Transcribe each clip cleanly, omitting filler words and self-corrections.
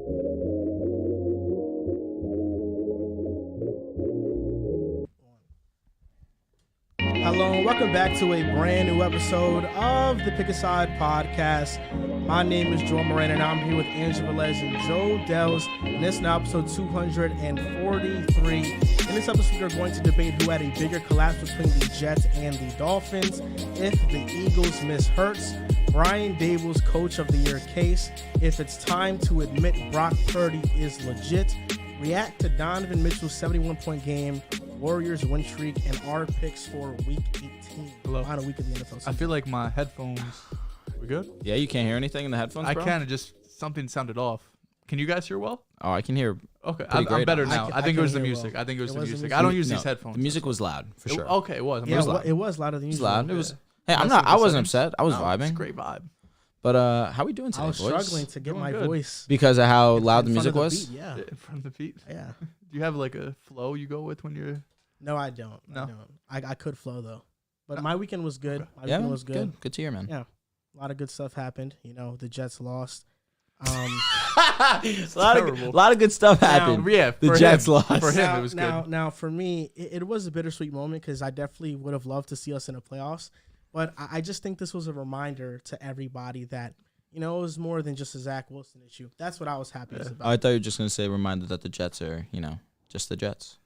Hello and welcome back to a brand new episode of the Pick a Side podcast. My name is Joe Moran and I'm here with Andrew Velez and Joe Dehls. And this is now episode 243. In this episode, we're going to debate who had a bigger collapse between the Jets and the Dolphins. If the Eagles miss Hurts, Brian Daboll's Coach of the Year case. If it's time to admit Brock Purdy is legit. React to Donovan Mitchell's 71-point game, Warriors win streak, and our picks for Week 18. Final week of the NFL season. I feel like my headphones. We good? Yeah, you can't hear anything in the headphones, bro? I can. Just something sounded off. Can you guys hear well? Oh, I can hear. Okay, I'm better now. I think it was the music. Well. I think it was the music. I don't use these headphones. The music was loud for sure. Okay, it was. It was louder than usual. It was loud. It was. Hey, I wasn't upset. I was vibing. It's a great vibe. But how we doing today, I was boys? struggling to get my voice because of how loud the in music front of was. the beat, yeah, In front of the beat. Yeah. Do you have like a flow you go with when you're? No, I don't. No, I could flow though, but my weekend was good. Okay. My weekend was good. Good to hear, man. Yeah, a lot of good stuff happened. You know, the Jets lost. A lot of good stuff happened. The Jets lost. For him, it was good. Now, for me, it was a bittersweet moment because I definitely would have loved to see us in the playoffs. But I just think this was a reminder to everybody that, you know, it was more than just a Zach Wilson issue. That's what I was happy about. I thought you were just going to say reminder that the Jets are, you know, just the Jets.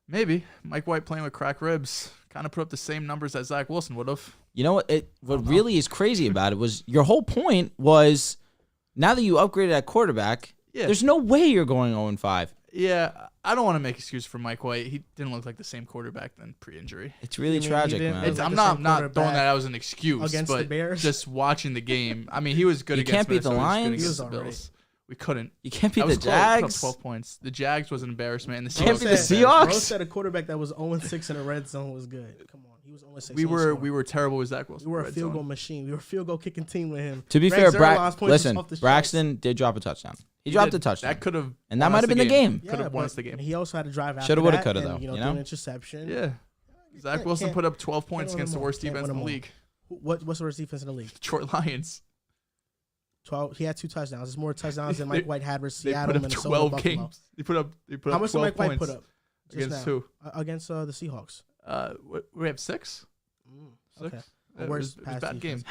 Maybe. Mike White playing with cracked ribs kind of put up the same numbers that Zach Wilson would have. You know what? What really is crazy about it was your whole point was now that you upgraded at quarterback, there's no way you're going 0-5. Yeah, I don't want to make excuses for Mike White. He didn't look like the same quarterback than pre-injury. It's really tragic, man. I'm not throwing that out as an excuse, against but the Bears? Just watching the game. I mean, he was good against can't beat the Minnesota, Lions? He was good against the Bills. We couldn't. You can't beat the Close. Jags. 12 points. The Jags was an embarrassment. And the Can't Seahawks. beat the Seahawks. Bro said a quarterback that was 0-6 in the red zone was good. Come on, he was 0-6. We were terrible with Zach Wilson. We were a field goal machine. We were a field goal kicking team with him. To be fair, Braxton did drop a touchdown. He dropped a touchdown. That could have, and that might have been the game. Could have won us the game. He also had to drive after Shoulda, woulda, that coulda, and, though. you know, an interception. Yeah. Zach Wilson put up 12 points against the worst defense in the league. What's the worst defense in the league? Detroit Lions. 12. He had 2 touchdowns. There's more touchdowns than Mike White had versus Seattle, They put up Minnesota, 12 Buffalo. games. They put up How much did Mike White put points. up? Against who? Against the Seahawks. We have 6. Okay. It was a bad game.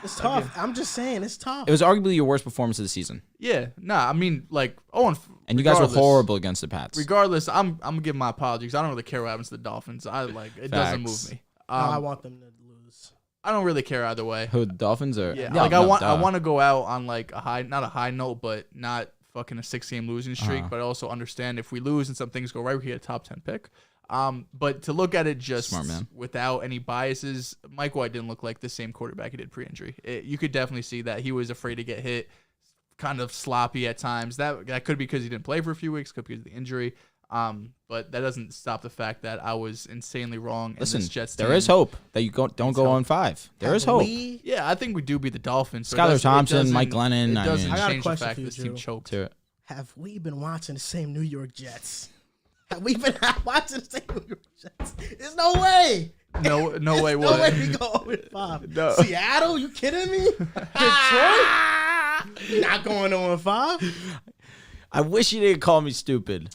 It's tough. I'm just saying, it's tough. It was arguably your worst performance of the season. Yeah. Nah, I mean, like, and you guys were horrible against the Pats. Regardless, I'm gonna give my apologies. I don't really care what happens to the Dolphins. It doesn't move me. I want them to lose. I don't really care either way. Who, the Dolphins or I want to go out on like not a high note, but not fucking a 6-game losing streak. But I also understand if we lose and some things go right, we get a top 10 pick. But to look at it just without any biases, Mike White didn't look like the same quarterback he did pre-injury. You could definitely see that he was afraid to get hit, kind of sloppy at times. That could be because he didn't play for a few weeks, could be because of the injury. But that doesn't stop the fact that I was insanely wrong. Listen, this Jets there team. is hope that you don't go 0-5. There is hope. Yeah, I think we do beat the Dolphins. Skylar Thompson, Mike Glennon. It doesn't I got a change the question fact for you, this team Drew. choked. Have we been watching the same New York Jets? Have we been watching the same New York Jets? There's no way. No way. No way we go 0-5. No. Seattle, you kidding me? Detroit, not going 0-5. I wish you didn't call me stupid.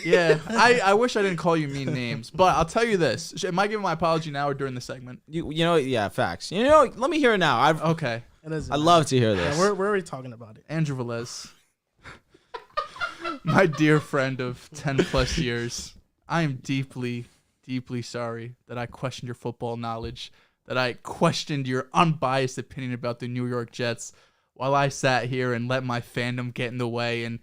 Yeah, I wish I didn't call you mean names, but I'll tell you this: am I giving my apology now or during the segment? You know, yeah, facts. You know, let me hear it now. Okay. I love to hear this. Yeah, we're already talking about it. Andrew Velez, my dear friend of 10+ years, I am deeply, deeply sorry that I questioned your football knowledge, that I questioned your unbiased opinion about the New York Jets while I sat here and let my fandom get in the way, and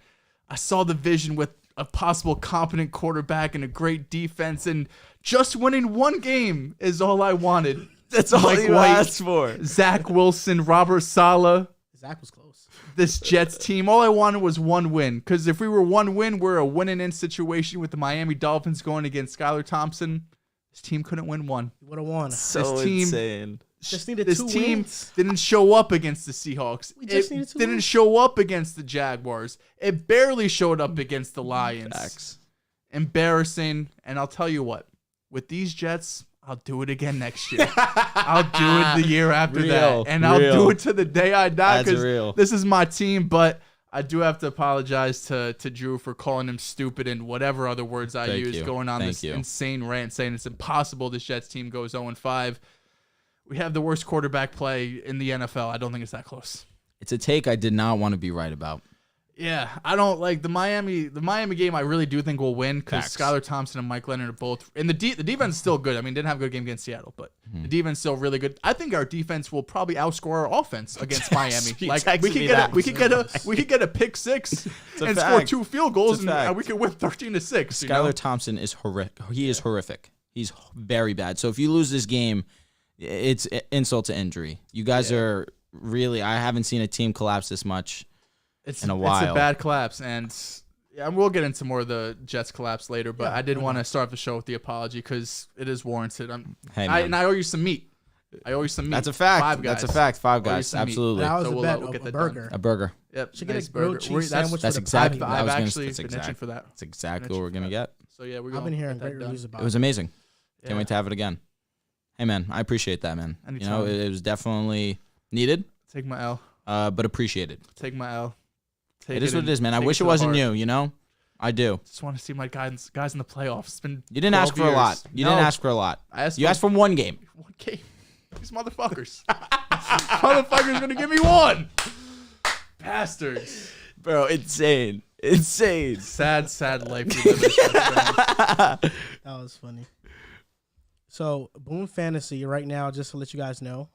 I saw the vision with a possible competent quarterback and a great defense, and just winning one game is all I wanted. That's all Mike you White, asked for. Zach Wilson, Robert Saleh. Zach was close. This Jets team, all I wanted was one win. Because if we were one win, we're a win-and-in situation with the Miami Dolphins going against Skylar Thompson. This team couldn't win one. You would have won. So insane. Just needed this 2 team wins. didn't show up against the Seahawks. It didn't wins. show up against the Jaguars. It barely showed up against the Lions. Facts. Embarrassing. And I'll tell you what, with these Jets, I'll do it again next year. I'll do it the year after that. And I'll do it to the day I die because this is my team. But I do have to apologize to Drew for calling him stupid and whatever other words I used, going on this insane rant saying it's impossible this Jets team goes 0-5. We have the worst quarterback play in the NFL. I don't think it's that close. It's a take I did not want to be right about. Yeah, I don't like the Miami game. I really do think we'll win because Skylar Thompson and Mike Leonard are both. And the defense is still good. I mean, didn't have a good game against Seattle, but the defense is still really good. I think our defense will probably outscore our offense against Miami. Like we could get a pick six and score 2 field goals, and we could win 13-6. Skylar Thompson is horrific. He is horrific. He's very bad. So if you lose this game, it's insult to injury. You guys are really. I haven't seen a team collapse this much. In a while. It's a bad collapse, and we'll get into more of the Jets collapse later, but I did want to start the show with the apology because it is warranted. I owe you some meat. That's a fact. 5 guys. That's a fact. 5 guys. Absolutely. That was we'll get a burger. A burger. Yep. Should get a grilled cheese sandwich. That's exactly. I've actually been itching for that. That's exactly what we're gonna get. So yeah, I've been hearing great reviews about it. It was amazing. Can't wait to have it again. Hey man, I appreciate that, man. Anytime. You know, it was definitely needed. Take my L. But appreciated. Take my L. It is what it is, man. I wish it wasn't you know? I do. Just want to see my guys in the playoffs. It's been You didn't ask for a lot. You asked for 1 game. 1 game. These motherfuckers. Motherfuckers going to give me 1. Bastards. Bro, insane. Sad life we live in. That was funny. So, Boom Fantasy right now, just to let you guys know,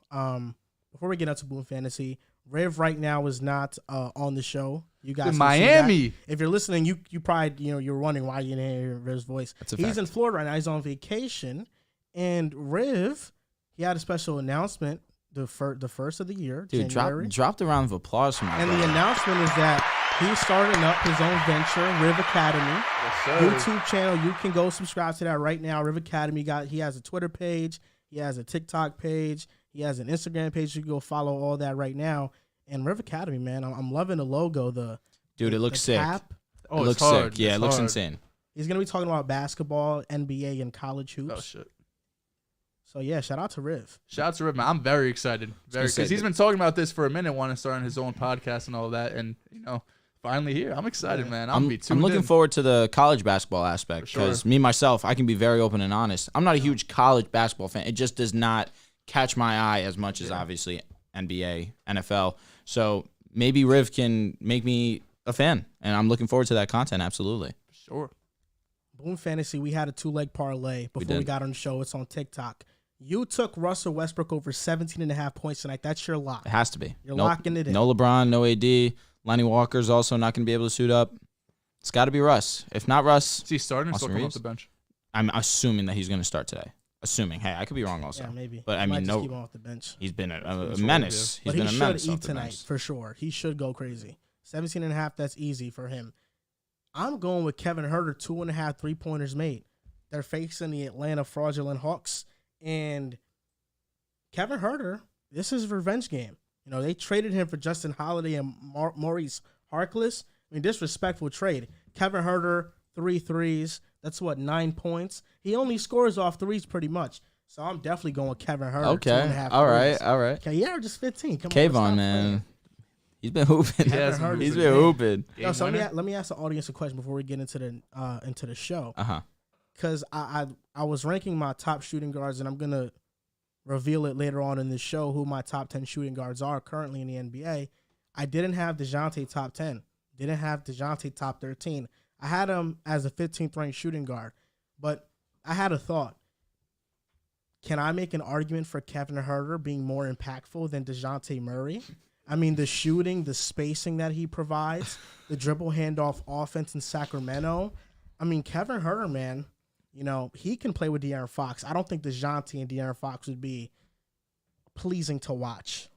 before we get into Boom Fantasy, Riv right now is not on the show. You guys in Miami. If you're listening, you probably you're wondering why you didn't hear Riv's voice. He's in Florida right now. He's on vacation, and Riv, he had a special announcement the first of the year. Dude, dropped a round of applause from And the announcement is that he's starting up his own venture, Riv Academy. Yes, YouTube channel. You can go subscribe to that right now. Riv Academy he has a Twitter page. He has a TikTok page. He has an Instagram page. You can go follow all that right now. And Riv Academy, man, I'm loving the logo. Dude, it looks sick. Cap. Oh, it looks sick. Yeah, it looks insane. He's going to be talking about basketball, NBA, and college hoops. Oh, shit. So, yeah, shout out to Riv. Shout out to Riv, man. I'm very excited. Because he's been talking about this for a minute, wanting to start on his own podcast and all of that. And, finally here. I'm excited, man. I'm looking forward to the college basketball aspect. Because me, myself, I can be very open and honest. I'm not a huge college basketball fan. It just does not catch my eye as much as, obviously, NBA, NFL. So maybe Riv can make me a fan, and I'm looking forward to that content. Absolutely. Sure. Boom Fantasy, we had a 2-leg parlay before we got on the show. It's on TikTok. You took Russell Westbrook over 17.5 points tonight. That's your lock. It has to be. You're locking it in. No LeBron, no AD. Lonnie Walker's also not going to be able to suit up. It's got to be Russ. If not Russ, is he starting or still coming off the bench? I'm assuming that he's going to start today. Assuming. Hey, I could be wrong also. Yeah, maybe. But I mean, keep him off the bench. He's been a menace. But he should eat tonight for sure. He should go crazy. 17.5, that's easy for him. I'm going with Kevin Huerter, 2.5 3-pointers made. They're facing the Atlanta Fraudulent Hawks. And Kevin Huerter, this is a revenge game. They traded him for Justin Holiday and Maurice Harkless. I mean, disrespectful trade. Kevin Huerter, 3 threes. That's 9 points. He only scores off threes pretty much. So I'm definitely going with Kevin Huerter. Okay. 2.5 all threes. right. Okay, yeah, just 15. Come on, man. Playing. He's been hooping. He's been hooping. So let me ask the audience a question before we get into the show. Because I was ranking my top shooting guards, and I'm gonna reveal it later on in the show who my top 10 shooting guards are currently in the NBA. I didn't have DeJounte top 10. Didn't have DeJounte top 13. I had him as a 15th ranked shooting guard, but I had a thought. Can I make an argument for Kevin Huerter being more impactful than DeJounte Murray? I mean, the shooting, the spacing that he provides, the dribble handoff offense in Sacramento. I mean, Kevin Huerter, man, he can play with De'Aaron Fox. I don't think DeJounte and De'Aaron Fox would be pleasing to watch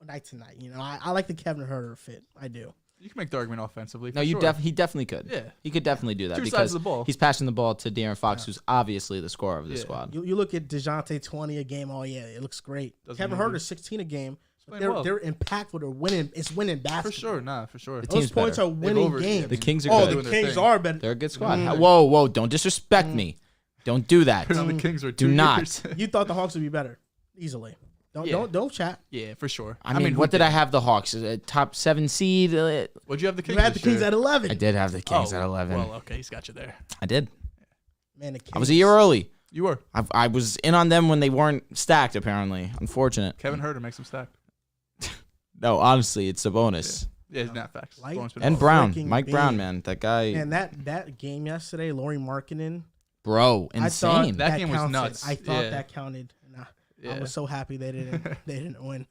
night to night. I like the Kevin Huerter fit. I do. You can make the argument offensively. No, he definitely could. Yeah. He could definitely do that Two because sides of the ball. He's passing the ball to De'Aaron Fox, who's obviously the scorer of the squad. You look at DeJounte 20 a game. Oh, yeah, it looks great. Kevin Huerter 16 a game. They're impactful. They're winning. It's winning basketball. For sure. Those points are winning games. The Kings are good. Oh, the Kings are better. They're a good squad. Whoa. Don't disrespect me. Don't do that. The Kings are do not. You thought the Hawks would be better. Easily. Don't chat. Yeah, for sure. I mean, what did I have the Hawks? Top 7 seed? What'd you have the Kings? You had the Kings at 11. I did have the Kings at 11. Well, okay, he's got you there. I did. Man, the Kings. I was a year early. You were. I was in on them when they weren't stacked, apparently. Unfortunate. Kevin Herter makes them stack. No, honestly, it's a bonus. Yeah, it's not facts. And Brown. Mike Brown, man. That guy. And that game yesterday, Lauri Markkanen. Bro, insane. That game was nuts. I thought that counted. I was so happy they didn't win.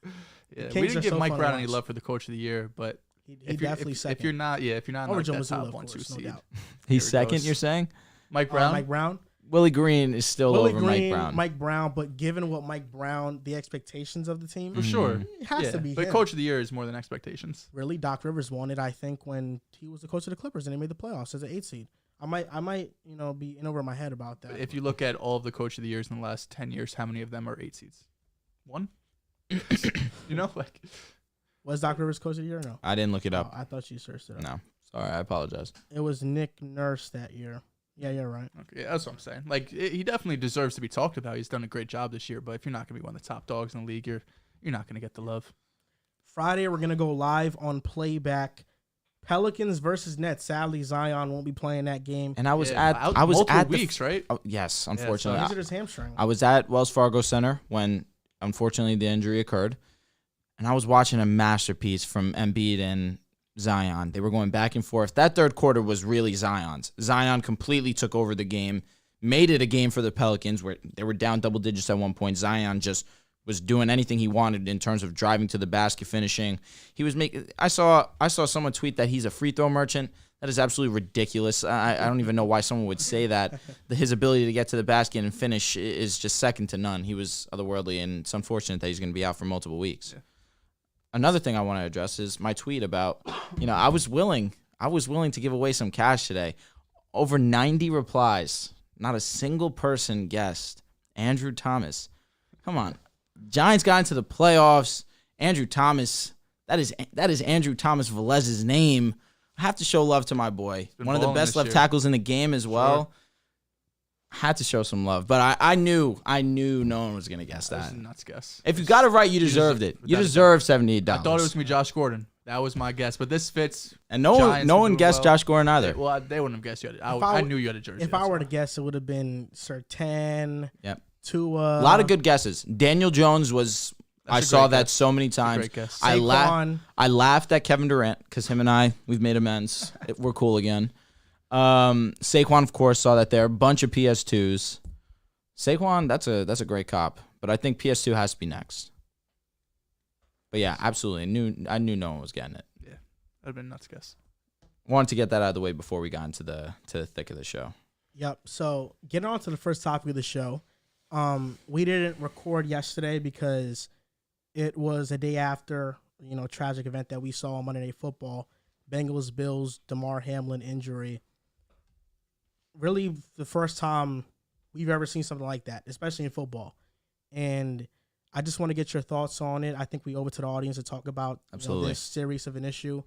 Yeah, we didn't give Mike Brown any love for the coach of the year, but he definitely second. If you're not in like that top 1-2 seed, no doubt. He's second, you're saying? Mike Brown? Mike Brown. Willie Green is still over Mike Brown. Mike Brown, but given what Mike Brown, the expectations of the team, for sure, it has to be. But him. coach of the year is more than expectations. Really, Doc Rivers won it. I think when he was the coach of the Clippers and they made the playoffs as an 8 seed. I might, be in over my head about that. But if you look at all of the coach of the years in the last 10 years, how many of them are 8 seeds? 1? Was Doc Rivers coach of the year or no? I didn't look it up. I thought you searched it up. No. Sorry, I apologize. It was Nick Nurse that year. Yeah, you're right. Okay, that's what I'm saying. Like, he definitely deserves to be talked about. He's done a great job this year, but if you're not going to be one of the top dogs in the league, you're not going to get the love. Friday, we're going to go live on playback. Pelicans versus Nets. Sadly, Zion won't be playing that game. And I was at weeks, right? Oh, yes, unfortunately. Injured his hamstring. I was at Wells Fargo Center when, unfortunately, the injury occurred. And I was watching a masterpiece from Embiid and Zion. They were going back and forth. That third quarter was really Zion's. Zion completely took over the game, made it a game for the Pelicans where they were down double digits at one point. Zion just was doing anything he wanted in terms of driving to the basket, finishing. He was making. I saw someone tweet that he's a free throw merchant. That is absolutely ridiculous. I don't even know why someone would say that. His ability to get to the basket and finish is just second to none. He was otherworldly, and it's unfortunate that he's going to be out for multiple weeks. Yeah. Another thing I want to address is my tweet about, I was willing to give away some cash today. Over 90 replies. Not a single person guessed Andrew Thomas. Come on. Giants got into the playoffs. Andrew Thomas, that is Andrew Thomas Velez's name. I have to show love to my boy. One of the best left tackles in the game as well. Sure. Had to show some love, but I knew no one was gonna guess that. That was a nuts guess. If you got it right, you deserved it. You deserve $78. I thought it was gonna be Josh Gordon. That was my guess, but this fits. And no one guessed Josh Gordon either. They wouldn't have guessed you. I knew you had a jersey. If I were to guess, it would have been Surtain. Yep. Tua. A lot of good guesses. Daniel Jones was. I saw that so many times. I laughed at Kevin Durant because him and we've made amends. We're cool again. Saquon, of course, saw that there. A bunch of PS2s. Saquon, that's a great cop, but I think PS2 has to be next. But yeah, absolutely. I knew no one was getting it. Yeah, that'd have been nuts guess. Wanted to get that out of the way before we got into the thick of the show. Yep. So getting on to the first topic of the show. We didn't record yesterday because it was a day after, tragic event that we saw on Monday Night Football. Bengals, Bills, Damar Hamlin injury. Really the first time we've ever seen something like that, especially in football. And I just want to get your thoughts on it. I think we owe it to the audience to talk about this serious of an issue.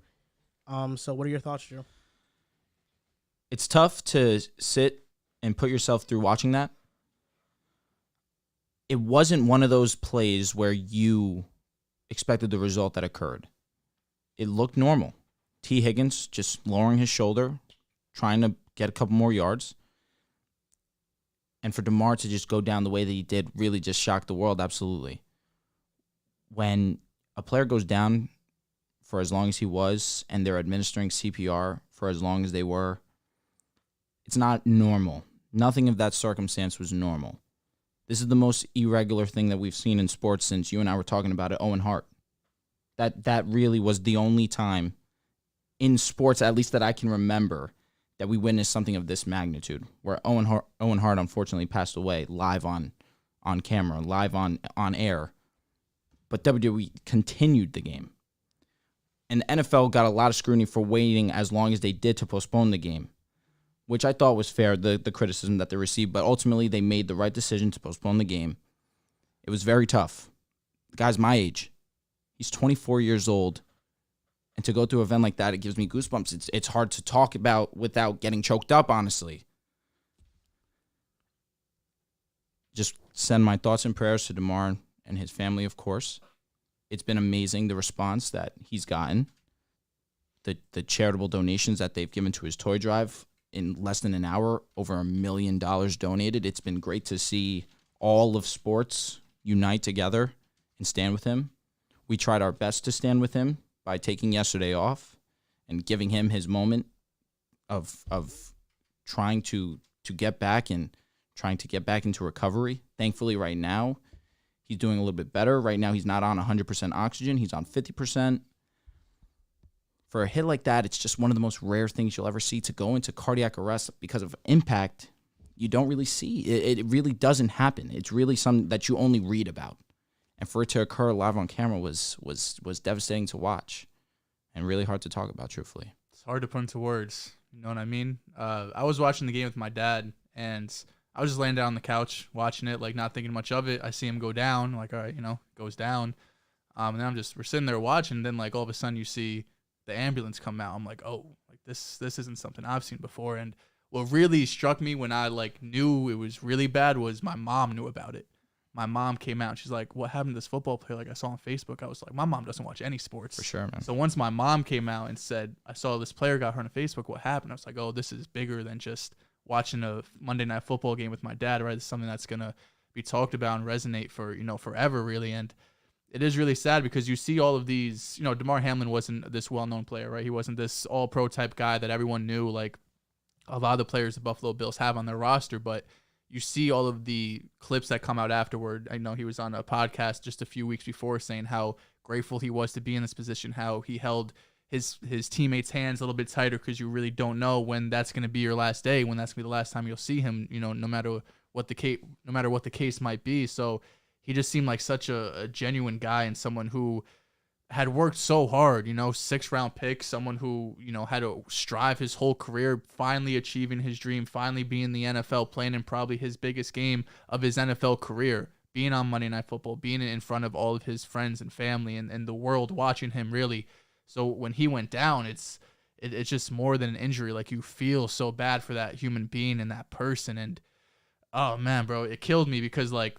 So what are your thoughts, Drew? It's tough to sit and put yourself through watching that. It wasn't one of those plays where you expected the result that occurred. It looked normal. T. Higgins just lowering his shoulder, trying to get a couple more yards. And for Damar to just go down the way that he did really just shocked the world, absolutely. When a player goes down for as long as he was and they're administering CPR for as long as they were, it's not normal. Nothing of that circumstance was normal. This is the most irregular thing that we've seen in sports since you and I were talking about it, Owen Hart. That really was the only time in sports, at least that I can remember, that we witnessed something of this magnitude, where Owen Hart unfortunately passed away live on camera, live on air. But WWE continued the game. And the NFL got a lot of scrutiny for waiting as long as they did to postpone the game, which I thought was fair, the criticism that they received. But ultimately, they made the right decision to postpone the game. It was very tough. The guy's my age. He's 24 years old. And to go through an event like that, it gives me goosebumps. It's hard to talk about without getting choked up, honestly. Just send my thoughts and prayers to Damar and his family, of course. It's been amazing, the response that he's gotten, the charitable donations that they've given to his toy drive. In less than an hour, over $1 million donated. It's been great to see all of sports unite together and stand with him. We tried our best to stand with him by taking yesterday off and giving him his moment of trying to get back and trying to get back into recovery. Thankfully, right now, he's doing a little bit better. Right now, he's not on 100% oxygen. He's on 50%. For a hit like that, it's just one of the most rare things you'll ever see. To go into cardiac arrest because of impact, you don't really see. It really doesn't happen. It's really something that you only read about. And for it to occur live on camera was devastating to watch and really hard to talk about, truthfully. It's hard to put into words. You know what I mean? I was watching the game with my dad, and I was just laying down on the couch watching it, like not thinking much of it. I see him go down, like, all right, goes down. And then we're sitting there watching, and then like all of a sudden you see the ambulance come out. I'm like, oh, like this isn't something I've seen before. And what really struck me when I like knew it was really bad was my mom knew about it. My mom came out and she's like, what happened to this football player? Like I saw on Facebook. I was like, my mom doesn't watch any sports. For sure, man. So once my mom came out and said, I saw this player got hurt on Facebook, what happened? I was like, oh, this is bigger than just watching a Monday Night Football game with my dad, right? It's something that's going to be talked about and resonate for, forever, really. And it is really sad because you see all of these, Damar Hamlin wasn't this well-known player, right? He wasn't this all-pro type guy that everyone knew, like a lot of the players the Buffalo Bills have on their roster. But you see all of the clips that come out afterward. I know he was on a podcast just a few weeks before saying how grateful he was to be in this position, how he held his teammates' hands a little bit tighter because you really don't know when that's going to be your last day, when that's going to be the last time you'll see him, no matter what the case might be. So he just seemed like such a genuine guy and someone who had worked so hard, 6th-round pick, someone who, had to strive his whole career, finally achieving his dream, finally being in the NFL, playing in probably his biggest game of his NFL career, being on Monday Night Football, being in front of all of his friends and family and the world watching him, really. So when he went down, it's just more than an injury. Like, you feel so bad for that human being and that person. And, oh, man, bro, it killed me because, like,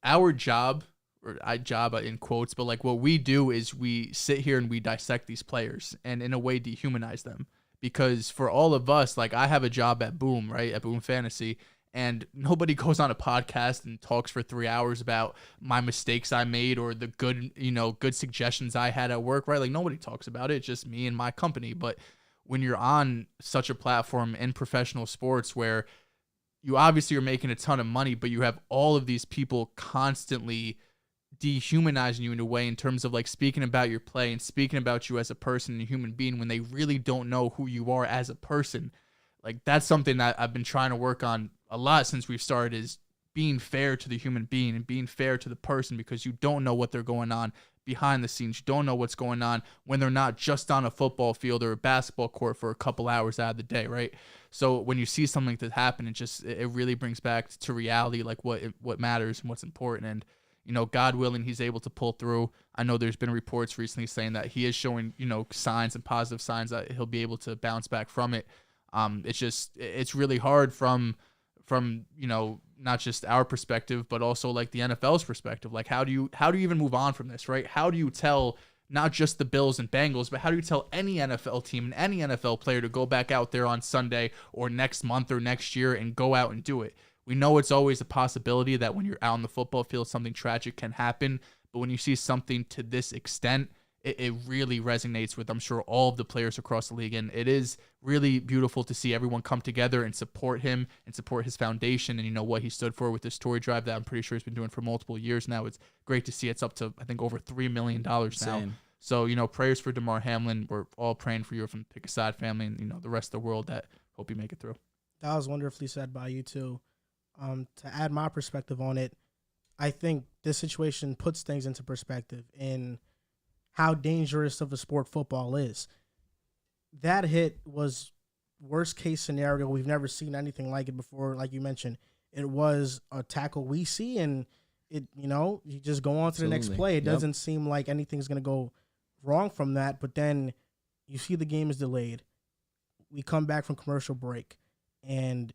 our job, or job in quotes, but like what we do is we sit here and we dissect these players and in a way dehumanize them. Because for all of us, like I have a job at Boom, right? At Boom Fantasy. And nobody goes on a podcast and talks for 3 hours about my mistakes I made or the good suggestions I had at work, right? Like nobody talks about it. It's just me and my company. But when you're on such a platform in professional sports where you obviously are making a ton of money, but you have all of these people constantly dehumanizing you in a way in terms of like speaking about your play and speaking about you as a person and a human being when they really don't know who you are as a person. Like that's something that I've been trying to work on a lot since we've started, is being fair to the human being and being fair to the person, because you don't know what they're going on behind the scenes. You don't know what's going on when they're not just on a football field or a basketball court for a couple hours out of the day, right? So when you see something like that happen, it really brings back to reality, like what matters and what's important. And God willing, he's able to pull through. I know there's been reports recently saying that he is showing, signs and positive signs that he'll be able to bounce back from it. It's really hard from not just our perspective, but also like the NFL's perspective. Like how do you even move on from this, right? How do you tell not just the Bills and Bengals, but how do you tell any NFL team and any NFL player to go back out there on Sunday or next month or next year and go out and do it? We know it's always a possibility that when you're out on the football field, something tragic can happen. But when you see something to this extent, it really resonates with, I'm sure, all of the players across the league. And it is really beautiful to see everyone come together and support him and support his foundation and, what he stood for with this toy drive that I'm pretty sure he's been doing for multiple years now. It's great to see it's up to, I think, over $3 million now. Insane. So, prayers for Damar Hamlin. We're all praying for you from the Pick a Side family and, the rest of the world that hope you make it through. That was wonderfully said by you, too. To add my perspective on it, I think this situation puts things into perspective in how dangerous of a sport football is. That hit was worst case scenario. We've never seen anything like it before. Like you mentioned, it was a tackle we see, and it, you just go on to the next play. It doesn't seem like anything's going to go wrong from that. But then you see the game is delayed. We come back from commercial break, and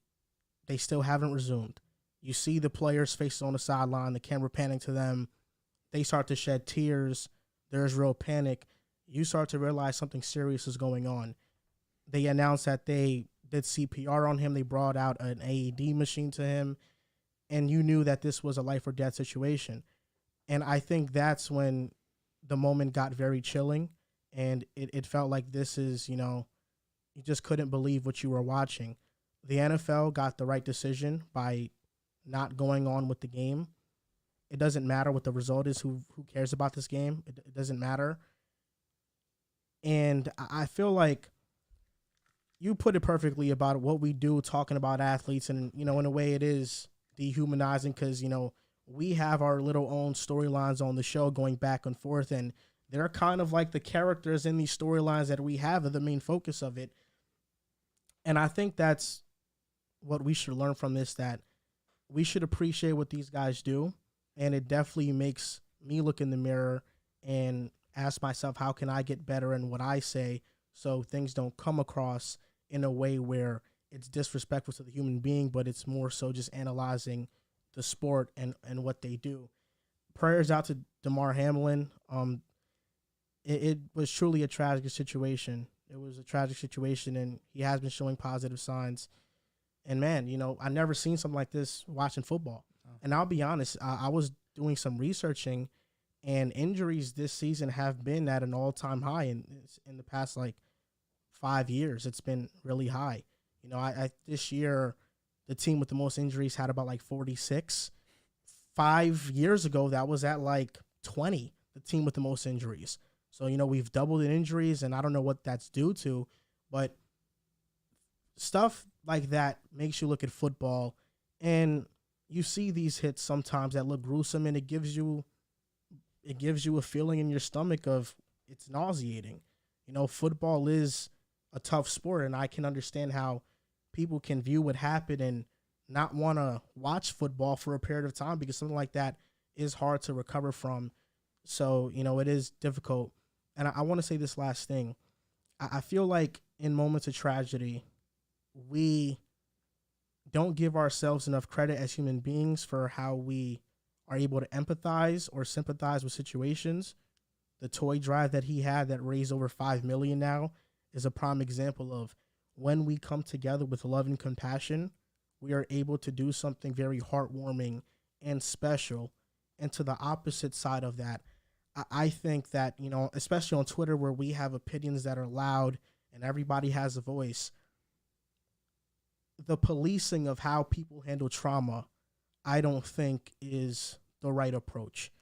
they still haven't resumed. You see the players' faces on the sideline, the camera panning to them. They start to shed tears. There's real panic. You start to realize something serious is going on. They announced that they did CPR on him. They brought out an AED machine to him, and you knew that this was a life or death situation. And I think that's when the moment got very chilling, and it felt like this is, you just couldn't believe what you were watching. The NFL got the right decision by not going on with the game. It doesn't matter what the result is. Who cares about this game? It doesn't matter. And I feel like you put it perfectly about what we do talking about athletes, and, in a way it is dehumanizing because, we have our little own storylines on the show going back and forth, and they're kind of like the characters in these storylines that we have are the main focus of it. And I think that's what we should learn from this, that we should appreciate what these guys do. And it definitely makes me look in the mirror and ask myself, how can I get better in what I say so things don't come across in a way where it's disrespectful to the human being, but it's more so just analyzing the sport and what they do. Prayers out to Damar Hamlin. It was truly a tragic situation. It was a tragic situation, and he has been showing positive signs. And, man, I never seen something like this watching football. Oh. And I'll be honest, I was doing some researching, and injuries this season have been at an all-time high in the past, 5 years. It's been really high. I this year, the team with the most injuries had about 46. 5 years ago, that was at 20, the team with the most injuries. So, we've doubled in injuries, and I don't know what that's due to, but stuff like that makes you look at football, and you see these hits sometimes that look gruesome, and it gives you a feeling in your stomach of it's nauseating. Football is a tough sport, and I can understand how people can view what happened and not want to watch football for a period of time because something like that is hard to recover from. So, it is difficult. And I want to say this last thing. I feel like in moments of tragedy, we don't give ourselves enough credit as human beings for how we are able to empathize or sympathize with situations. The toy drive that he had that raised over $5 million now is a prime example of when we come together with love and compassion, we are able to do something very heartwarming and special. And to the opposite side of that, I think that, especially on Twitter where we have opinions that are loud and everybody has a voice, the policing of how people handle trauma, I don't think is the right approach.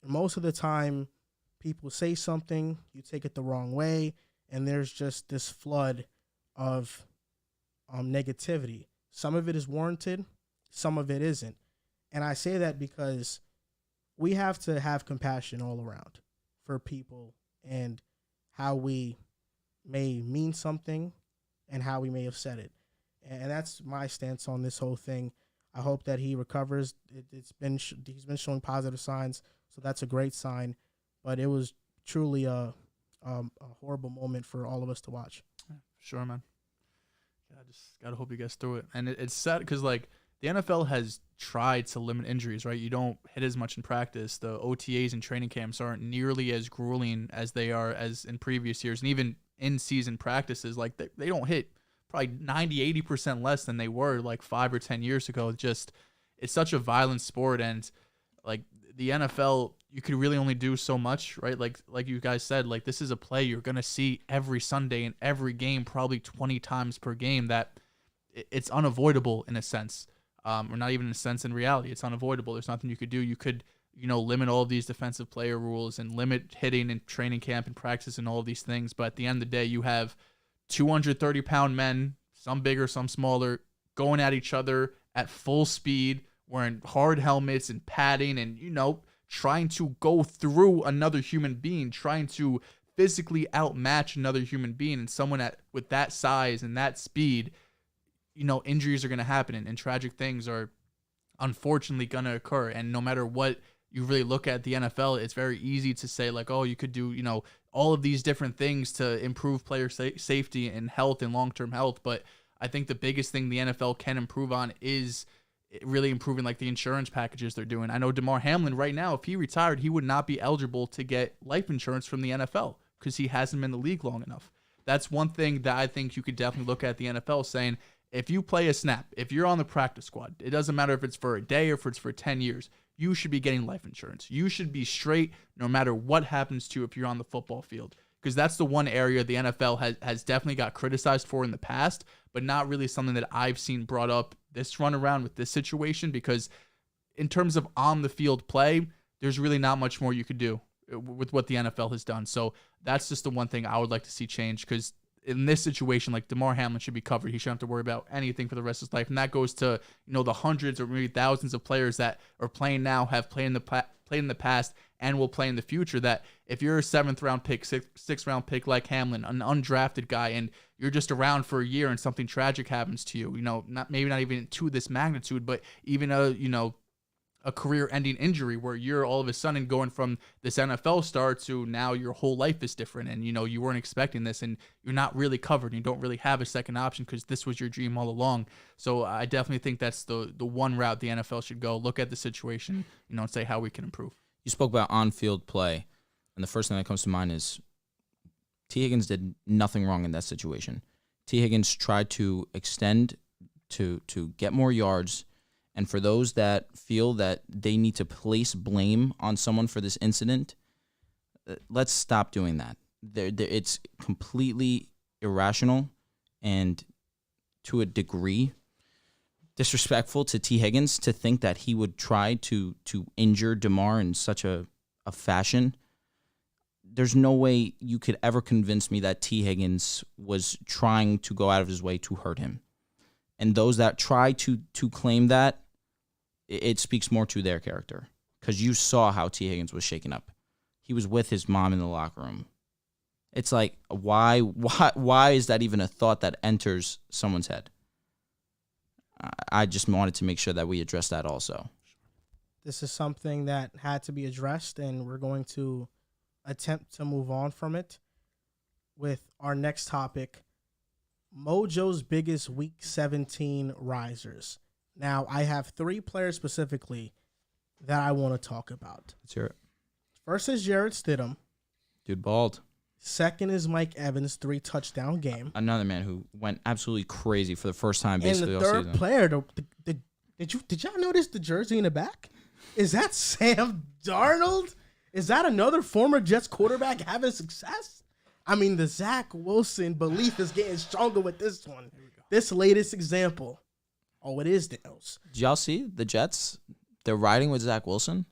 And most of the time, people say something, you take it the wrong way, and there's just this flood of negativity. Some of it is warranted, some of it isn't. And I say that because we have to have compassion all around for people and how we may mean something and how we may have said it. And that's my stance on this whole thing. I hope that he recovers. He's been showing positive signs, so that's a great sign. But it was truly a horrible moment for all of us to watch. Sure, man. Yeah, I just gotta hope he gets through it. And it's sad because the NFL has tried to limit injuries, right? You don't hit as much in practice. The OTAs and training camps aren't nearly as grueling as they are as in previous years. And even in-season practices, they don't hit probably 90-80% less than they were 5 or 10 years ago. It's such a violent sport, and the NFL, you could really only do so much, right? Like you guys said, this is a play you're gonna see every Sunday in every game, probably 20 times per game. That it's unavoidable in a sense, or not even in a sense in reality. It's unavoidable. There's nothing you could do. You could limit all of these defensive player rules and limit hitting in training camp and practice and all of these things. But at the end of the day, you have 230-pound men, some bigger, some smaller, going at each other at full speed, wearing hard helmets and padding and, trying to go through another human being, trying to physically outmatch another human being. And someone with that size and that speed, injuries are going to happen, and tragic things are unfortunately going to occur. And no matter what you really look at the NFL, it's very easy to say oh, you could do, all of these different things to improve player safety and health and long-term health. But I think the biggest thing the NFL can improve on is really improving like the insurance packages they're doing. I know Damar Hamlin right now, if he retired, he would not be eligible to get life insurance from the NFL because he hasn't been in the league long enough. That's one thing that I think you could definitely look at the NFL saying, if you play a snap, if you're on the practice squad, it doesn't matter if it's for a day or if it's for 10 years, you should be getting life insurance. You should be straight no matter what happens to you if you're on the football field. Because that's the one area the NFL has definitely got criticized for in the past, but not really something that I've seen brought up this run around with this situation, because in terms of on the field play, there's really not much more you could do with what the NFL has done. So that's just the one thing I would like to see change, because in this situation, like Damar Hamlin should be covered. He shouldn't have to worry about anything for the rest of his life. And that goes to, the hundreds or maybe thousands of players that are playing now, have played in the past, and will play in the future, that if you're a 7th round pick, 6th round pick like Hamlin, an undrafted guy, and you're just around for a year and something tragic happens to you, not even to this magnitude, but even a career-ending injury where you're all of a sudden going from this NFL star to now your whole life is different, and you weren't expecting this, and you're not really covered, and you don't really have a second option because this was your dream all along. So I definitely think that's the one route the NFL should go. Look at the situation, and say how we can improve. You spoke about on-field play, and the first thing that comes to mind is T. Higgins did nothing wrong in that situation. T. Higgins tried to extend to get more yards, and for those that feel that they need to place blame on someone for this incident, let's stop doing that. It's completely irrational and, to a degree, disrespectful to T. Higgins to think that he would try to injure Damar in such a fashion. There's no way you could ever convince me that T. Higgins was trying to go out of his way to hurt him. And those that try to claim that, it speaks more to their character, because you saw how T. Higgins was shaken up. He was with his mom in the locker room. It's like, why is that even a thought that enters someone's head? I just wanted to make sure that we address that also. This is something that had to be addressed, and we're going to attempt to move on from it with our next topic, Mojo's biggest Week 17 risers. Now, I have 3 players specifically that I want to talk about. Let's hear it. First is Jarrett Stidham. Dude balled. Second is Mike Evans, 3-touchdown game. Another man who went absolutely crazy for the first time basically all season. And the third player, did y'all notice the jersey in the back? Is that Sam Darnold? Is that another former Jets quarterback having success? I mean, the Zach Wilson belief is getting stronger with this one. This latest example. Oh, it is Dehls. Did y'all see the Jets? They're riding with Zach Wilson.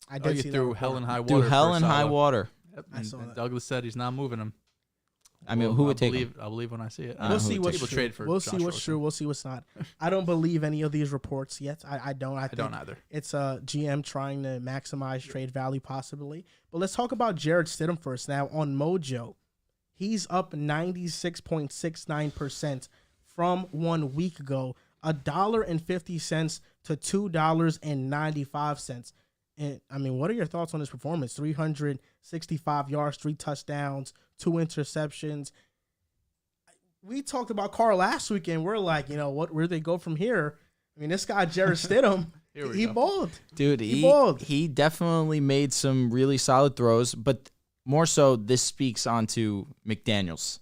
I did see through hell and high water. Through hell and high water. Yep. And Douglas said he's not moving him. I mean, who would take him? I'll believe when I see it. We'll see what's true. Trade for we'll see what's true. We'll see what's not. I don't believe any of these reports yet. I don't. I don't either. It's a GM trying to maximize trade value possibly. But let's talk about Jarrett Stidham first. Now, on Mojo, he's up 96.69% from 1 week ago. $1.50 to $2.95. And I mean, what are your thoughts on his performance? 365 yards, 3 touchdowns, 2 interceptions. We talked about Carr last week, and we're like, where do they go from here? I mean, this guy, Jarrett Stidham, he balled. Dude, he balled. He definitely made some really solid throws, but more so, this speaks onto McDaniels.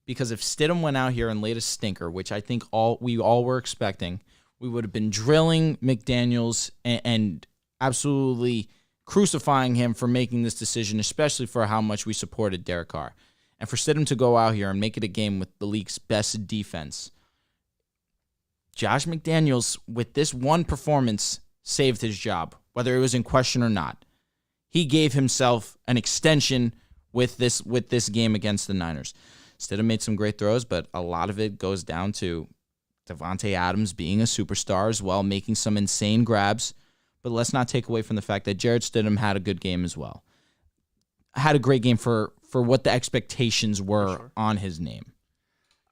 Because if Stidham went out here and laid a stinker, which I think we all were expecting, we would have been drilling McDaniels and absolutely crucifying him for making this decision, especially for how much we supported Derek Carr. And for Stidham to go out here and make it a game with the league's best defense, Josh McDaniels, with this one performance, saved his job, whether it was in question or not. He gave himself an extension with this game against the Niners. Stidham made some great throws, but a lot of it goes down to Devontae Adams being a superstar as well, making some insane grabs. But let's not take away from the fact that Jarrett Stidham had a good game as well. Had a great game for what the expectations were on his name.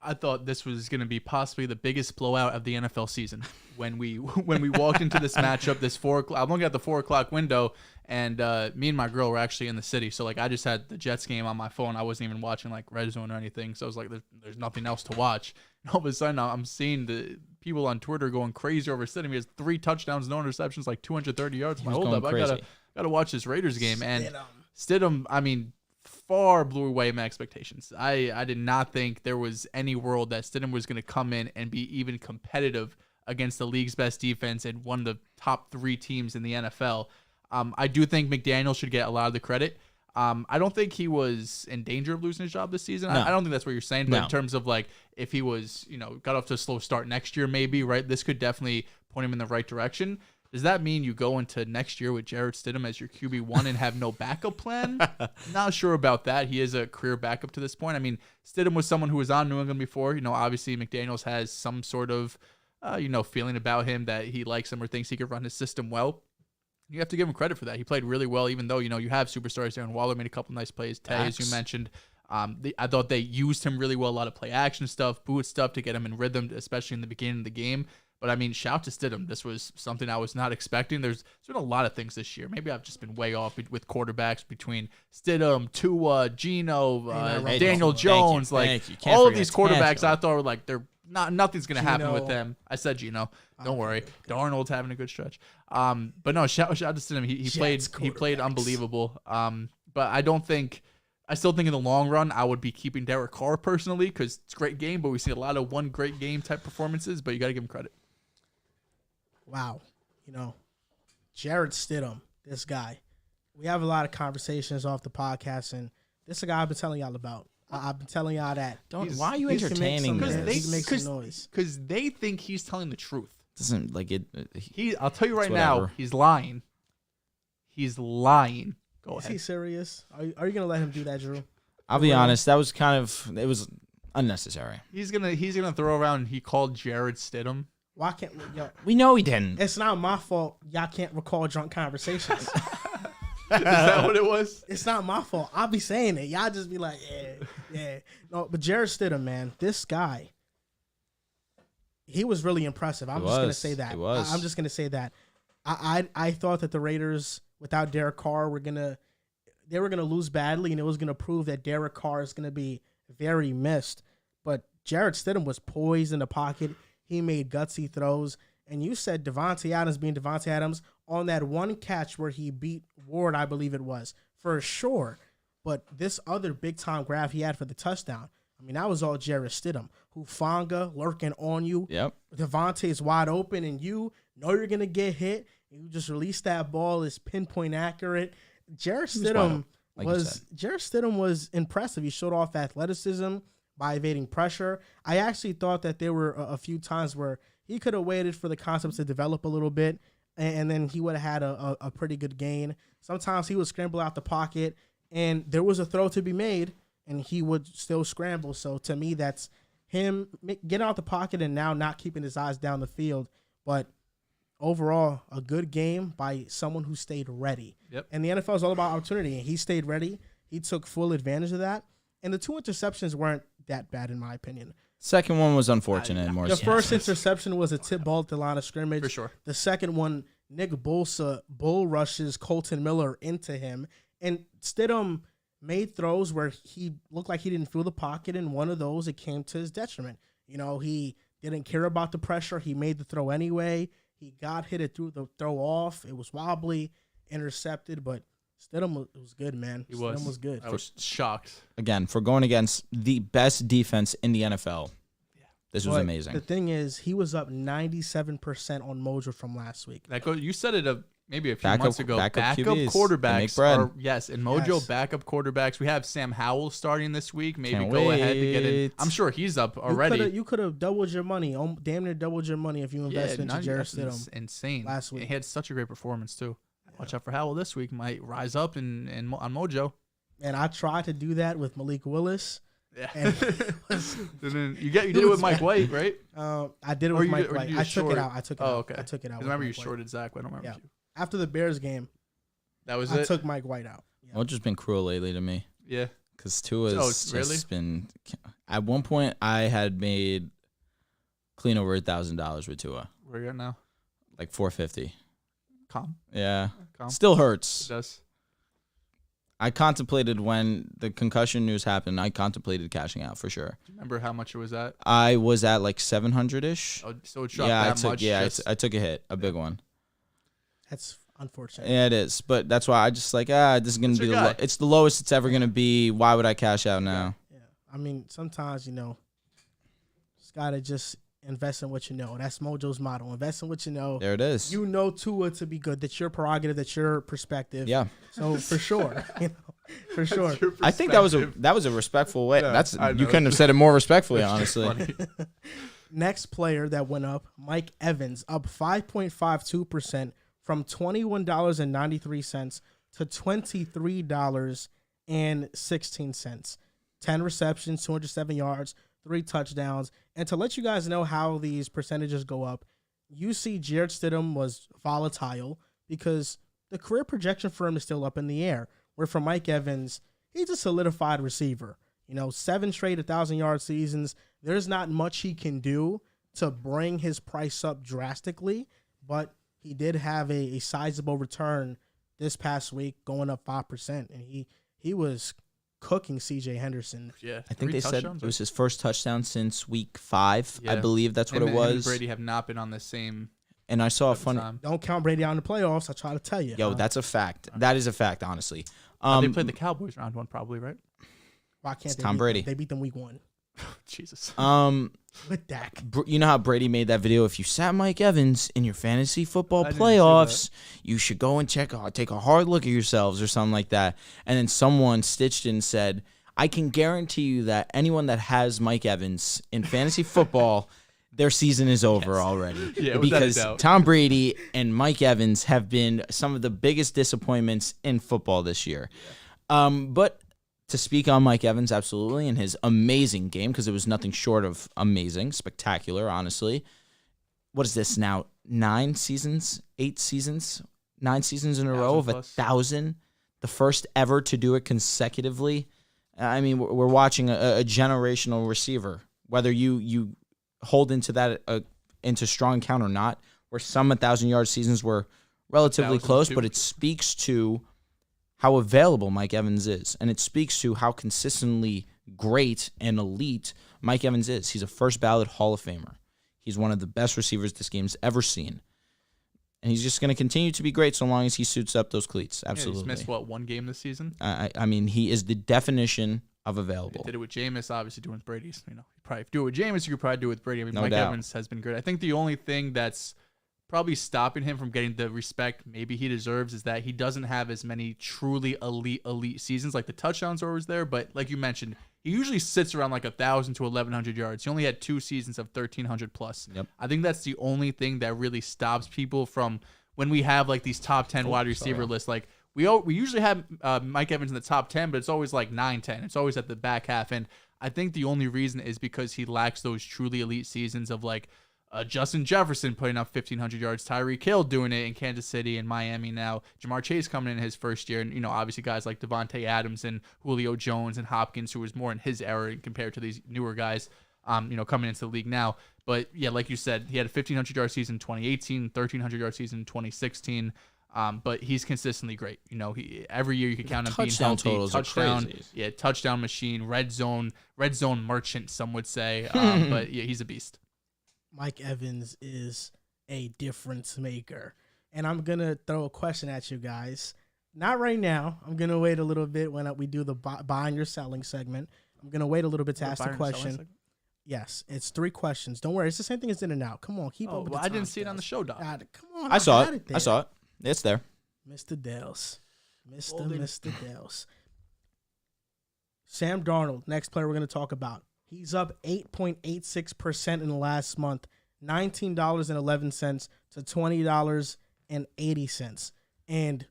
I thought this was going to be possibly the biggest blowout of the NFL season when we walked into this matchup. This 4 o'clock. I'm looking at the 4 o'clock window, and me and my girl were actually in the city. So like I just had the Jets game on my phone. I wasn't even watching like Red Zone or anything. So I was like, there's nothing else to watch. And all of a sudden, I'm seeing the people on Twitter going crazy over Stidham. He has 3 touchdowns, no interceptions, like 230 yards. Hold up, I gotta watch this Raiders game. And Stidham, I mean, far blew away my expectations. I did not think there was any world that Stidham was going to come in and be even competitive against the league's best defense and one of the top 3 teams in the NFL. I do think McDaniel should get a lot of the credit. I don't think he was in danger of losing his job this season. No. I don't think that's what you're saying, but in terms of like if he was, got off to a slow start next year, maybe, right? This could definitely point him in the right direction. Does that mean you go into next year with Jarrett Stidham as your QB1 and have no backup plan? Not sure about that. He is a career backup to this point. I mean, Stidham was someone who was on New England before. Obviously McDaniels has some sort of, feeling about him that he likes him or thinks he could run his system well. You have to give him credit for that. He played really well, even though, you have superstars there. And Waller made a couple nice plays. Tay, as you mentioned. I thought they used him really well. A lot of play action stuff, boot stuff to get him in rhythm, especially in the beginning of the game. But, I mean, shout to Stidham. This was something I was not expecting. There's been a lot of things this year. Maybe I've just been way off with quarterbacks between Stidham, Tua, Geno, Daniel Jones. All of these quarterbacks I thought were like, nothing's going to happen with them. I said Geno. Don't worry. Darnold's having a good stretch. But no, shout to Stidham. He played unbelievable. But I still think in the long run, I would be keeping Derek Carr personally because it's a great game, but we see a lot of one great game type performances, but you got to give him credit. Wow. Jarrett Stidham, this guy. We have a lot of conversations off the podcast, and this is a guy I've been telling y'all about. I've been telling y'all that. Why are you entertaining this? He makes some noise. Because they think he's telling the truth. Doesn't like it. I'll tell you right now, he's lying. He's lying. Go ahead. Is he serious? Are you going to let him do that, Drew? I'll be honest. That was it was unnecessary. He's gonna throw around. He called Jarrett Stidham. Why can't we know he didn't? It's not my fault. Y'all can't recall drunk conversations. Is that what it was? It's not my fault. I'll be saying it. Y'all just be like, yeah. No, but Jarrett Stidham, man, this guy, he was really impressive. I'm just gonna say that. I'm just gonna say that. I thought that the Raiders, without Derek Carr, they were gonna lose badly, and it was gonna prove that Derek Carr is gonna be very missed. But Jarrett Stidham was poised in the pocket. He made gutsy throws. And you said Devontae Adams being Devontae Adams on that one catch where he beat Ward, I believe it was, for sure. But this other big-time grab he had for the touchdown, I mean, that was all Jarrett Stidham. Hufanga lurking on you. Yep. Devontae's wide open, and you know you're going to get hit. And you just release that ball. It's pinpoint accurate. Jarrett Stidham was impressive. He showed off athleticism by evading pressure. I actually thought that there were a few times where he could have waited for the concepts to develop a little bit, and then he would have had a pretty good gain. Sometimes he would scramble out the pocket, and there was a throw to be made, and he would still scramble. So to me, that's him getting out the pocket and now not keeping his eyes down the field. But overall, a good game by someone who stayed ready. Yep. And the NFL is all about opportunity, and he stayed ready. He took full advantage of that. And the 2 interceptions weren't that bad, in my opinion. Second one was unfortunate. The first interception was a tip ball at the line of scrimmage. For sure. The second one, Nick Bosa bull rushes Colton Miller into him. And Stidham made throws where he looked like he didn't feel the pocket, and one of those, it came to his detriment. He didn't care about the pressure. He made the throw anyway. He got hit, it threw the throw off. It was wobbly, intercepted, but Stidham was good, man. Stidham was good. I was shocked. Again, for going against the best defense in the NFL, this was amazing. The thing is, he was up 97% on Mojo from last week. You said it maybe a few months ago. Backup quarterbacks. And Mojo backup quarterbacks. We have Sam Howell starting this week. Maybe go ahead to get in. I'm sure he's up already. You could have doubled your money, damn near doubled your money if you invested into Jarrett Stidham. Insane. Last week. He had such a great performance, too. Watch out for Howell this week. Might rise up on Mojo. And I tried to do that with Malik Willis. Yeah. And you did it with Mike White, right? I did it with Mike White. I took it out. Okay. I took it out. I remember you shorted Zach. I don't remember you. After the Bears game, that was I took Mike White out. Mojo's been cruel lately to me. Yeah. Because Tua's really? just been. At one point, I had made clean over $1,000 with Tua. Where you at now? Like $450. Calm. Yeah. Calm. Still hurts. It does. I contemplated when the concussion news happened. I contemplated cashing out for sure. Do you remember how much it was at? I was at like 700-ish. Oh, so it dropped that much. Yeah, I took a hit, a big one. That's unfortunate. Yeah, it is. But that's why I just like, this is going to be it's the lowest it's ever going to be. Why would I cash out now? Yeah. I mean, sometimes, just got to just invest in what you know. That's Mojo's motto. Invest in what you know. There it is. You know Tua to be good. That's your prerogative. That's your perspective. Yeah. So for sure, for sure. I think that was a respectful way. Yeah, You couldn't have said it more respectfully, honestly. Next player that went up, Mike Evans, up 5.52% from $21.93 to $23.16. 10 receptions, 207 yards, 3 touchdowns. And to let you guys know how these percentages go up, you see Jared Stidham was volatile because the career projection for him is still up in the air. Where for Mike Evans, he's a solidified receiver. 7 straight 1,000-yard seasons. There's not much he can do to bring his price up drastically, but he did have a sizable return this past week, going up 5%, and he was cooking C.J. Henderson. Yeah, I think they said it was his first touchdown since week 5. Yeah. I believe that's what it was. Him and Brady have not been on the same. And I saw a funny. Don't count Brady out in the playoffs. I try to tell you. Yo, that's a fact. That is a fact, honestly. They played the Cowboys round 1, probably, right? Why can't it's Tom Brady? They beat them week 1. Jesus. With Dak. You know how Brady made that video? If you sat Mike Evans in your fantasy football playoffs, you should go and take a hard look at yourselves or something like that. And then someone stitched in and said, I can guarantee you that anyone that has Mike Evans in fantasy football, their season is over already. Yeah, because Tom Brady and Mike Evans have been some of the biggest disappointments in football this year. Yeah. But to speak on Mike Evans, absolutely, and his amazing game, because it was nothing short of amazing, spectacular, honestly. What is this now? 9 seasons? 8 seasons? 9 seasons in a row of 1,000? The first ever to do it consecutively. I mean, we're watching a generational receiver. Whether you hold into that into strong count or not, where some 1,000-yard seasons were relatively close, but it speaks to how available Mike Evans is, and it speaks to how consistently great and elite Mike Evans is. He's a first-ballot Hall of Famer. He's one of the best receivers this game's ever seen. And he's just going to continue to be great so long as he suits up those cleats. Absolutely. Yeah, he's missed, 1 game this season? I mean, he is the definition of available. He did it with Jameis, obviously doing it with Brady's. You probably do it with Jameis, you could probably do it with Brady. I mean, Mike Evans has been great. I think the only thing that's probably stopping him from getting the respect maybe he deserves is that he doesn't have as many truly elite seasons. Like the touchdowns are always there, but like you mentioned, he usually sits around like 1,000 to 1,100 yards. He only had 2 seasons of 1,300 plus. Yep. I think that's the only thing that really stops people from when we have like these top 10 wide receiver lists. Like we usually have Mike Evans in the top 10, but it's always like 9, 10. It's always at the back half, and I think the only reason is because he lacks those truly elite seasons of like Justin Jefferson putting up 1,500 yards, Tyreek Hill doing it in Kansas City and Miami now, Jamar Chase coming in his first year, and obviously guys like Devontae Adams and Julio Jones and Hopkins, who was more in his era compared to these newer guys, coming into the league now. But yeah, like you said, he had a 1,500-yard season in 2018, 1,300-yard season in 2016. But he's consistently great. Every year you can count on being healthy. Touchdown machine, red zone merchant, some would say. But yeah, he's a beast. Mike Evans is a difference maker. And I'm going to throw a question at you guys. Not right now. I'm going to wait a little bit when we do the buying or selling segment. I'm going to wait a little bit to ask the question. Yes, it's 3 questions. Don't worry. It's the same thing as in and out. Come on, keep up with the I didn't see it on the show, Doc. Come on. I saw it. It's there. Mr. Dehls. Mr. Dehls. Sam Darnold, next player we're going to talk about. He's up 8.86% in the last month, $19.11 to $20.80. And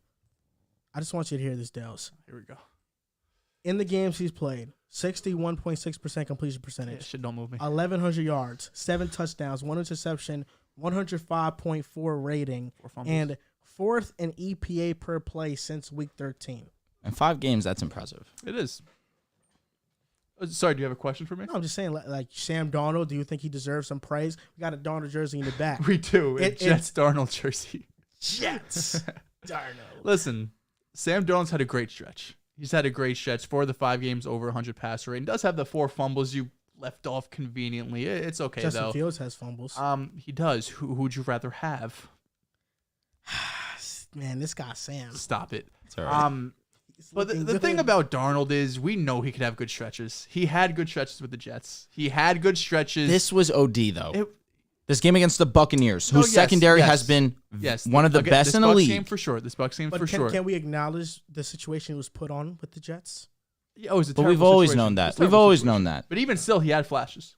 I just want you to hear this, Dehls. Here we go. In the games he's played, 61.6% completion percentage. Yeah, shit don't move me. 1,100 yards, 7 touchdowns, 1 interception, 105.4 rating, and 4th in EPA per play since week 13. In 5 games, that's impressive. It is. Sorry, do you have a question for me? No, I'm just saying, like Sam Darnold, do you think he deserves some praise? We got a Darnold jersey in the back. We do. Jets Darnold jersey. Jets. Darnold. Listen, Sam Darnold's had a great stretch. He's had a great stretch. 4 of the 5 games over 100 passer rate. And does have the 4 fumbles you left off conveniently. It's okay, though. Justin Fields has fumbles. He does. Who'd you rather have? Man, this guy Sam. Stop it. It's all right. But the thing about Darnold is we know he could have good stretches. He had good stretches with the Jets. He had good stretches. This was OD, though. This game against the Buccaneers, whose secondary has been one of the best in the league. This Bucs game for sure. This Bucs game for sure. Can we acknowledge the situation he was put on with the Jets? Yeah, it was a but terrible we've always situation. known that. We've always known that. But even still, he had flashes.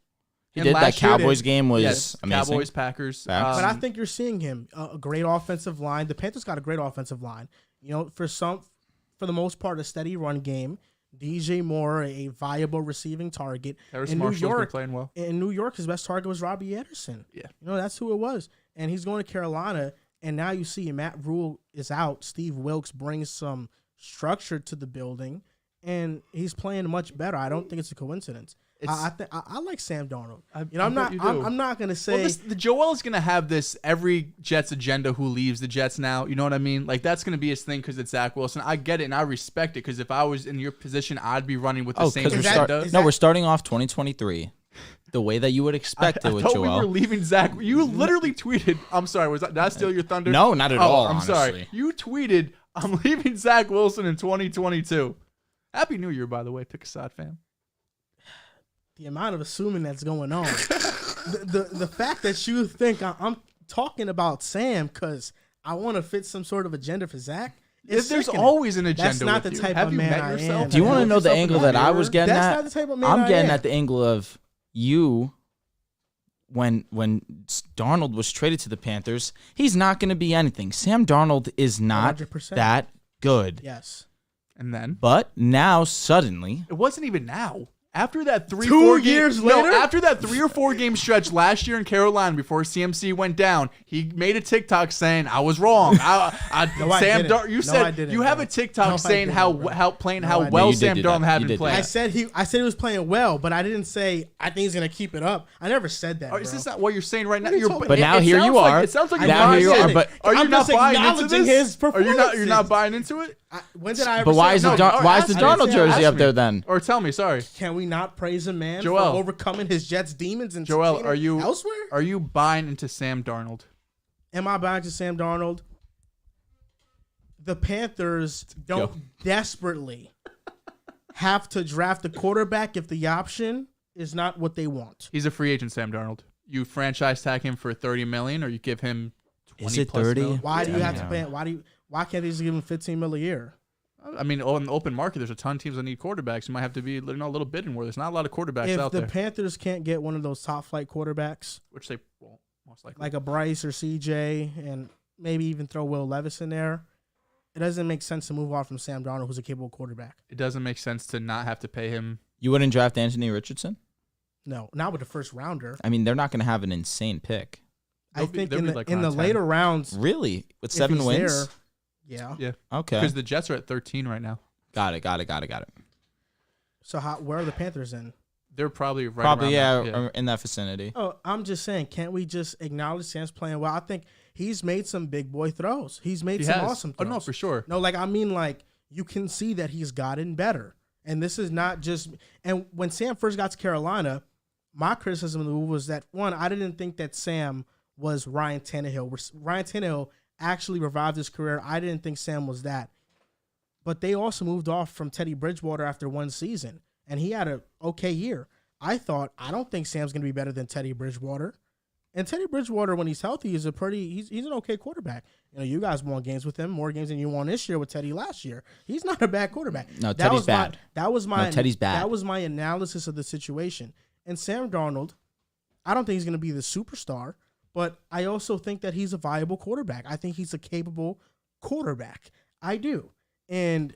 He did. That Cowboys game was amazing. Cowboys, Packers. But I think you're seeing him. A great offensive line. The Panthers got a great offensive line. You know, for the most part, a steady run game. DJ Moore, a viable receiving target. Harris Marshall's been playing well. In New York, his best target was Robbie Anderson. Yeah. You know, that's who it was. And he's going to Carolina, and now you see Matt Rule is out. Steve Wilkes brings some structure to the building, and he's playing much better. I don't think it's a coincidence. I like Sam Darnold. I'm not gonna say the Joel is gonna have this every Jets agenda who leaves the Jets now. You know what I mean? Like that's gonna be his thing because it's Zach Wilson. I get it and I respect it because if I was in your position, I'd be running with the same agenda. We're starting off 2023 the way that you would expect it with Joel. We were leaving Zach. You literally tweeted. I'm sorry. Did I steal your thunder? No, not at all. I'm sorry. You tweeted. I'm leaving Zach Wilson in 2022. Happy New Year, by the way, Pick a Side fam. The amount of assuming that's going on. the fact that you think I'm talking about Sam because I want to fit some sort of agenda for Zach. There's always an agenda. That's not the type Have of you man met I yourself? am. Do you want to know the angle that I was getting That's at? not the type of man I'm getting I am. at the angle of you when Darnold was traded to the Panthers. He's not going to be anything. Sam Darnold is not 100%. that good. Yes. And then? But now suddenly, it wasn't even now. After that 2 years later? After that 3 or 4 game stretch last year in Carolina before CMC went down, he made a TikTok saying I was wrong. You said you have a TikTok saying how well Sam Darnold had been playing. I said he was playing well, but I didn't say I think he's gonna keep it up. I never said that. Is this not what you're saying right now? But now here you are. It sounds like now here you are. But are you not buying into this? His performances. You're not buying into it? When did I ever? But why is the Darnold jersey up there then? Or tell me, sorry. Can we not praise a man for overcoming his Jets demons and Joel, elsewhere? Are you buying into Sam Darnold? Am I buying into Sam Darnold? The Panthers don't desperately have to draft a quarterback if the option is not what they want. He's a free agent, Sam Darnold. You franchise tag him for $30 million, or you give him 20 Is it plus 30? million? Why do you have to pay? Why can't they just give him $15 million a year? I mean, in the open market, there's a ton of teams that need quarterbacks. You might have to be a little bidding where there's not a lot of quarterbacks out there. If the Panthers can't get one of those top flight quarterbacks, which they won't, most likely, like a Bryce or CJ, and maybe even throw Will Levis in there, it doesn't make sense to move on from Sam Darnold, who's a capable quarterback. It doesn't make sense to not have to pay him. You wouldn't draft Anthony Richardson? No, not with the first rounder. I mean, they're not going to have an insane pick. I think in the later rounds. Really? With 7 wins? Yeah. Okay. Because the Jets are at 13 right now. Got it. So where are the Panthers in? They're probably around in that vicinity. Oh, I'm just saying, can't we just acknowledge Sam's playing well? I think he's made some big boy throws. He's made some awesome throws. Oh, no, for sure. No, you can see that he's gotten better. And this is not just – and when Sam first got to Carolina, my criticism of the move was that, one, I didn't think that Sam was Ryan Tannehill. Ryan Tannehill actually revived his career. I didn't think Sam was that. But they also moved off from Teddy Bridgewater after 1 season, and he had an okay year. I don't think Sam's going to be better than Teddy Bridgewater. And Teddy Bridgewater, when he's healthy, is he's an okay quarterback. You know, you guys won games with him, more games than you won this year with Teddy last year. He's not a bad quarterback. No, Teddy's bad. Teddy's bad. That was my analysis of the situation. And Sam Darnold, I don't think he's going to be the superstar, but I also think that he's a viable quarterback. I think he's a capable quarterback. I do. And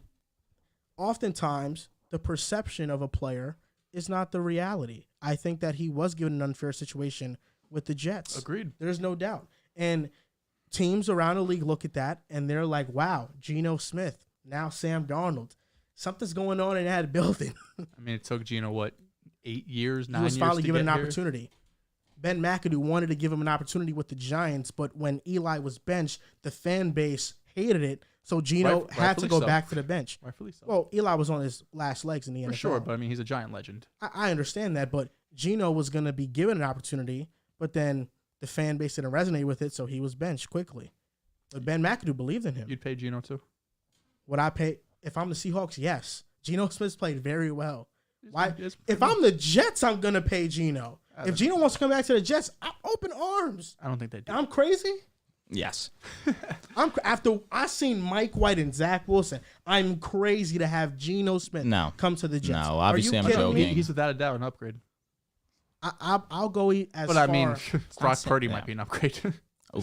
oftentimes, the perception of a player is not the reality. I think that he was given an unfair situation with the Jets. Agreed. There's no doubt. And teams around the league look at that, and they're like, wow, Geno Smith, now Sam Darnold. Something's going on in that building. I mean, it took Geno, what, 8 years, 9 He years was finally to given an get here? opportunity. Ben McAdoo wanted to give him an opportunity with the Giants, but when Eli was benched, the fan base hated it, so Geno had to go back to the bench. Rightfully so. Well, Eli was on his last legs in the NFL. For sure, but I mean, he's a Giant legend. I understand that, but Geno was going to be given an opportunity, but then the fan base didn't resonate with it, so he was benched quickly. But Ben McAdoo believed in him. You'd pay Geno too? Would I pay? If I'm the Seahawks, yes. Geno Smith's played very well. Why? It's If I'm the Jets, I'm going to pay Geno. If Geno wants to come back to the Jets, I'm open arms. I don't think they do. I'm crazy. Yes. After I seen Mike White and Zach Wilson, I'm crazy to have Geno Smith come to the Jets. No, obviously I'm kidding me? joking. He's without a doubt an upgrade. I'll go as But far. I mean, Brock Purdy yeah. might be an upgrade.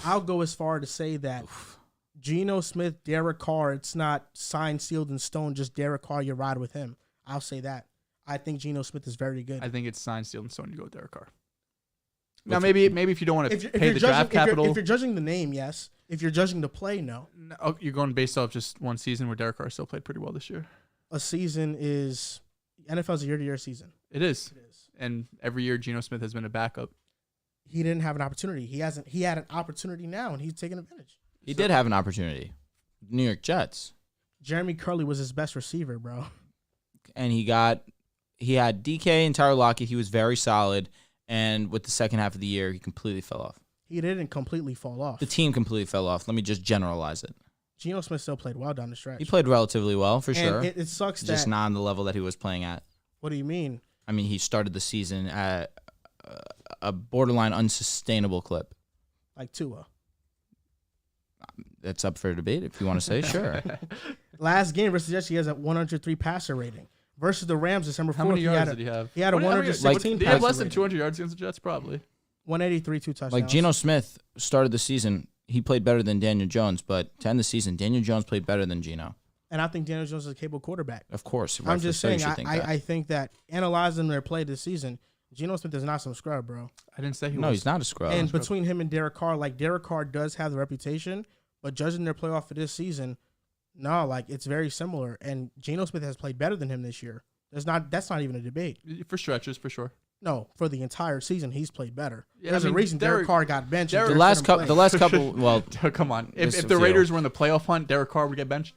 I'll go as far to say that Geno Smith, Derek Carr, it's not signed, sealed in stone. Just Derek Carr, you ride with him. I'll say that. I think Geno Smith is very good. I think it's signed, sealed, and stone. You go with Derek Carr. Now, maybe if you don't want to pay the draft capital. If you're judging the name, yes. If you're judging the play, no. You're going based off just one season where Derek Carr still played pretty well this year. A season is NFL's a year-to-year season. It is. And every year, Geno Smith has been a backup. He didn't have an opportunity. He had an opportunity now, and he's taking advantage. He did have an opportunity. New York Jets. Jeremy Curley was his best receiver, bro. And he had DK and Tyler Lockett. He was very solid. And with the second half of the year, he completely fell off. He didn't completely fall off. The team completely fell off. Let me just generalize it. Geno Smith still played well down the stretch. He played relatively well, for sure. It sucks that... Just not on the level that he was playing at. What do you mean? I mean, he started the season at a borderline unsustainable clip. Like Tua. That's up for debate if you want to say, sure. Last game versus the Jets, he has a 103 passer rating. Versus the Rams, December 4th, How many yards did he have? He had a 116 Did he passer have less than rating. 200 yards against the Jets? Probably. 183, 2 touchdowns. Like Geno Smith started the season, he played better than Daniel Jones, but to end the season, Daniel Jones played better than Geno. And I think Daniel Jones is a capable quarterback. Of course. I'm just saying, I think that analyzing their play this season, Geno Smith is not some scrub, bro. I didn't say he was. No, he's not a scrub. And between him and Derek Carr, like Derek Carr does have the reputation, but judging their playoff for this season, no, like it's very similar. And Geno Smith has played better than him this year. That's not even a debate. For stretches, for sure. No, for the entire season, he's played better. Yeah, There's a reason Derek Carr got benched. The last couple, well, come on. If the Raiders were in the playoff hunt, Derek Carr would get benched.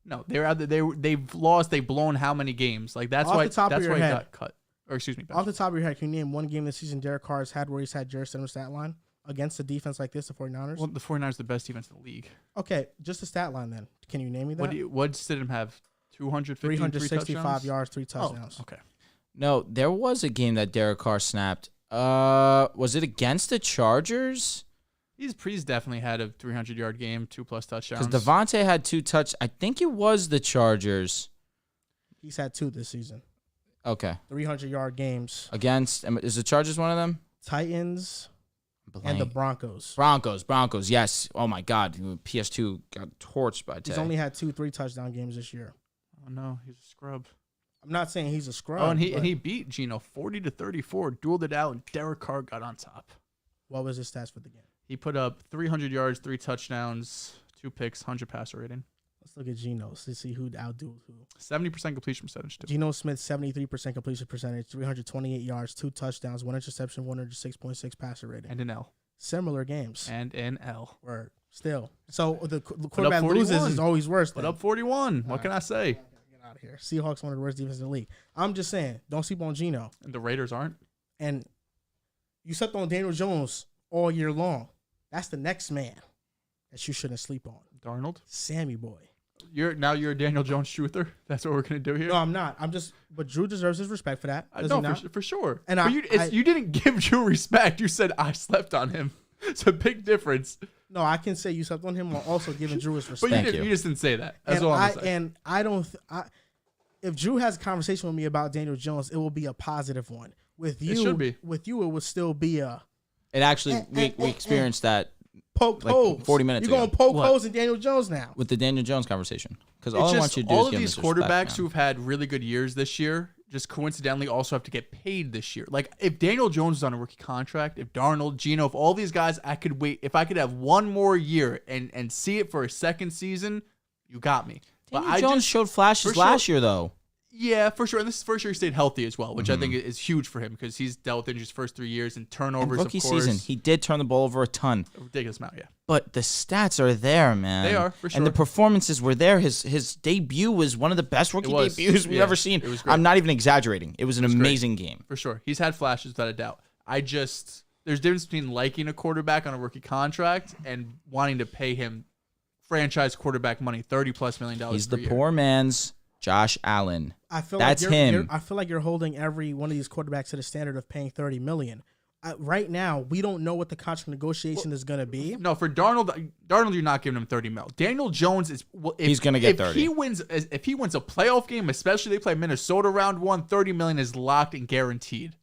No, they've lost. They've blown how many games? Like that's why he got cut. Or excuse me. Off the top of your head, can you name one game this season Derek Carr has had where he's had Jarrett Stidham's stat line against a defense like this, the 49ers? Well, the 49ers are the best defense in the league. Okay, just the stat line then. Can you name me that? What did Stidham have? 365 yards, 3 touchdowns. Oh, okay. No, there was a game that Derek Carr snapped. Was it against the Chargers? He's definitely had a 300-yard game, 2+ touchdowns. Because Devontae had 2 touch. I think it was the Chargers. He's had 2 this season. Okay. 300-yard games. Against, is the Chargers one of them? Titans and the Broncos. Broncos, yes. Oh, my God. PS2 got torched by Tay. He's only had 2 3-touchdown games this year. Oh, no. He's a scrub. I'm not saying he's a scrub. Oh, and he beat Geno 40-34, dueled it out, and Derek Carr got on top. What was his stats for the game? He put up 300 yards, 3 touchdowns, 2 picks, 100 passer rating. Let's look at Geno to see who outdueled who. 70% completion percentage, too. Geno Smith, 73% completion percentage, 328 yards, 2 touchdowns, 1 interception, 106.6 passer rating. And an L. Similar games. And an L. Word. Still. So the quarterback loses is always worse. Put up 41. What can I say? Get out of here. Seahawks, one of the worst defenses in the league. I'm just saying, don't sleep on Geno. And the Raiders aren't. And you slept on Daniel Jones all year long. That's the next man that you shouldn't sleep on. Darnold? Sammy boy. You're a Daniel Jones truther? That's what we're going to do here? No, I'm not. But Drew deserves his respect for that. No, for sure. And you didn't give Drew respect. You said I slept on him. It's a big difference. No, I can say you slept on him while also giving Drew his respect. But you just didn't say that. That's all I'm saying. And if Drew has a conversation with me about Daniel Jones, it will be a positive one. With you, it should be. With you, it would still be a. It actually, we experienced that. Poke like holes. 40 minutes You're ago. going to poke holes in Daniel Jones now. With the Daniel Jones conversation. Because all I want you to do all is of give these him his quarterbacks respect, who've had really good years this year just coincidentally also have to get paid this year. Like, if Daniel Jones is on a rookie contract, if Darnold, Geno, if all these guys, I could wait. If I could have one more year and see it for a second season, you got me. Daniel Jones showed flashes last year, though. Yeah, for sure. And this is first year he stayed healthy as well, which I think is huge for him because he's dealt with injuries first 3 years and turnovers, rookie of course. season, he did turn the ball over a ton. A ridiculous amount, yeah. But the stats are there, man. They are, for sure. And the performances were there. His debut was one of the best rookie debuts we've ever seen. It was great. I'm not even exaggerating. It was an amazing game. For sure. He's had flashes without a doubt. There's a difference between liking a quarterback on a rookie contract and wanting to pay him franchise quarterback money, $30+ million. He's the poor man's Josh Allen. I feel that's like him. I feel like you're holding every one of these quarterbacks to the standard of paying $30 million. Right now, we don't know what the contract negotiation is going to be. No, for Darnold, you're not giving him $30 million. Daniel Jones is. He's going to get 30. If he wins a playoff game, especially they play Minnesota round 1, $30 million is locked and guaranteed.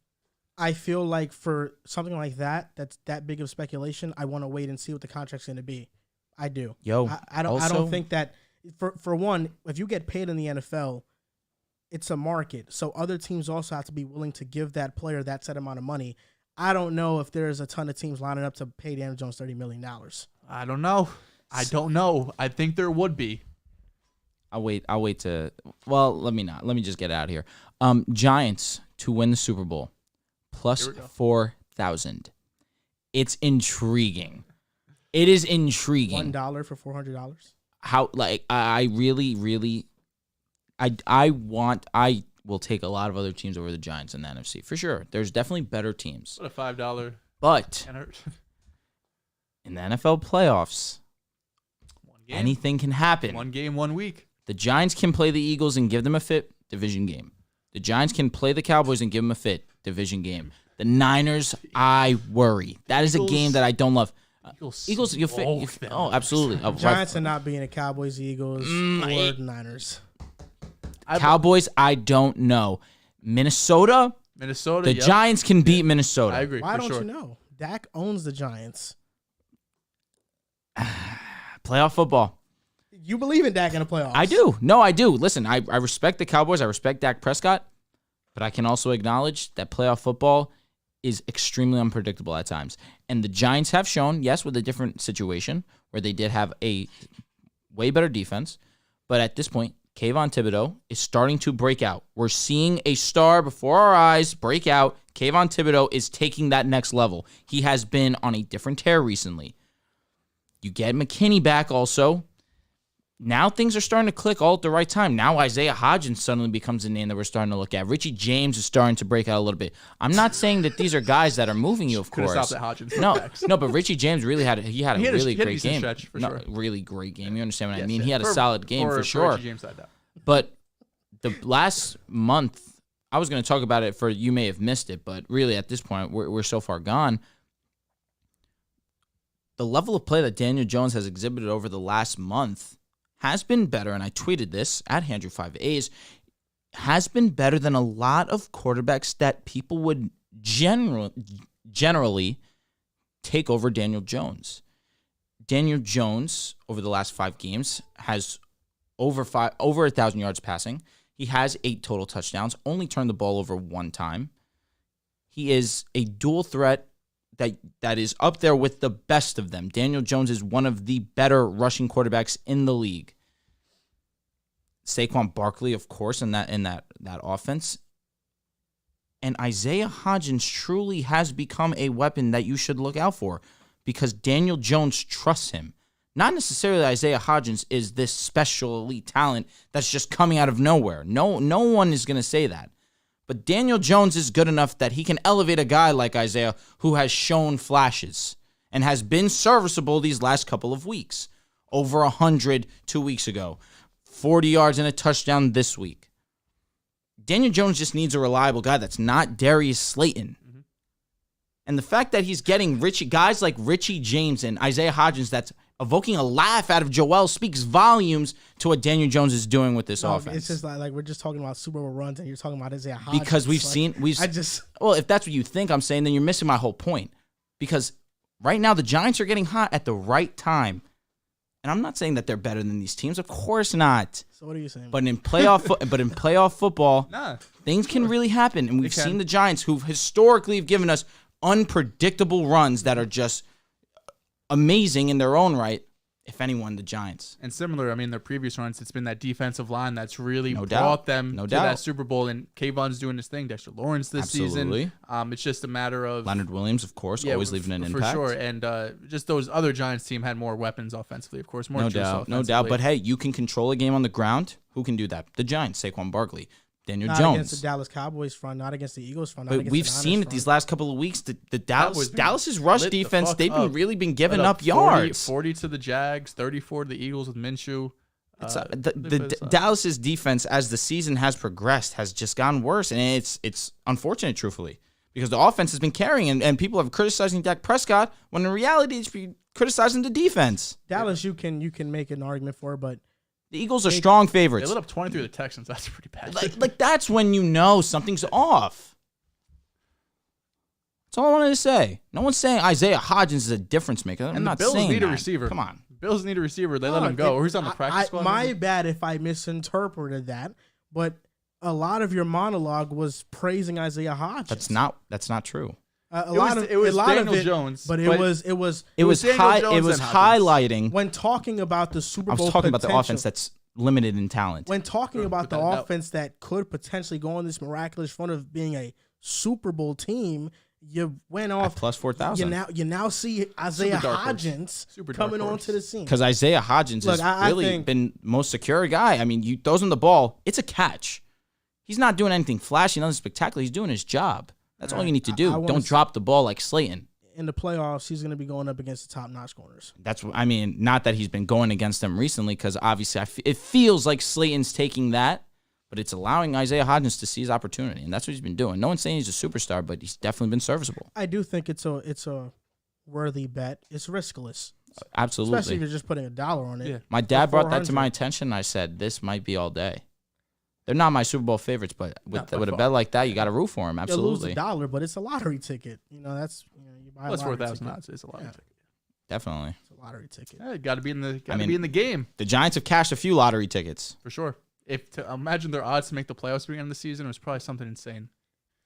I feel like for something like that's that big of speculation, I want to wait and see what the contract's going to be. I do. I don't think that for one, if you get paid in the NFL, it's a market. So other teams also have to be willing to give that player that set amount of money. I don't know if there's a ton of teams lining up to pay Daniel Jones $30 million. I don't know. I think there would be. I'll wait to. Well, let me just get out of here. Giants to win the Super Bowl plus 4,000. It's intriguing. It is intriguing. $1 for $400. How I will take a lot of other teams over the Giants in the NFC for sure. There's definitely better teams. What a $5. But in the NFL playoffs, anything can happen. 1 game, 1 week. The Giants can play the Eagles and give them a fit division game. The Giants can play the Cowboys and give them a fit division game. The Niners, I worry. That is a game that I don't love. Eagles, oh, absolutely. Giants are not being the Cowboys, Eagles, or the Niners. Cowboys, I don't know. Minnesota, the Giants can beat Minnesota. I agree. Why don't you know? Dak owns the Giants. Playoff football. You believe in Dak in the playoffs? I do. No, I do. Listen, I respect the Cowboys. I respect Dak Prescott. But I can also acknowledge that playoff football is extremely unpredictable at times. And the Giants have shown, yes, with a different situation, where they did have a way better defense. But at this point, Kayvon Thibodeau is starting to break out. We're seeing a star before our eyes break out. Kayvon Thibodeau is taking that next level. He has been on a different tear recently. You get McKinney back also. Now things are starting to click all at the right time. Now Isaiah Hodgins suddenly becomes a name that we're starting to look at. Richie James is starting to break out a little bit. I'm not saying that these are guys that are moving you, of course. Could have stopped at Hodgins. No, but Richie James really had a really great game. Stretch, for sure. Really great game. You understand what I mean? He had a solid game for sure. Richie James had that. But the last month, I was going to talk about it for you may have missed it, but really at this point, we're so far gone. The level of play that Daniel Jones has exhibited over the last month has been better, and I tweeted this at Andrew5A's, has been better than a lot of quarterbacks that people would generally take over Daniel Jones. Daniel Jones, over the last 5 games, has over 1,000 yards passing. He has 8 total touchdowns, only turned the ball over 1 time. He is a dual threat that is up there with the best of them. Daniel Jones is one of the better rushing quarterbacks in the league. Saquon Barkley, of course, in that offense. And Isaiah Hodgins truly has become a weapon that you should look out for because Daniel Jones trusts him. Not necessarily Isaiah Hodgins is this special elite talent that's just coming out of nowhere. No one is going to say that. But Daniel Jones is good enough that he can elevate a guy like Isaiah who has shown flashes and has been serviceable these last couple of weeks. Over 100 2 weeks ago. 40 yards and a touchdown this week. Daniel Jones just needs a reliable guy that's not Darius Slayton. Mm-hmm. And the fact that he's getting guys like Richie James and Isaiah Hodgins that's evoking a laugh out of Joel speaks volumes to what Daniel Jones is doing with this offense. It's just like we're just talking about Super Bowl runs and you're talking about Isaiah Hodgins. Because well, if that's what you think I'm saying, then you're missing my whole point. Because right now the Giants are getting hot at the right time. And I'm not saying that they're better than these teams. Of course not. So what are you saying? But in playoff football, things can really happen. And we've seen the Giants who historically have given us unpredictable runs that are just amazing in their own right. if anyone, the Giants. And similar, I mean, their previous runs, it's been that defensive line that's really No brought doubt. them No to doubt. that Super Bowl. And Kayvon's doing his thing. Dexter Lawrence this Absolutely. season. It's just a matter of Leonard Williams, of course, always leaving an impact. For sure. And just those other Giants team had more weapons offensively, of course. More No juice doubt. No offensively. doubt. But, hey, you can control a game on the ground. Who can do that? The Giants, Saquon Barkley. Daniel Not Jones. against the Dallas Cowboys front, not against the Eagles front. Not But against we've the Niners seen it front. these last couple of weeks. The Cowboys Dallas's rush lit the defense, fuck they've up. really been giving Put up 40, yards. 40 to the Jags, 34 to the Eagles with Minshew. Dallas's defense, as the season has progressed, has just gotten worse, and it's unfortunate, truthfully, because the offense has been carrying, and people have criticizing Dak Prescott when in reality it's criticizing the defense. Dallas, you can make an argument for, but The Eagles are strong They favorites. lit up 23 to the Texans. That's pretty bad. Like that's when you know something's off. That's all I wanted to say. No one's saying Isaiah Hodgins is a difference maker. I'm And not the Bills saying need a that. receiver. Come on. Bills need a receiver. They let him go. Or he's on the practice squad. My bad if I misinterpreted that, but a lot of your monologue was praising Isaiah Hodgins. That's not true. A lot it was of Daniel it, Jones, but but it was It was Daniel Jones it was and Hodgins. highlighting. when talking about the Super I Bowl. was talking about the potential- offense that's limited in talent. When talking about the without a doubt. offense that could potentially go on this miraculous run of being a Super Bowl team, you went off At plus 4,000. You now see Isaiah dark horse. Hodgins Super dark coming horse. onto the scene. Because Isaiah Hodgins Look, has I really think- been most secure guy. I mean, you throws him the ball, it's a catch. He's not doing anything flashy, nothing spectacular. He's doing his job. That's all you need to do. I wanna Don't s- drop the ball like Slayton. In the playoffs, he's going to be going up against the top-notch corners. That's what I mean. Not that he's been going against them recently, because obviously it feels like Slayton's taking that, but it's allowing Isaiah Hodgins to see his opportunity, and that's what he's been doing. No one's saying he's a superstar, but he's definitely been serviceable. I do think it's a worthy bet. It's riskless, Absolutely. especially if you're just putting $1 on it. Yeah. My dad brought that to 400. my attention, and I said, this might be all day. They're not my Super Bowl favorites, but Not by with a far. bet like that, you got to root for them. You lose Absolutely. $1, but it's a lottery ticket. You know that's you buy Plus a lottery 4,000 ticket. odds is a lot. Yeah. Definitely. It's a lottery ticket. Yeah, got to be in the mean- be in the game The Giants have cashed a few lottery tickets. for sure. If to imagine their odds to make the playoffs at the beginning of the season, it was probably something insane.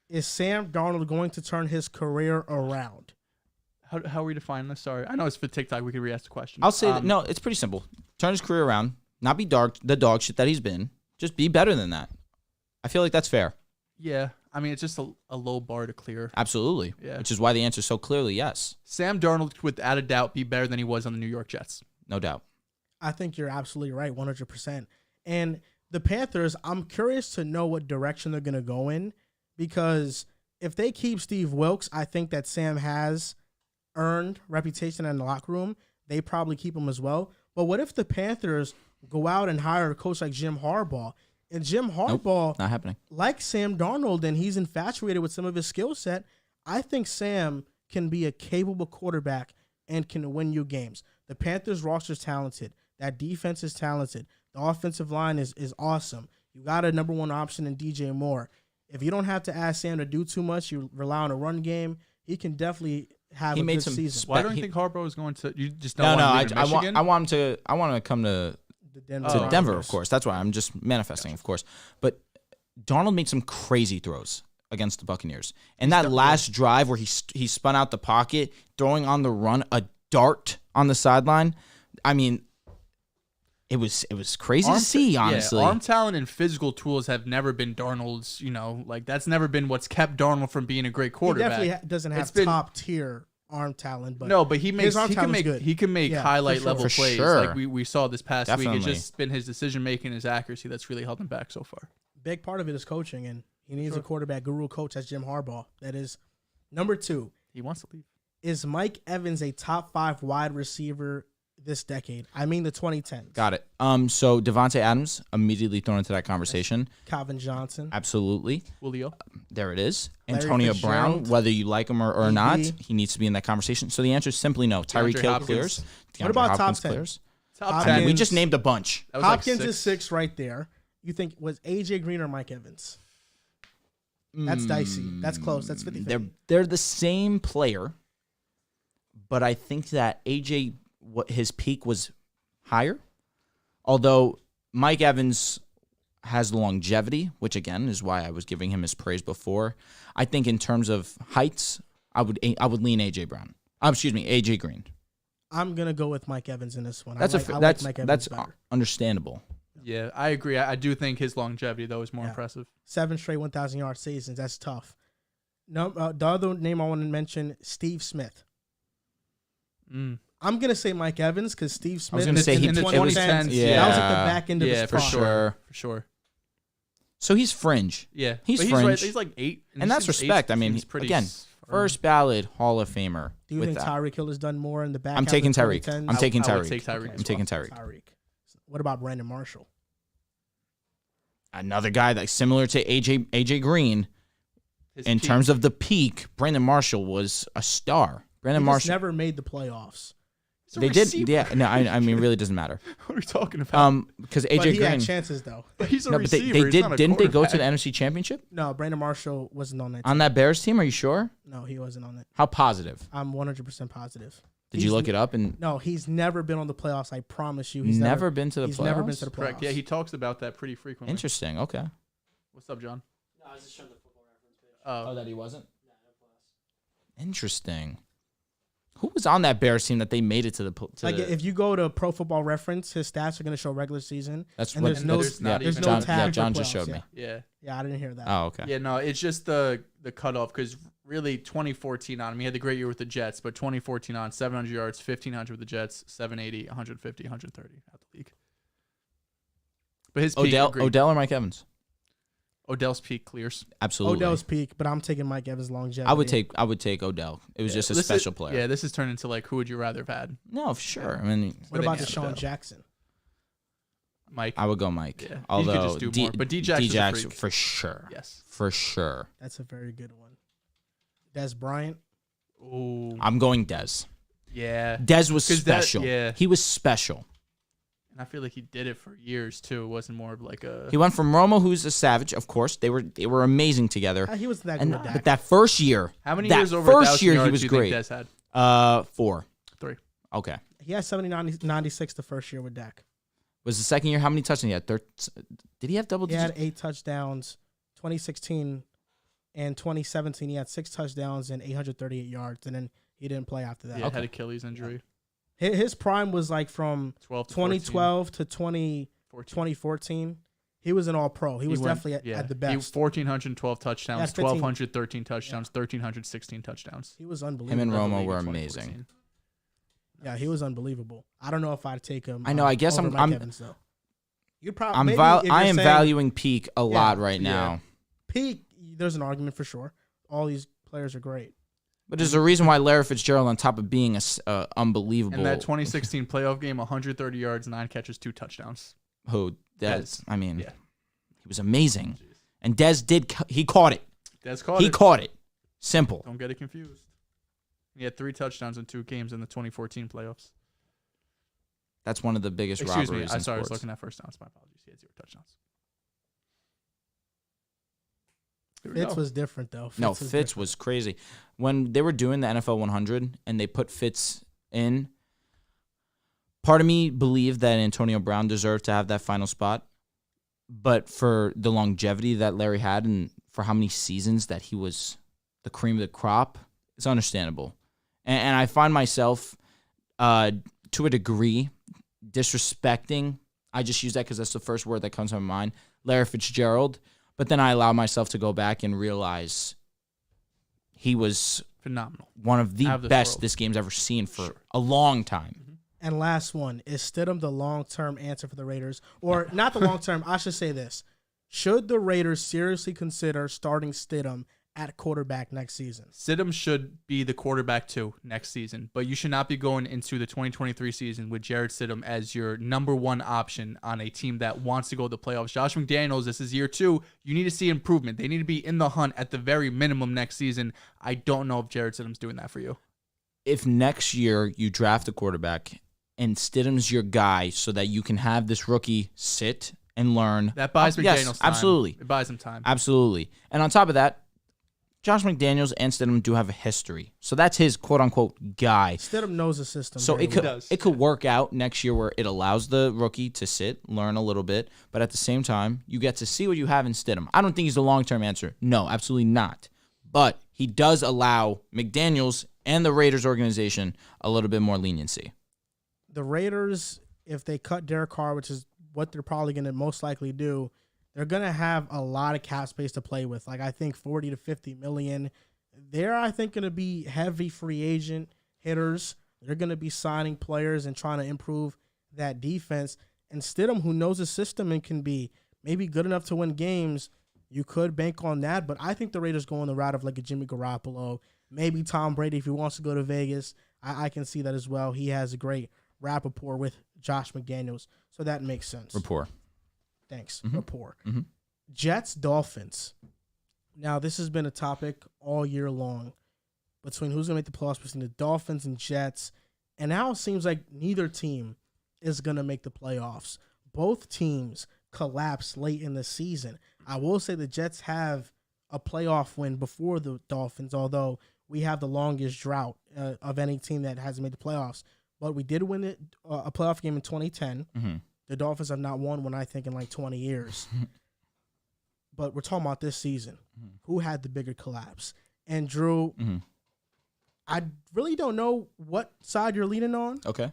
Is Sam Darnold going to turn his career around? How are we defining this? Sorry, I know it's for TikTok. We could re-ask the question. I'll say that, no, it's pretty simple. Turn his career around, not be the dog shit that he's been. Just be better than that. I feel like that's fair. Yeah, I mean it's just a low bar to clear. Absolutely. Yeah. Which is why the answer is so clearly yes. Sam Darnold, without a doubt, be better than he was on the New York Jets. No doubt. I think you're absolutely right, 100%. And the Panthers, I'm curious to know what direction they're going to go in, because if they keep Steve Wilkes, I think that Sam has earned reputation in the locker room. They probably keep him as well. But what if the Panthers go out and hire a coach like Jim Harbaugh? And Jim Harbaugh, Not happening. like Sam Darnold, and he's infatuated with some of his skill set, I think Sam can be a capable quarterback and can win you games. The Panthers roster is talented. That defense is talented. The offensive line is awesome. You got a number one option in DJ Moore. If you don't have to ask Sam to do too much, you rely on a run game, he can definitely have a good season. Why don't you think Harbaugh is going to? You just don't want to leave in Michigan? I want him to come to The Denver, of course. That's why I'm just manifesting, of course. But Darnold made some crazy throws against the Buccaneers. And that last drive where he spun out the pocket, throwing on the run a dart on the sideline, I mean, it was crazy to see, honestly. Yeah, arm talent and physical tools have never been Darnold's, that's never been what's kept Darnold from being a great He quarterback. definitely doesn't have It's been- top tier arm talent, but No, but he his arm talent's can good. make Yeah, highlight for level sure. plays For sure. like we saw this past week. Definitely. It's just been his decision making, his accuracy that's really held him back so far. big part of it is coaching, and he needs a quarterback guru coach. That's Jim Harbaugh. That is number 2. He wants to leave. Is Mike Evans a top 5 wide receiver this decade? I mean the 2010s. Got it. So Devontae Adams immediately thrown into that conversation. Calvin Johnson. Absolutely. Julio. There it is. Larry Antonio Brown, Fitzgerald. whether you like him or not, EB. he needs to be in that conversation. So the answer is simply no. Tyreek DeAndre Hill Hopkins. clears. What about DeAndre top Hopkins 10? clears. Top Hopkins. 10. I mean, we just named a bunch. That was like Hopkins 6. is 6 right there. You think was AJ Green or Mike Evans? That's dicey. That's close. That's 50-50. They're the same player, but I think that AJ, his peak was higher. Although Mike Evans has longevity, which again is why I was giving him his praise before. I think in terms of heights, I would lean AJ Green. I'm gonna go with Mike Evans in this one. That's I like Mike Evans better. Understandable. Yeah, I agree. I do think his longevity though is more impressive. 7 straight 1,000-yard seasons. That's tough. No, the other name I want to mention, Steve Smith. I'm gonna say Mike Evans because Steve Smith. I was gonna say in the 2010s. Yeah, that was at the back end of his prime. for sure. So he's fringe. Yeah, he's fringe. fringe. He's like 8, and that's respect. I mean, again, first ballot Hall of Famer. Do you think Tyreek Hill has done more in the back? I'm taking Tyreek. I'm taking Tyreek. I would take Tyreek. I'm taking Tyreek. What about Brandon Marshall? Another guy that's similar to AJ Green. In terms of the peak, Brandon Marshall was a star. Brandon Marshall never made the playoffs. They did, yeah. No, I mean, it really doesn't matter. What are we talking about? Because AJ Green had chances though. But he's a no, receiver. But they did. Didn't they go to the quarterback. NFC Championship? No, Brandon Marshall wasn't on that team. On that Bears team? Are you sure? No, he wasn't on it. How positive? I'm 100% positive. Did you look it up? And no, he's never been on the playoffs. I promise you, he's never been to the playoffs. He's never been to the playoffs. Correct. Yeah, he talks about that pretty frequently. Interesting. Okay. What's up, John? No, I was just showing the football reference page. Oh, that he wasn't. No, no plus. Interesting. Who was on that Bears team that they made it to the? If you go to Pro Football Reference, his stats are going to show regular season. That's and what. there's no John, tag. John just showed me. Yeah. Yeah, I didn't hear that. Oh, okay. Yeah, no, it's just the cutoff because really 2014 on. He had the great year with the Jets, but 2014 on 700 yards, 1,500 with the Jets, 780, 150, 130 out the league. But his peak, Odell or Mike Evans? Odell's peak clears. Absolutely. Odell's peak, but I'm taking Mike Evans' longevity. I would take Odell. It was just a special player. Yeah, this has turned into like who would you rather have had? No, for sure. I mean, what about Deshaun Jackson? Mike. I would go Mike. Yeah. Although he could just do more. But D-Jackson for sure. Yes. For sure. That's a very good one. Des Bryant. Oh. I'm going Des. Yeah. Des was special. He was special. And I feel like he did it for years too. It wasn't more of like a. He went from Romo, who's a savage. Of course, they were amazing together. He was that good. But that first year, how many years over 1,000 yards he was do you great. think Des had? 4. 3. Okay. He had 96 the first year with Dak. Was the second year? How many touchdowns he had? Did he have double digits? He had 8 touchdowns. 2016 and 2017, he had 6 touchdowns and 838 yards, and then he didn't play after that. Yeah, had Achilles injury. His prime was like from 2012 to 2014. He was an all-pro. He was definitely at the best. 1,412 touchdowns, 1,213 touchdowns, 1,316 touchdowns. He was unbelievable. Him and Romo were amazing. Yeah, he was unbelievable. I don't know if I'd take him. I know. I guess I'm. Evans, though. You'd probably. I am valuing peak a lot right now. Peak. There's an argument for sure. All these players are great. But there's a reason why Larry Fitzgerald, on top of being unbelievable. In that 2016 playoff game, 130 yards, 9 catches, 2 touchdowns. Who? Dez. I mean, he was amazing. And Dez he caught it. He caught it. Simple. Don't get it confused. He had 3 touchdowns in 2 games in the 2014 playoffs. That's one of the biggest robberies in sports. I was looking at first downs. My apologies. He had 0 touchdowns. Fitz was different, though. Fitz was crazy. When they were doing the NFL 100 and they put Fitz in, part of me believed that Antonio Brown deserved to have that final spot. But for the longevity that Larry had and for how many seasons that he was the cream of the crop, it's understandable. And I find myself, to a degree, disrespecting. I just use that because that's the first word that comes to my mind. Larry Fitzgerald. But then I allow myself to go back and realize he was phenomenal. One of the best this game's ever seen for a long time. Mm-hmm. And last one, is Stidham the long-term answer for the Raiders? Or not the long-term, I should say this. Should the Raiders seriously consider starting Stidham at quarterback next season? Stidham should be the quarterback too next season, but you should not be going into the 2023 season with Jarrett Stidham as your number 1 option on a team that wants to go to the playoffs. Josh McDaniels, this is year 2. You need to see improvement. They need to be in the hunt at the very minimum next season. I don't know if Jarrett Stidham's doing that for you. If next year you draft a quarterback and Stidham's your guy so that you can have this rookie sit and learn. That buys McDaniels time. Absolutely. It buys him time. Absolutely. And on top of that, Josh McDaniels and Stidham do have a history. So that's his quote-unquote guy. Stidham knows the system. So it could work out next year where it allows the rookie to sit, learn a little bit, but at the same time, you get to see what you have in Stidham. I don't think he's the long-term answer. No, absolutely not. But he does allow McDaniels and the Raiders organization a little bit more leniency. the Raiders, if they cut Derek Carr, which is what they're probably going to most likely do, they're going to have a lot of cap space to play with. Like, I think 40 to 50 million. They're, I think, going to be heavy free agent hitters. They're going to be signing players and trying to improve that defense. And Stidham, who knows the system and can be maybe good enough to win games, you could bank on that. But I think the Raiders go on the route of like a Jimmy Garoppolo, maybe Tom Brady if he wants to go to Vegas. I can see that as well. He has a great rapport with Josh McDaniels, so that makes sense. Rapport. Thanks. Rapport. Jets, Dolphins. Now, this has been a topic all year long between who's going to make the playoffs between the Dolphins and Jets. And now it seems like neither team is going to make the playoffs. Both teams collapsed late in the season. I will say the Jets have a playoff win before the Dolphins, although we have the longest drought of any team that hasn't made the playoffs. But we did win a playoff game in 2010. The Dolphins have not won one, I think, in like 20 years. But we're talking about this season. Who had the bigger collapse? And Drew, I really don't know what side you're leaning on. Okay.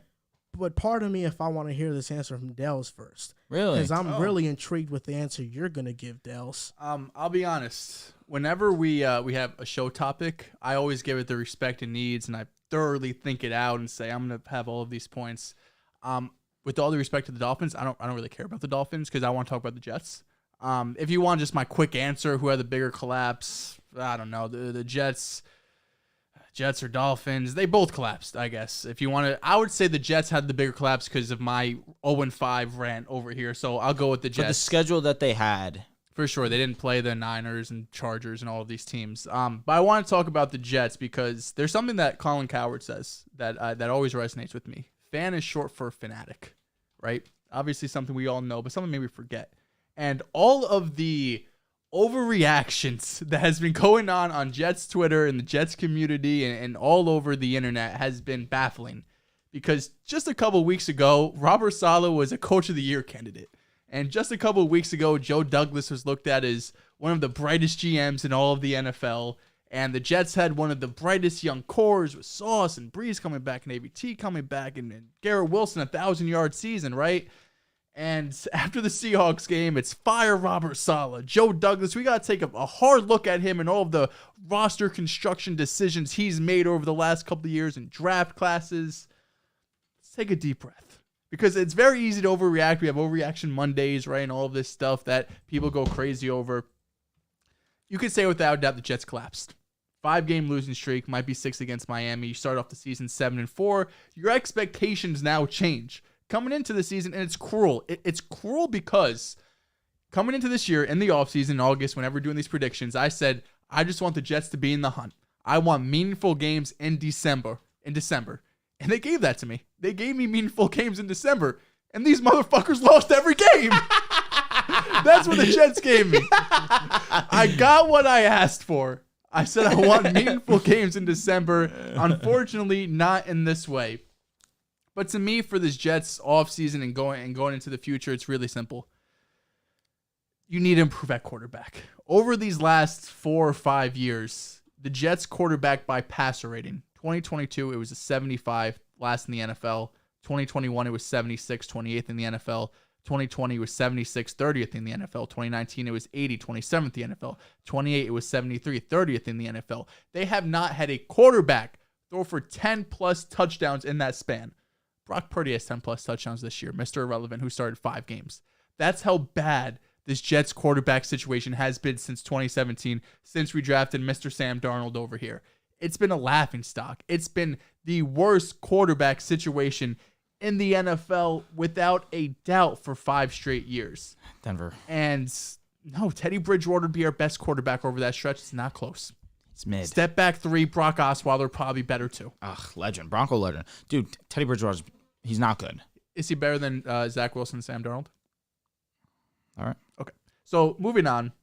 But part of me, if I want to hear this answer from Dehls first. Really? Because I'm really intrigued with the answer you're going to give, Dehls. I'll be honest. Whenever we have a show topic, I always give it the respect it needs, and I thoroughly think it out and say I'm going to have all of these points. With all the respect to the Dolphins, I don't really care about the Dolphins because I want to talk about the Jets. If you want just my quick answer, who had the bigger collapse, I don't know. The Jets or Dolphins, they both collapsed, I guess. If you want to, I would say the Jets had the bigger collapse because of my 0-5 rant over here. So I'll go with the Jets. But the schedule that they had. For sure. They didn't play the Niners and Chargers and all of these teams. But I want to talk about the Jets because there's something that Colin Cowherd says that always resonates with me. Fan is short for fanatic, right? Obviously something we all know, but something maybe we forget. And all of the overreactions that has been going on Jets Twitter and the Jets community and all over the internet has been baffling. Because just a couple weeks ago, Robert Saleh was a Coach of the Year candidate. And just a couple of weeks ago, Joe Douglas was looked at as one of the brightest GMs in all of the NFL. And the Jets had one of the brightest young cores with Sauce and Breeze coming back and AVT coming back and Garrett Wilson, 1,000-yard season, right? And after the Seahawks game, it's fire Robert Saleh. Joe Douglas, we got to take a hard look at him and all of the roster construction decisions he's made over the last couple of years in draft classes. Let's take a deep breath. Because it's very easy to overreact. We have overreaction Mondays, right? And all of this stuff that people go crazy over. You could say without a doubt the Jets collapsed. 5-game losing streak, might be 6 against Miami. You start off the season 7-4. Your expectations now change. Coming into the season, and it's cruel. It's cruel because coming into this year in the offseason in August, whenever we're doing these predictions, I said, I just want the Jets to be in the hunt. I want meaningful games in December. And they gave that to me. They gave me meaningful games in December. And these motherfuckers lost every game. That's what the Jets gave me. I got what I asked for. I said I want meaningful games in December. Unfortunately, not in this way. But to me, for this Jets offseason and going into the future, it's really simple. You need to improve at quarterback. Over these last 4 or 5 years, the Jets quarterback by passer rating. 2022, it was a 75, last in the NFL. 2021, it was 76, 28th in the NFL. 2020, it was 76, 30th in the NFL. 2019, it was 80, 27th in the NFL. 28, it was 73, 30th in the NFL. They have not had a quarterback throw for 10-plus touchdowns in that span. Brock Purdy has 10-plus touchdowns this year, Mr. Irrelevant, who started 5 games. That's how bad this Jets quarterback situation has been since 2017, since we drafted Mr. Sam Darnold over here. It's been a laughingstock. It's been the worst quarterback situation in the NFL without a doubt for 5 straight years. Denver. And no, Teddy Bridgewater would be our best quarterback over that stretch. It's not close. It's mid. Step back 3, Brock Osweiler probably better too. Ugh, legend. Bronco legend. Dude, Teddy Bridgewater, he's not good. Is he better than Zach Wilson and Sam Darnold? All right. Okay. So moving on.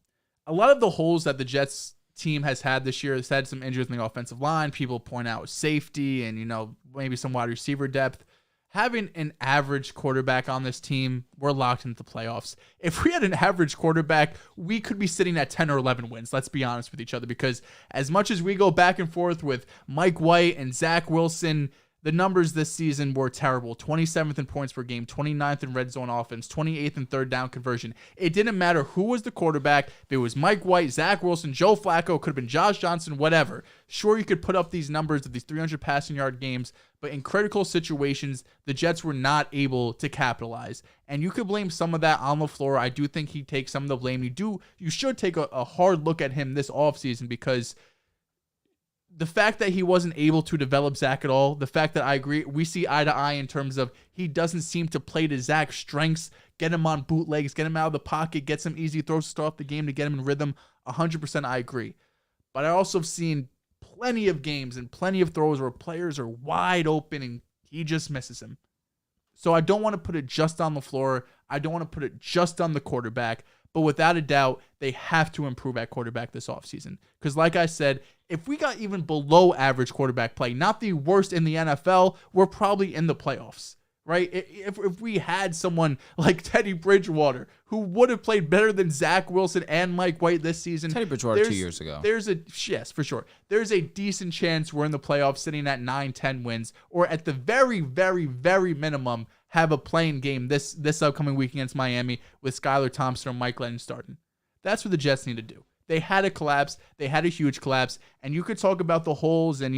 A lot of the holes that the Jets team has had this year has had some injuries in the offensive line. People point out safety and, maybe some wide receiver depth. Having an average quarterback on this team, we're locked into the playoffs. If we had an average quarterback, we could be sitting at 10 or 11 wins. Let's be honest with each other, because as much as we go back and forth with Mike White and Zach Wilson, The numbers this season were terrible. 27th in points per game, 29th in red zone offense, 28th in third down conversion. It didn't matter who was the quarterback. If it was Mike White, Zach Wilson, Joe Flacco, could have been Josh Johnson, whatever. Sure, you could put up these numbers of these 300 passing yard games, but in critical situations, the Jets were not able to capitalize. And you could blame some of that on LaFleur. I do think he takes some of the blame. You should take a hard look at him this offseason, because the fact that he wasn't able to develop Zach at all, the fact that I agree, we see eye to eye in terms of he doesn't seem to play to Zach's strengths, get him on bootlegs, get him out of the pocket, get some easy throws to start off the game to get him in rhythm. 100% I agree. But I also have seen plenty of games and plenty of throws where players are wide open and he just misses him. So I don't want to put it just on the floor. I don't want to put it just on the quarterback. But without a doubt, they have to improve at quarterback this offseason. Because like I said, if we got even below average quarterback play, not the worst in the NFL, we're probably in the playoffs, right? If we had someone like Teddy Bridgewater, who would have played better than Zach Wilson and Mike White this season. Teddy Bridgewater 2 years ago. Yes, for sure. There's a decent chance we're in the playoffs sitting at 9-10 wins, or at the very, very, very minimum, have a playing game this upcoming week against Miami with Skylar Thompson or Mike Glennon starting. That's what the Jets need to do. They had a collapse. They had a huge collapse. And you could talk about the holes and,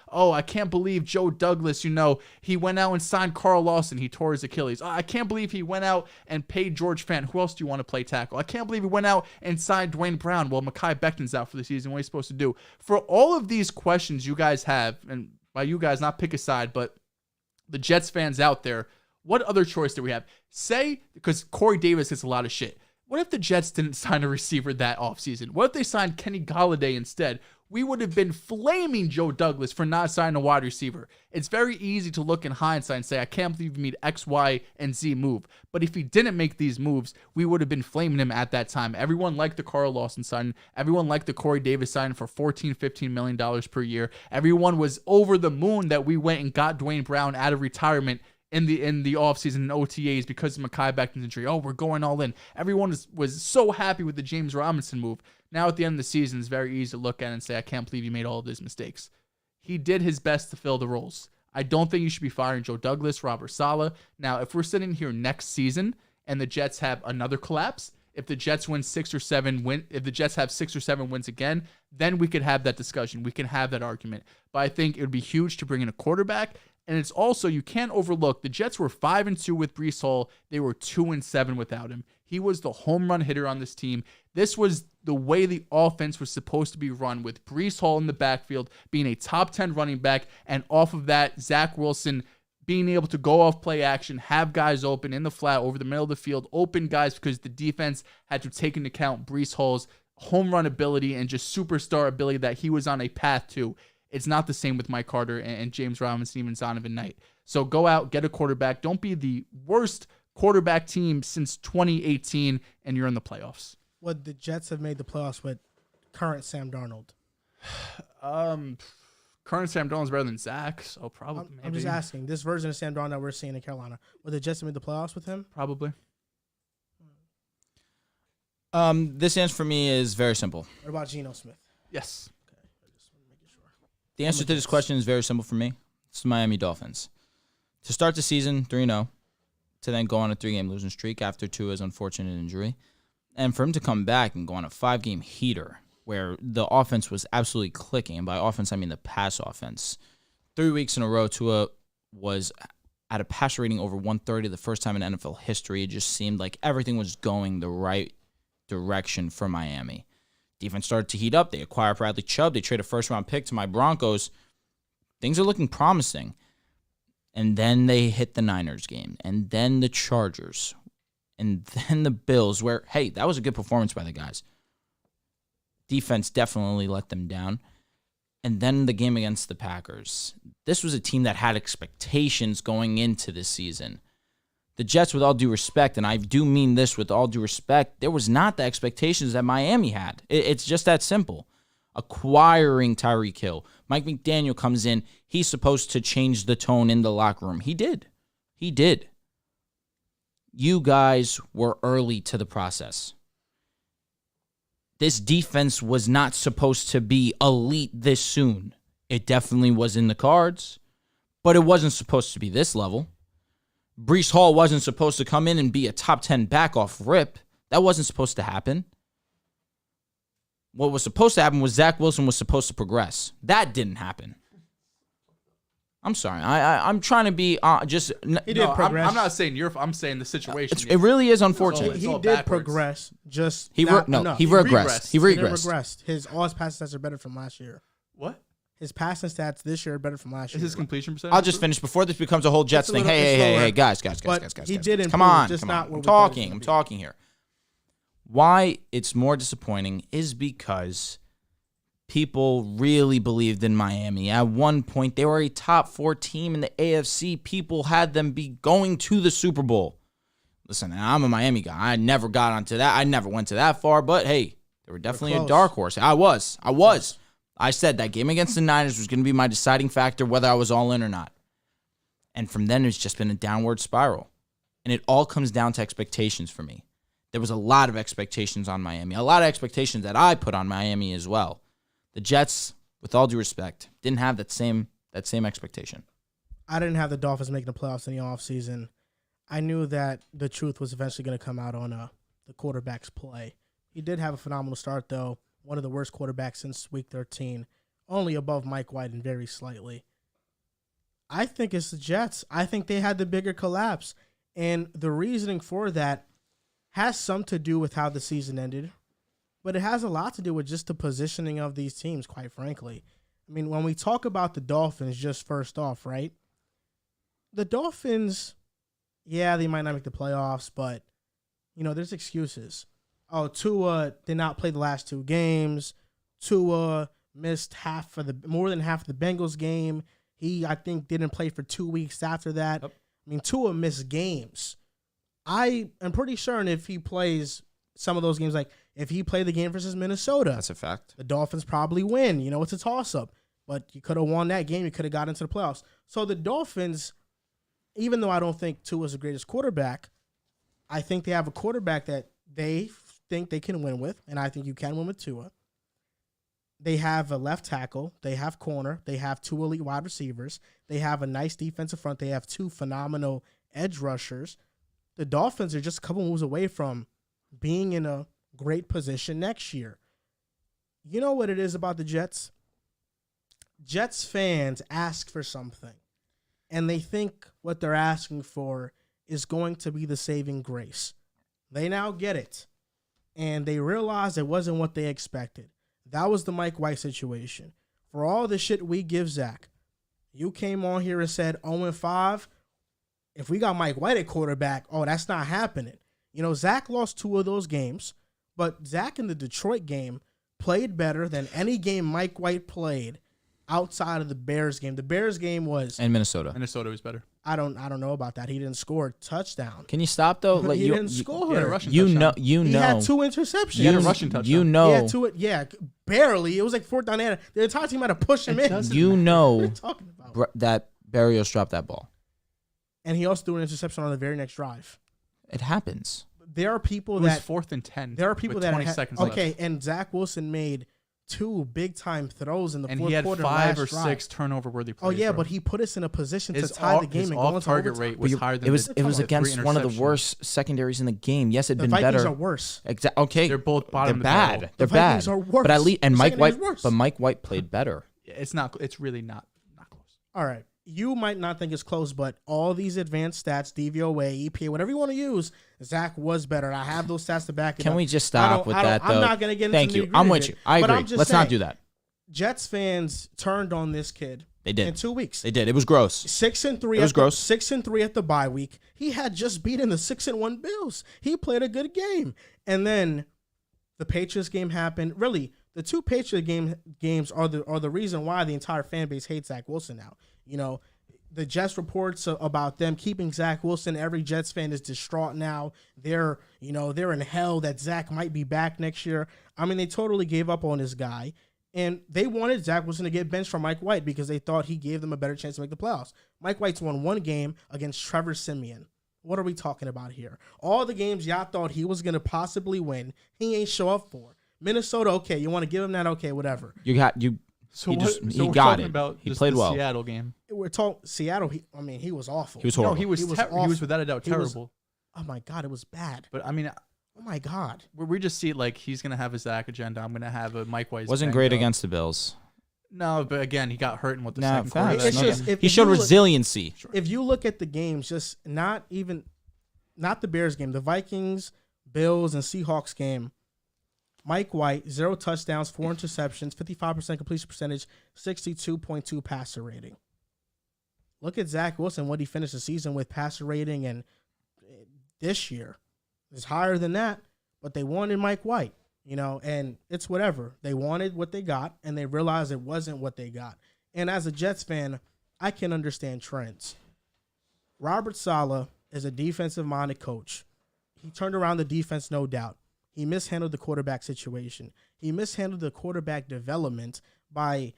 I can't believe Joe Douglas, he went out and signed Carl Lawson. He tore his Achilles. I can't believe he went out and paid George Fant. Who else do you want to play tackle? I can't believe he went out and signed Dwayne Brown. Well, Mekhi Becton's out for the season. What are you supposed to do? For all of these questions you guys have, and by you guys, not pick a side, but the Jets fans out there, what other choice do we have? Say, because Corey Davis gets a lot of shit. What if the Jets didn't sign a receiver that offseason? What if they signed Kenny Golladay instead? We would have been flaming Joe Douglas for not signing a wide receiver. It's very easy to look in hindsight and say, I can't believe he made X, Y, and Z move. But if he didn't make these moves, we would have been flaming him at that time. Everyone liked the Carl Lawson signing. Everyone liked the Corey Davis signing for $14-15 million per year. Everyone was over the moon that we went and got Dwayne Brown out of retirement in the offseason and OTAs because of Mekhi Becton's injury. Oh, we're going all in. Everyone was so happy with the James Robinson move. Now at the end of the season, it's very easy to look at and say, I can't believe he made all of these mistakes. He did his best to fill the roles. I don't think you should be firing Joe Douglas, Robert Saleh. Now, if we're sitting here next season and the Jets have another collapse, if the Jets have 6 or 7 wins again, then we could have that discussion. We can have that argument. But I think it would be huge to bring in a quarterback. And it's also, you can't overlook, the Jets were 5-2 with Breece Hall. They were 2-7 without him. He was the home run hitter on this team. This was the way the offense was supposed to be run, with Breece Hall in the backfield, being a top 10 running back, and off of that, Zach Wilson being able to go off play action, have guys open in the flat over the middle of the field, open guys, because the defense had to take into account Breece Hall's home run ability and just superstar ability that he was on a path to. It's not the same with Mike Carter and James Robinson, even Donovan Knight. So go out, get a quarterback. Don't be the worst quarterback team since 2018, and you're in the playoffs. Would the Jets have made the playoffs with current Sam Darnold? Current Sam Darnold is better than Zach, so probably. I'm just asking. This version of Sam Darnold that we're seeing in Carolina, would the Jets have made the playoffs with him? Probably. This answer for me is very simple. What about Geno Smith? Yes. The answer to this question is very simple for me. It's the Miami Dolphins. To start the season 3-0, to then go on a 3-game losing streak after Tua's unfortunate injury, and for him to come back and go on a 5-game heater where the offense was absolutely clicking, and by offense I mean the pass offense. 3 weeks in a row, Tua was at a passer rating over 130, the first time in NFL history. It just seemed like everything was going the right direction for Miami. Defense started to heat up. They acquired Bradley Chubb. They traded a first-round pick to my Broncos. Things are looking promising. And then they hit the Niners game. And then the Chargers. And then the Bills, where, hey, that was a good performance by the guys. Defense definitely let them down. And then the game against the Packers. This was a team that had expectations going into this season. The Jets, with all due respect, and I do mean this with all due respect, there was not the expectations that Miami had. It's just that simple. Acquiring Tyreek Hill. Mike McDaniel comes in. He's supposed to change the tone in the locker room. He did. He did. You guys were early to the process. This defense was not supposed to be elite this soon. It definitely was in the cards, but it wasn't supposed to be this level. Breece Hall wasn't supposed to come in and be a top 10 back off rip. That wasn't supposed to happen. What was supposed to happen was Zach Wilson was supposed to progress. That didn't happen. I'm sorry. I'm trying to be just. He did progress. I'm not saying I'm saying the situation. It really is unfortunate. He did progress. Just he regressed. He regressed. All his passing stats are better from last year. What? His passing stats this year are better from last year. Is his completion percentage? I'll just finish before this becomes a whole Jets thing. Hey, guys. He did improve. Come on. I'm talking here. Why it's more disappointing is because people really believed in Miami. At one point, they were a top 4 team in the AFC. People had them be going to the Super Bowl. Listen, I'm a Miami guy. I never got onto that. I never went to that far, but hey, they were definitely a dark horse. I was. I said that game against the Niners was going to be my deciding factor whether I was all in or not. And from then, it's just been a downward spiral. And it all comes down to expectations for me. There was a lot of expectations on Miami. A lot of expectations that I put on Miami as well. The Jets, with all due respect, didn't have that same expectation. I didn't have the Dolphins making the playoffs in the offseason. I knew that the truth was eventually going to come out on the quarterback's play. He did have a phenomenal start, though. One of the worst quarterbacks since Week 13. Only above Mike White and very slightly. I think it's the Jets. I think they had the bigger collapse. And the reasoning for that has some to do with how the season ended. But it has a lot to do with just the positioning of these teams, quite frankly. I mean, when we talk about the Dolphins, just first off, right? The Dolphins, yeah, they might not make the playoffs, but, there's excuses. Oh, Tua did not play the last 2 games. Tua missed more than half of the Bengals game. He, I think, didn't play for 2 weeks after that. Yep. I mean, Tua missed games. I am pretty sure if he plays some of those games, like if he played the game versus Minnesota, that's a fact. The Dolphins probably win. It's a toss-up. But you could have won that game. You could have got into the playoffs. So the Dolphins, even though I don't think Tua's the greatest quarterback, I think they have a quarterback that they think they can win with, and I think you can win with Tua. They have a left tackle. They have corner. They have 2 elite wide receivers. They have a nice defensive front. They have 2 phenomenal edge rushers. The Dolphins are just a couple moves away from being in a great position next year. You know what it is about the Jets? Jets fans ask for something, and they think what they're asking for is going to be the saving grace. They now get it, and they realize it wasn't what they expected. That was the Mike White situation. For all the shit we give Zach, you came on here and said 0-5. If we got Mike White at quarterback, that's not happening. Zach lost 2 of those games, but Zach in the Detroit game played better than any game Mike White played outside of the Bears game. The Bears game was... And Minnesota. Minnesota was better. I don't know about that. He didn't score a touchdown. Can you stop, though? He didn't score. He had a rushing touchdown. He had 2 interceptions. He had a rushing touchdown. He had 2, barely. It was like 4th down. The entire team had to push him in. What are you talking about? That Berrios dropped that ball. And he also threw an interception on the very next drive. It happens. There are people it was 4th and 10. There are people that 20 seconds left. And Zach Wilson made 2 big-time throws in the fourth quarter. And he had 5 or 6 turnover-worthy plays. Oh, yeah, but he put us in a position to tie the game and go into target rate was higher than it was against one of the worst secondaries in the game. Yes, it'd been better. The Vikings are worse. Okay. They're both bottom. They're bad. They're bad. Vikings are worse. But at least Mike White played better. It's really not close. All right. You might not think it's close, but all these advanced stats, DVOA, EPA, whatever you want to use, Zach was better. I have those stats to back it up. Can we just stop with that, though? I'm not going to get into Thank you. I'm with you. I agree. Let's not do that. Jets fans turned on this kid. They did. In 2 weeks. They did. It was gross. 6-3. It was gross. 6-3 at the bye week. He had just beaten the 6-1 Bills. He played a good game. And then the Patriots game happened. Really, the 2 Patriot games are the reason why the entire fan base hates Zach Wilson now. The Jets reports about them keeping Zach Wilson. Every Jets fan is distraught now. They're in hell that Zach might be back next year. I mean, they totally gave up on this guy. And they wanted Zach Wilson to get benched for Mike White because they thought he gave them a better chance to make the playoffs. Mike White's won 1 game against Trevor Siemian. What are we talking about here? All the games y'all thought he was going to possibly win, he ain't show up for. Minnesota, okay, you want to give him that? Okay, whatever. He got it. About He played well. Seattle game. we're talking Seattle. He was awful. He was horrible. No, he was without a doubt terrible. Oh my God, it was bad. But I mean, oh my God, we just see it like he's gonna have a Zach agenda. I'm gonna have a Mike White. Wasn't great against the Bills. No, but again, he got hurt in what the Nah, second quarter. It's just, he showed resiliency. If you look at the games, just not the Bears game, the Vikings, Bills, and Seahawks game, Mike White, 0 touchdowns, 4 interceptions, 55% completion percentage, 62.2 passer rating. Look at Zach Wilson, what he finished the season with passer rating, and this year is higher than that, but they wanted Mike White, and it's whatever. They wanted what they got, and they realized it wasn't what they got. And as a Jets fan, I can understand trends. Robert Saleh is a defensive-minded coach. He turned around the defense, no doubt. He mishandled the quarterback situation. He mishandled the quarterback development by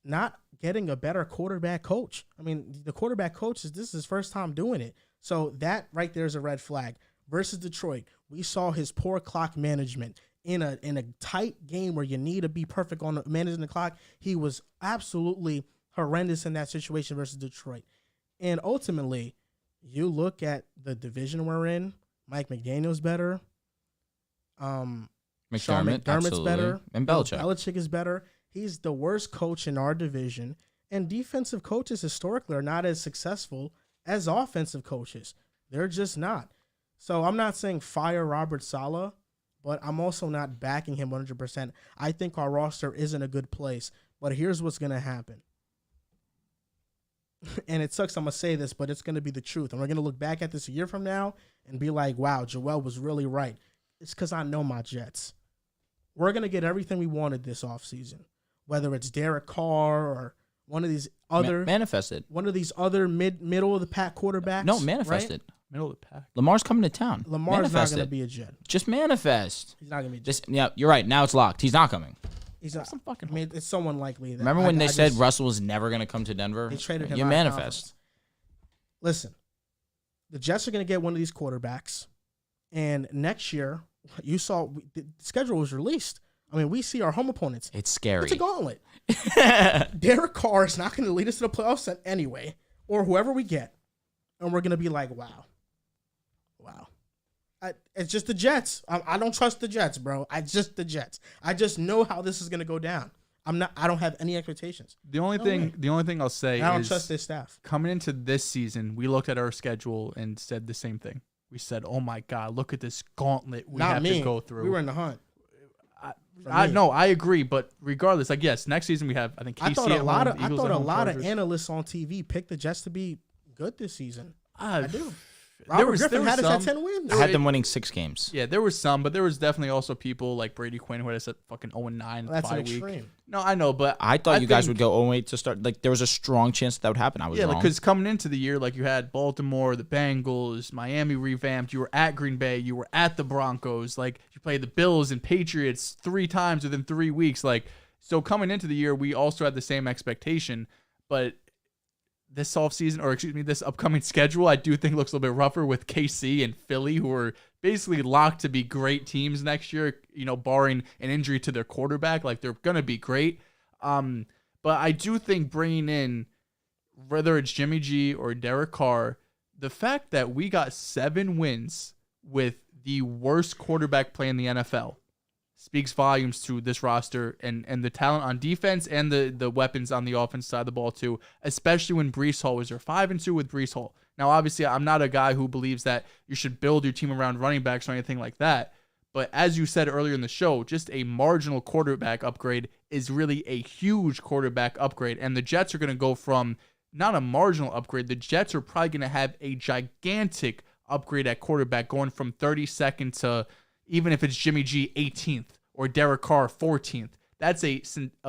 not getting a better quarterback coach. I mean, the quarterback coach, this is his first time doing it. So that right there is a red flag. Versus Detroit, we saw his poor clock management. In a tight game where you need to be perfect on managing the clock, he was absolutely horrendous in that situation versus Detroit. And ultimately, you look at the division we're in, Mike McDaniel's better. Sean McDermott's better. And Belichick. Belichick is better. He's the worst coach in our division. And defensive coaches historically are not as successful as offensive coaches. They're just not. So I'm not saying fire Robert Saleh, but I'm also not backing him 100%. I think our roster is in a good place. But here's what's going to happen. And it sucks I'm going to say this, but it's going to be the truth. And we're going to look back at this a year from now and be like, wow, Joel was really right. It's because I know my Jets. We're going to get everything we wanted this offseason, whether it's Derek Carr or one of these other manifested. One of these other middle of the pack quarterbacks. No, manifested. Right? Middle of the pack. Lamar's coming to town. Lamar's not going to be a Jet. Just manifest. He's not going to be a Jet. Yeah, you're right. Now it's locked. He's not coming. He's not. It's so unlikely. That Remember when they said Russell was never going to come to Denver? They traded him. You manifest. Listen, the Jets are going to get one of these quarterbacks, and next year, you saw the schedule was released. I mean, we see our home opponents. It's scary. It's a gauntlet. Derek Carr is not going to lead us to the playoffs anyway, or whoever we get, and we're going to be like, wow. It's just the Jets. I don't trust the Jets, bro. The Jets. I just know how this is going to go down. I don't have any expectations. The only thing I'll say is I don't trust this staff. Coming into this season, we looked at our schedule and said the same thing. We said, "Oh my God, look at this gauntlet we have to go through." We were in the hunt. I agree, but regardless, yes, next season we have I think KC I thought a lot Chargers. of analysts on TV picked the Jets to be good this season. I do. Robert Griffin had us at 10 wins. I had them winning 6 games. Yeah, there was some, but there was definitely also people like Brady Quinn who had us at fucking 0-9 in That's 5 an weeks. extreme. No, I know, but I thought you guys would go 0-8 to start. Like there was a strong chance that would happen. I was wrong. because coming into the year, like you had Baltimore, the Bengals, Miami revamped. You were at Green Bay. You were at the Broncos. Like you played the Bills and Patriots 3 times within 3 weeks. Like so, coming into the year, we also had the same expectation, but this this upcoming schedule, I do think looks a little bit rougher with KC and Philly, who are basically locked to be great teams next year, barring an injury to their quarterback. Like, they're going to be great. But I do think bringing in, whether it's Jimmy G or Derek Carr, the fact that we got 7 wins with the worst quarterback play in the NFL speaks volumes to this roster and the talent on defense and the weapons on the offense side of the ball too, especially when Breece Hall was there. 5-2 with Breece Hall. Now, obviously, I'm not a guy who believes that you should build your team around running backs or anything like that. But as you said earlier in the show, just a marginal quarterback upgrade is really a huge quarterback upgrade. And the Jets are going to go from not a marginal upgrade. The Jets are probably going to have a gigantic upgrade at quarterback, going from 32nd to, even if it's Jimmy G, 18th or Derek Carr, 14th. That's a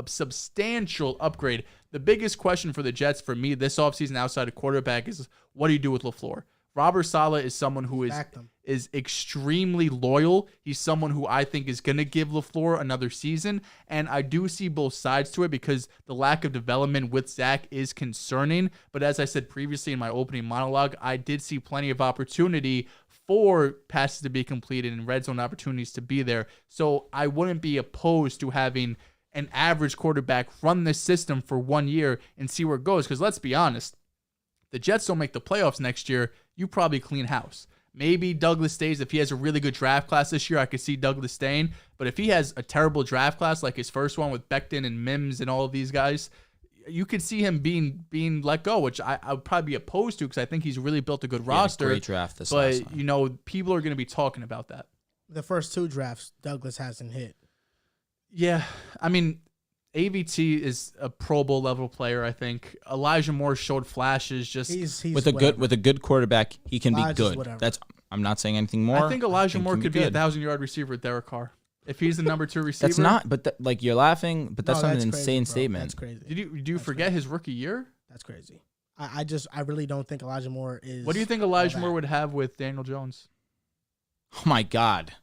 substantial upgrade. The biggest question for the Jets for me this offseason outside of quarterback is, what do you do with LaFleur? Robert Saleh is someone who is extremely loyal. He's someone who I think is going to give LaFleur another season. And I do see both sides to it because the lack of development with Zach is concerning. But as I said previously in my opening monologue, I did see plenty of opportunity for passes to be completed and red zone opportunities to be there. So I wouldn't be opposed to having an average quarterback run this system for 1 year and see where it goes. Because let's be honest, the Jets don't make the playoffs next year, you probably clean house. Maybe Douglas stays. If he has a really good draft class this year, I could see Douglas staying. But if he has a terrible draft class like his first one with Becton and Mims and all of these guys, you could see him being let go, which I would probably be opposed to because I think he's really built a good roster. Great draft this last time. But, you know, people are going to be talking about that. The first 2 drafts, Douglas hasn't hit. Yeah. I mean, AVT is a Pro Bowl level player, I think. Elijah Moore showed flashes. Just he's with a good quarterback, he can be good. Whatever. I'm not saying anything more. I think Elijah Moore could be a 1,000-yard receiver with Derek Carr. If he's the number 2 receiver. That's not, but like you're laughing, but that's not an insane crazy, statement. That's crazy. Do you forget his rookie year? That's crazy. I really don't think Elijah Moore is. What do you think Elijah Moore would have with Daniel Jones? Oh my God.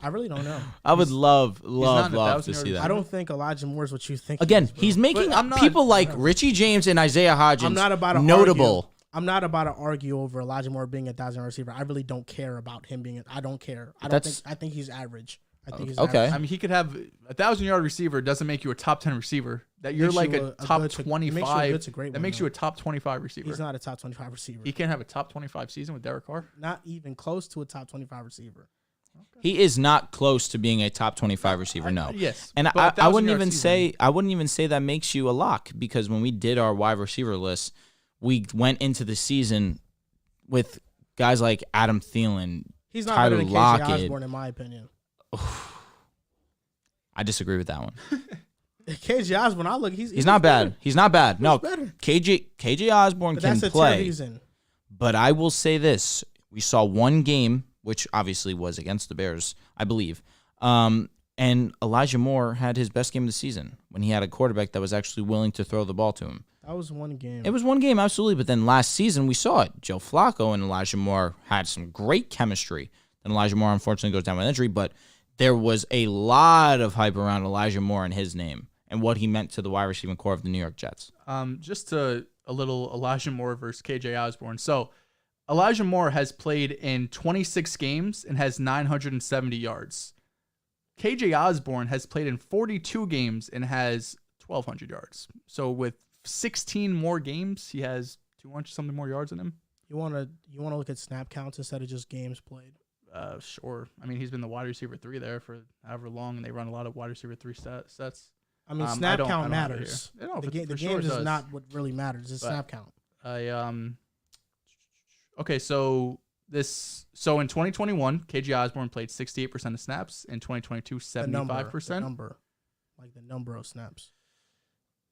I really don't know. I would love to see that. I don't think Elijah Moore is what you think. Again, he's making people like Richie James and Isaiah Hodgins notable. I'm not about to argue over Elijah Moore being a 1,000-yard receiver. I really don't care about him being. I don't care. I think he's average. I think he's okay. Average. I mean, he could have a 1,000-yard receiver. Doesn't make you a top 10 receiver. That you're like a top 25. That makes you a top 25 receiver. He's not a top 25 receiver. He can't have a top 25 season with Derek Carr. Not even close to a top 25 receiver. Okay. He is not close to being a top 25 receiver. No. Yes, and I wouldn't even say that makes you a lock because when we did our wide receiver list, we went into the season with guys like Adam Thielen. He's not Tyler better than Lockett. KJ Osborne, in my opinion. I disagree with that one. KJ Osborne, he's not bad. He's not bad. No, better. KJ Osborne can play. But I will say this: we saw one game, which obviously was against the Bears, I believe. And Elijah Moore had his best game of the season when he had a quarterback that was actually willing to throw the ball to him. That was one game. It was one game, absolutely. But then last season, we saw it. Joe Flacco and Elijah Moore had some great chemistry. Then Elijah Moore, unfortunately, goes down with injury. But there was a lot of hype around Elijah Moore and his name and what he meant to the wide receiving core of the New York Jets. Just a little Elijah Moore versus KJ Osborne. So Elijah Moore has played in 26 games and has 970 yards. KJ Osborne has played in 42 games and has 1,200 yards. So with 16 more games, he has 200 something more yards than him. You want to look at snap counts instead of just games played? Sure. I mean, he's been the wide receiver 3 there for however long, and they run a lot of wide receiver 3 sets. I mean, snap count matters. The game is not what really matters. It's snap count. Okay, so in 2021, KJ Osborne played 68% of snaps. In 2022, 75%. The number of snaps.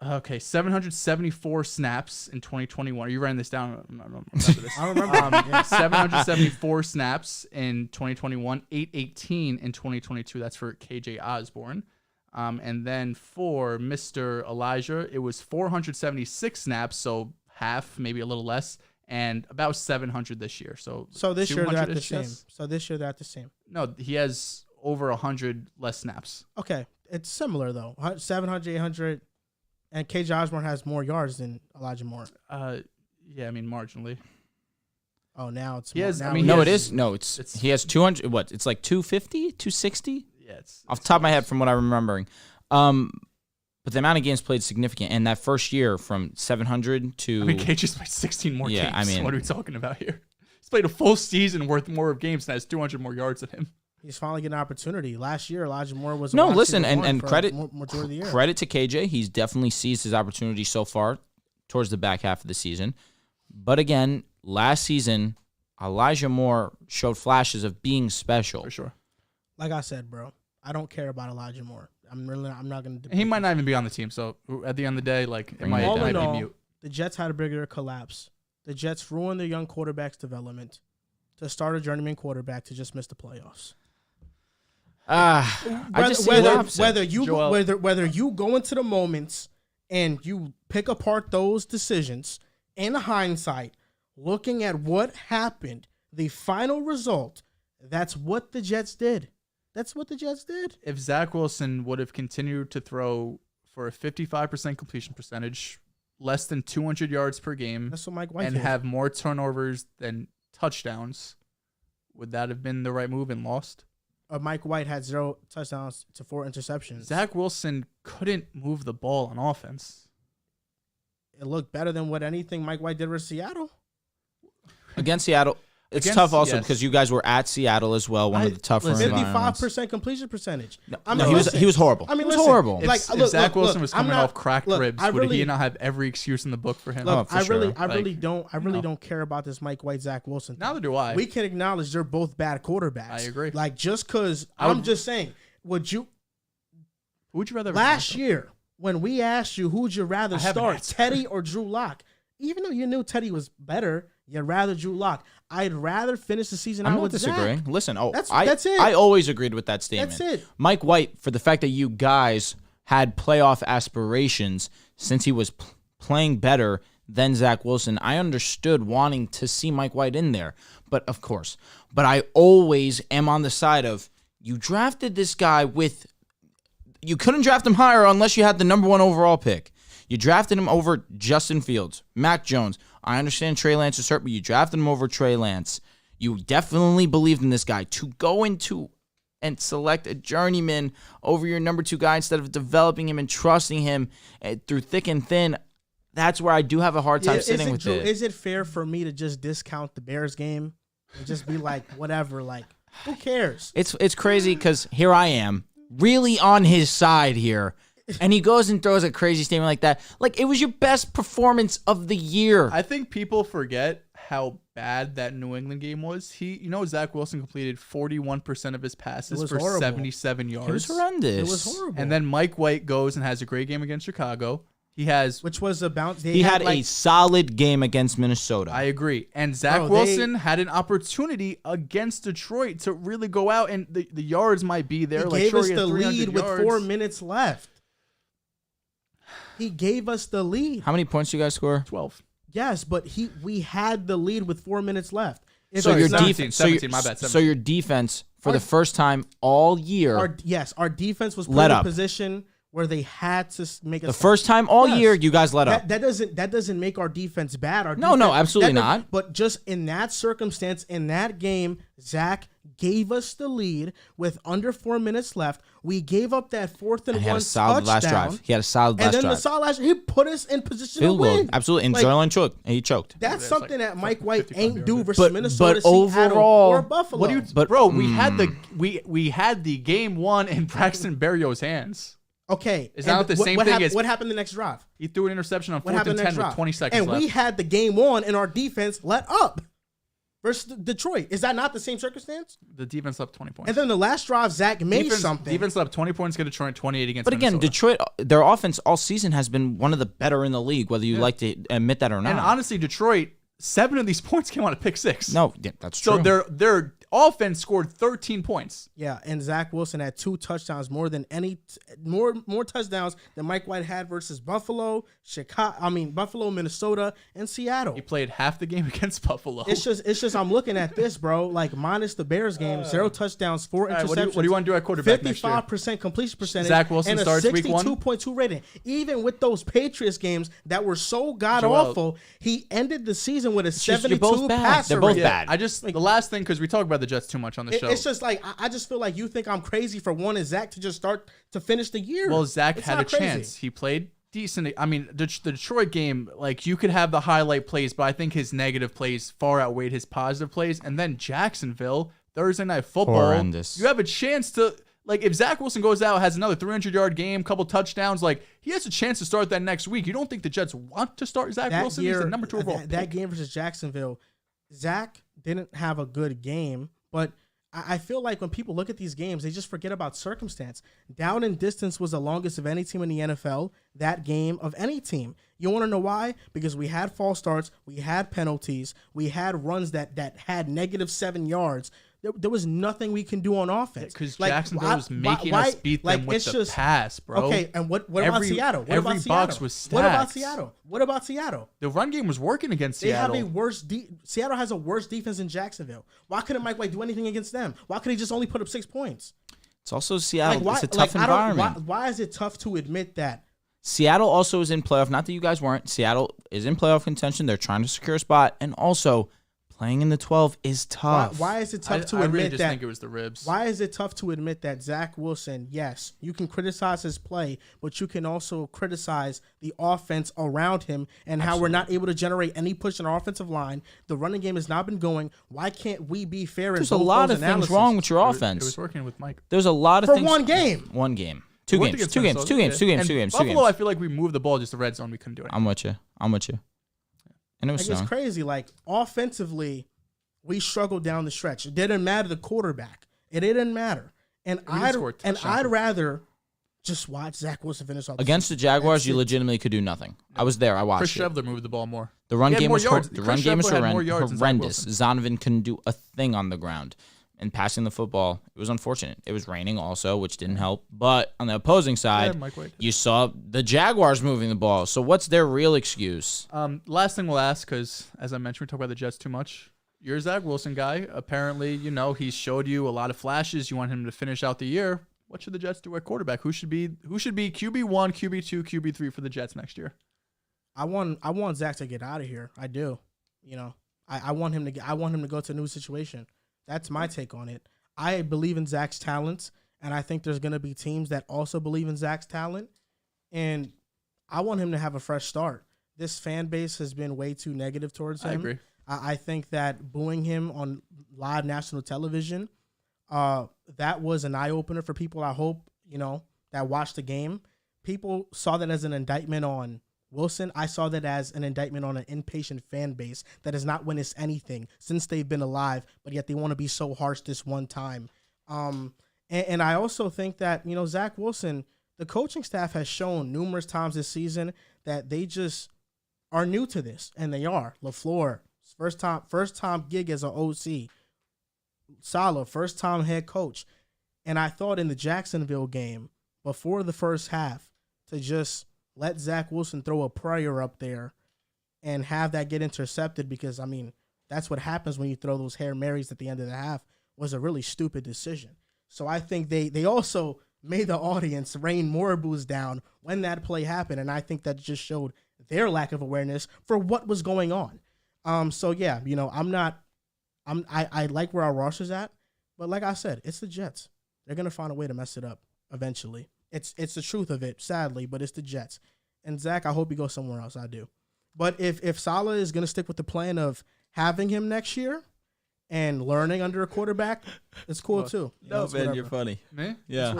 Okay, 774 snaps in 2021. Are you writing this down? I don't remember this. I remember. 774 snaps in 2021, 818 in 2022. That's for KJ Osborne. And then for Mr. Elijah, it was 476 snaps, so half, maybe a little less, and about 700 this year. So this year they're at the same. So this year they're at the same. No, he has over 100 less snaps. Okay, it's similar though. 700, 800. And KJ Osborne has more yards than Elijah Moore. Yeah, I mean marginally. Oh, now it's. He has. Now I mean, no, it is. No, it's he has 200. What? It's like 250, 260. Yeah, off the top of my head from what I'm remembering. But the amount of games played is significant, and that first year from 700 to. I mean, KJ's played 16 more games. I mean, what are we talking about here? He's played a full season worth more of games and has 200 more yards than him. He's finally getting an opportunity. Last year, Elijah Moore was and credit majority of the year. Credit to KJ. He's definitely seized his opportunity so far towards the back half of the season. But again, last season, Elijah Moore showed flashes of being special. For sure. Like I said, bro, I don't care about Elijah Moore. I'm not going to. He might not even be on the team. So at the end of the day, like it might be mute. The Jets had a bigger collapse. The Jets ruined their young quarterback's development to start a journeyman quarterback to just miss the playoffs. Whether you go into the moments and you pick apart those decisions in hindsight, looking at what happened, the final result, that's what the Jets did. That's what the Jets did. If Zach Wilson would have continued to throw for a 55% completion percentage, less than 200 yards per game, that's what Mike White and did. have more turnovers than touchdowns, would that have been the right move and lost? Mike White had 0 touchdowns to 4 interceptions. Zach Wilson couldn't move the ball on offense. it looked better than what anything Mike White did with Seattle. Against Seattle. It's tough also because you guys were at Seattle as well, one of the tougher environments. 55% completion percentage. He was horrible. I mean, he was horrible. If Zach Wilson was coming off cracked ribs, would he not have every excuse in the book for him? Look, I really don't care about this Mike White, Zach Wilson thing. Neither do I. We can acknowledge they're both bad quarterbacks. I agree. Like, just because I'm just saying, who would you rather last year when we asked you who'd you rather start, Teddy or Drew Lock? Even though you knew Teddy was better, you'd rather Drew Lock. I'd rather finish the season out with Zach. I'm not disagreeing. Listen, that's it. I always agreed with that statement. That's it. Mike White, for the fact that you guys had playoff aspirations since he was playing better than Zach Wilson, I understood wanting to see Mike White in there. But I always am on the side of you drafted this guy with – you couldn't draft him higher unless you had the number 1 overall pick. You drafted him over Justin Fields, Mac Jones. I understand Trey Lance is hurt, but you drafted him over Trey Lance. You definitely believed in this guy. To go into and select a journeyman over your number 2 guy instead of developing him and trusting him through thick and thin, that's where I do have a hard time sitting with it. Is it fair for me to just discount the Bears game and just be like, whatever, like, who cares? It's crazy because here I am, really on his side here. And he goes and throws a crazy statement like that. Like, it was your best performance of the year. I think people forget how bad that New England game was. Zach Wilson completed 41% of his passes for 77 yards. It was horrendous. It was horrible. And then Mike White goes and has a great game against Chicago. Which was a bounce. He had a solid game against Minnesota. I agree. And Zach Wilson had an opportunity against Detroit to really go out, and the yards might be there. He gave us the lead with 4 minutes left. He gave us the lead. How many points did you guys score? 12. Yes, but we had the lead with 4 minutes left. So your defense, 17, my bad. 17. So your defense for the first time all year. Our defense was put in a position where they had to make a first time all year you guys let up. That doesn't make our defense bad. No, absolutely not. But just in that circumstance, in that game, Zach gave us the lead with under 4 minutes left. We gave up that 4th and 1 touchdown. He had a solid last drive. And then the solid last drive, he put us in position to win. Absolutely. And Jalen he choked. That's something that Mike White ain't do versus Minnesota, but overall, or Buffalo. We had the game 1 in Braxton Berrios' hands. Okay. Is that not the same thing as... What happened the next drive? He threw an interception on 4th and 10 with 20 seconds left. And we had the game 1 and our defense let up versus Detroit. Is that not the same circumstance? The defense left 20 points. And then the last drive, Zach made something. Defense left 20 points against Detroit, 28 against Minnesota. But again, Detroit, their offense all season has been one of the better in the league, whether you like to admit that or not. And honestly, Detroit, 7 of these points came on a pick 6. No, that's true. So their offense scored 13 points. Yeah, and Zach Wilson had 2 touchdowns, more touchdowns than Mike White had versus Buffalo, Buffalo, Minnesota, and Seattle. He played half the game against Buffalo. It's just I'm looking at this, bro. Like, minus the Bears game, 0 touchdowns, 4 interceptions. What do you want to do at quarterback next year? 55% completion percentage. Zach Wilson starts week 1. And a 62.2 rating. Even with those Patriots games that were so god awful, he ended the season with a 72 passer. They're both bad. The last thing, because we talk about the Jets too much on the show. It's just like, I just feel like you think I'm crazy for wanting Zach to just start to finish the year. Well, Zach had a chance. He played decent. I mean, the Detroit game, like, you could have the highlight plays, but I think his negative plays far outweighed his positive plays. And then Jacksonville, Thursday Night Football. Horrendous. You have a chance to, like, if Zach Wilson goes out, has another 300-yard game, couple touchdowns, like, he has a chance to start that next week. You don't think the Jets want to start Zach Wilson? He's the number 2 overall. That game versus Jacksonville, Zach didn't have a good game, but I feel like when people look at these games, they just forget about circumstance. Down and distance was the longest of any team in the NFL, that game of any team. You want to know why? Because we had false starts, we had penalties, we had runs that had -7 yards. There was nothing we can do on offense. Because Jacksonville was making us beat them with the pass, bro. Okay, and what about Seattle? Every box was stacked. What about Seattle? The run game was working against Seattle. They have a worse Seattle has a worse defense than Jacksonville. Why couldn't Mike White do anything against them? Why could he just only put up 6 points? It's also Seattle. It's a tough environment. Why is it tough to admit that? Seattle also is in playoff. Not that you guys weren't. Seattle is in playoff contention. They're trying to secure a spot. And also, Playing in the 12 is tough. Why is it tough to I admit really just that? think it was the ribs. Why is it tough to admit that Zach Wilson, yes, you can criticize his play, but you can also criticize the offense around him and how we're not able to generate any push in our offensive line. The running game has not been going. Why can't we be fair in There's both a lot those of analyses? things wrong with your It offense. was working with Mike. There's a lot of For things. one game. One game. We Two worked games. against Two games. Minnesota, Two games. yeah. Two games. And Two games. Two Buffalo, games. I feel like we moved the ball, just the red zone. We couldn't do anything. I'm with you. I'm with you. And it was Like, it's snowing. crazy. Like, offensively, we struggled down the stretch. It didn't matter the quarterback. It didn't matter. And I'd rather just watch Zach Wilson finish off Against the Jaguars, you legitimately could do nothing. I was there. I watched Chris it. Shevler moved the ball more. The run He had game more was yards. the Chris run game was Shevler had more yards than Zach horrendous. Wilson. Zonovan couldn't do a thing on the ground. And passing the football, it was unfortunate. It was raining also, which didn't help. But on the opposing side, Mike White. you saw the Jaguars moving the ball. So what's their real excuse? Last thing we'll ask, because as I mentioned, we talk about the Jets too much. You're a Zach Wilson guy. Apparently, he's showed you a lot of flashes. You want him to finish out the year. What should the Jets do at quarterback? Who should be QB1, QB2, QB3 for the Jets next year? I want Zach to get out of here. I do. I want him to go to a new situation. That's my take on it. I believe in Zach's talents, and I think there's going to be teams that also believe in Zach's talent, and I want him to have a fresh start. This fan base has been way too negative towards him. I agree. I think that booing him on live national television, that was an eye-opener for people, I hope, that watched the game. People saw that as an indictment on Wilson. I saw that as an indictment on an impatient fan base that has not witnessed anything since they've been alive, but yet they want to be so harsh this one time. And I also think that, Zach Wilson, the coaching staff has shown numerous times this season that they just are new to this, and they are. LaFleur, first time gig as an OC. Saleh, first time head coach. And I thought in the Jacksonville game, before the first half, to just let Zach Wilson throw a prayer up there and have that get intercepted, because, that's what happens when you throw those Hail Marys at the end of the half, was a really stupid decision. So I think they also made the audience rain more boos down when that play happened, and I think that just showed their lack of awareness for what was going on. So yeah, I like where our roster's at, but like I said, it's the Jets. They're gonna find a way to mess it up eventually. It's the truth of it, sadly, but it's the Jets. And Zach, I hope he goes somewhere else. I do. But if Saleh is gonna stick with the plan of having him next year and learning under a quarterback, it's cool too. No, man, you're funny. Me? Yeah.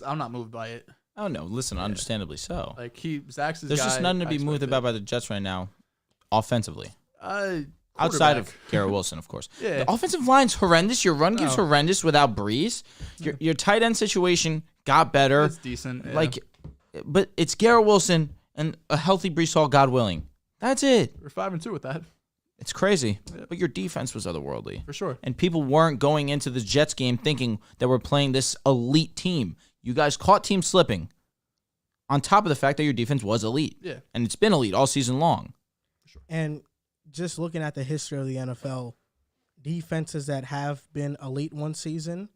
I'm not moved by it. Oh no, listen, understandably so. Like Zach's his There's guy. just nothing to I be moved expect about by the Jets right now, offensively. it. Outside of Quarterback. Garrett Wilson, of course. Yeah. The offensive line's horrendous. Your run game's horrendous without Breeze. Your tight end situation got better. It's decent. Yeah. But it's Garrett Wilson and a healthy Breece Hall, God willing. That's it. We're 5-2 with that. It's crazy. Yep. But your defense was otherworldly. For sure. And people weren't going into the Jets game thinking that we're playing this elite team. You guys caught teams slipping. On top of the fact that your defense was elite. Yeah. And it's been elite all season long. For sure. And just looking at the history of the NFL, defenses that have been elite one season,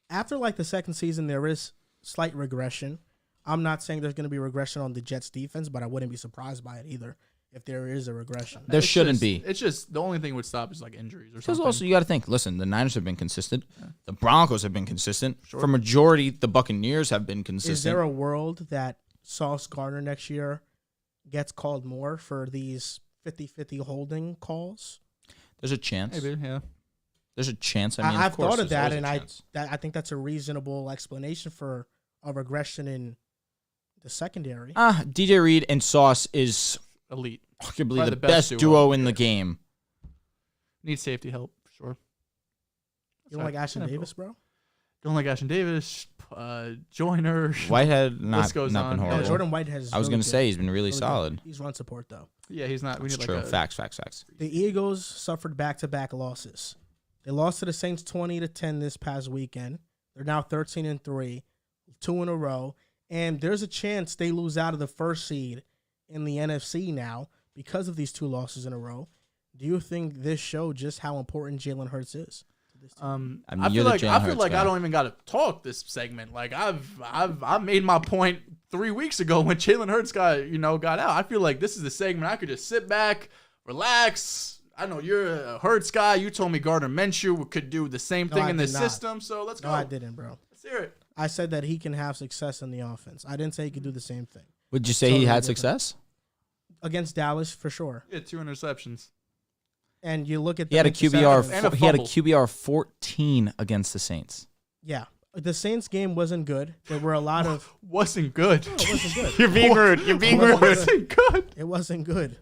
after the second season, there is slight regression. I'm not saying there's going to be regression on the Jets defense, but I wouldn't be surprised by it either if there is a regression. There shouldn't be. It's just the only thing would stop is injuries or Because something. also you got to think, listen, the Niners have been consistent. Yeah. The Broncos have been consistent. Sure. For majority, the Buccaneers have been consistent. Is there a world that Sauce Gardner next year gets called more for these 50-50 holding calls? There's a chance. Maybe, yeah. There's a chance. I've of course, thought of there's that, always a and chance. I think that's a reasonable explanation for a regression in the secondary. DJ Reed and Sauce is Elite. arguably Probably the best duo in the game. Need safety help, for sure. You don't like Ashton Davis, bro? Don't like Ashton Davis. Joyner. Whitehead not goes been on. horrible. No, Jordan Whitehead is I was really going to good. say he's been really Really solid. good. He's run support, though. Yeah, he's not. We It's need true. a Facts. The Eagles suffered back-to-back losses. They lost to the Saints 20-10 this past weekend. They're now 13-3, 2 in a row. And there's a chance they lose out of the first seed in the NFC now because of these 2 losses in a row. Do you think this showed just how important Jalen Hurts is to this team? I feel like I don't even got to talk this segment. I've made my point 3 weeks ago when Jalen Hurts got out. I feel like this is the segment I could just sit back, relax. I know you're a Hurts guy. You told me Gardner Minshew could do the same thing in the system. So let's go. No, I didn't, bro. Let's hear it. I said that he can have success in the offense. I didn't say he could do the same thing. Would you say he had success? Against Dallas, for sure. He had 2 interceptions. And you look at he had a and he had a QBR 14 against the Saints. Yeah. The Saints game wasn't good. There were a lot of... Wasn't good. No, it wasn't good. You're being rude. You're being rude. Wasn't good. It wasn't good.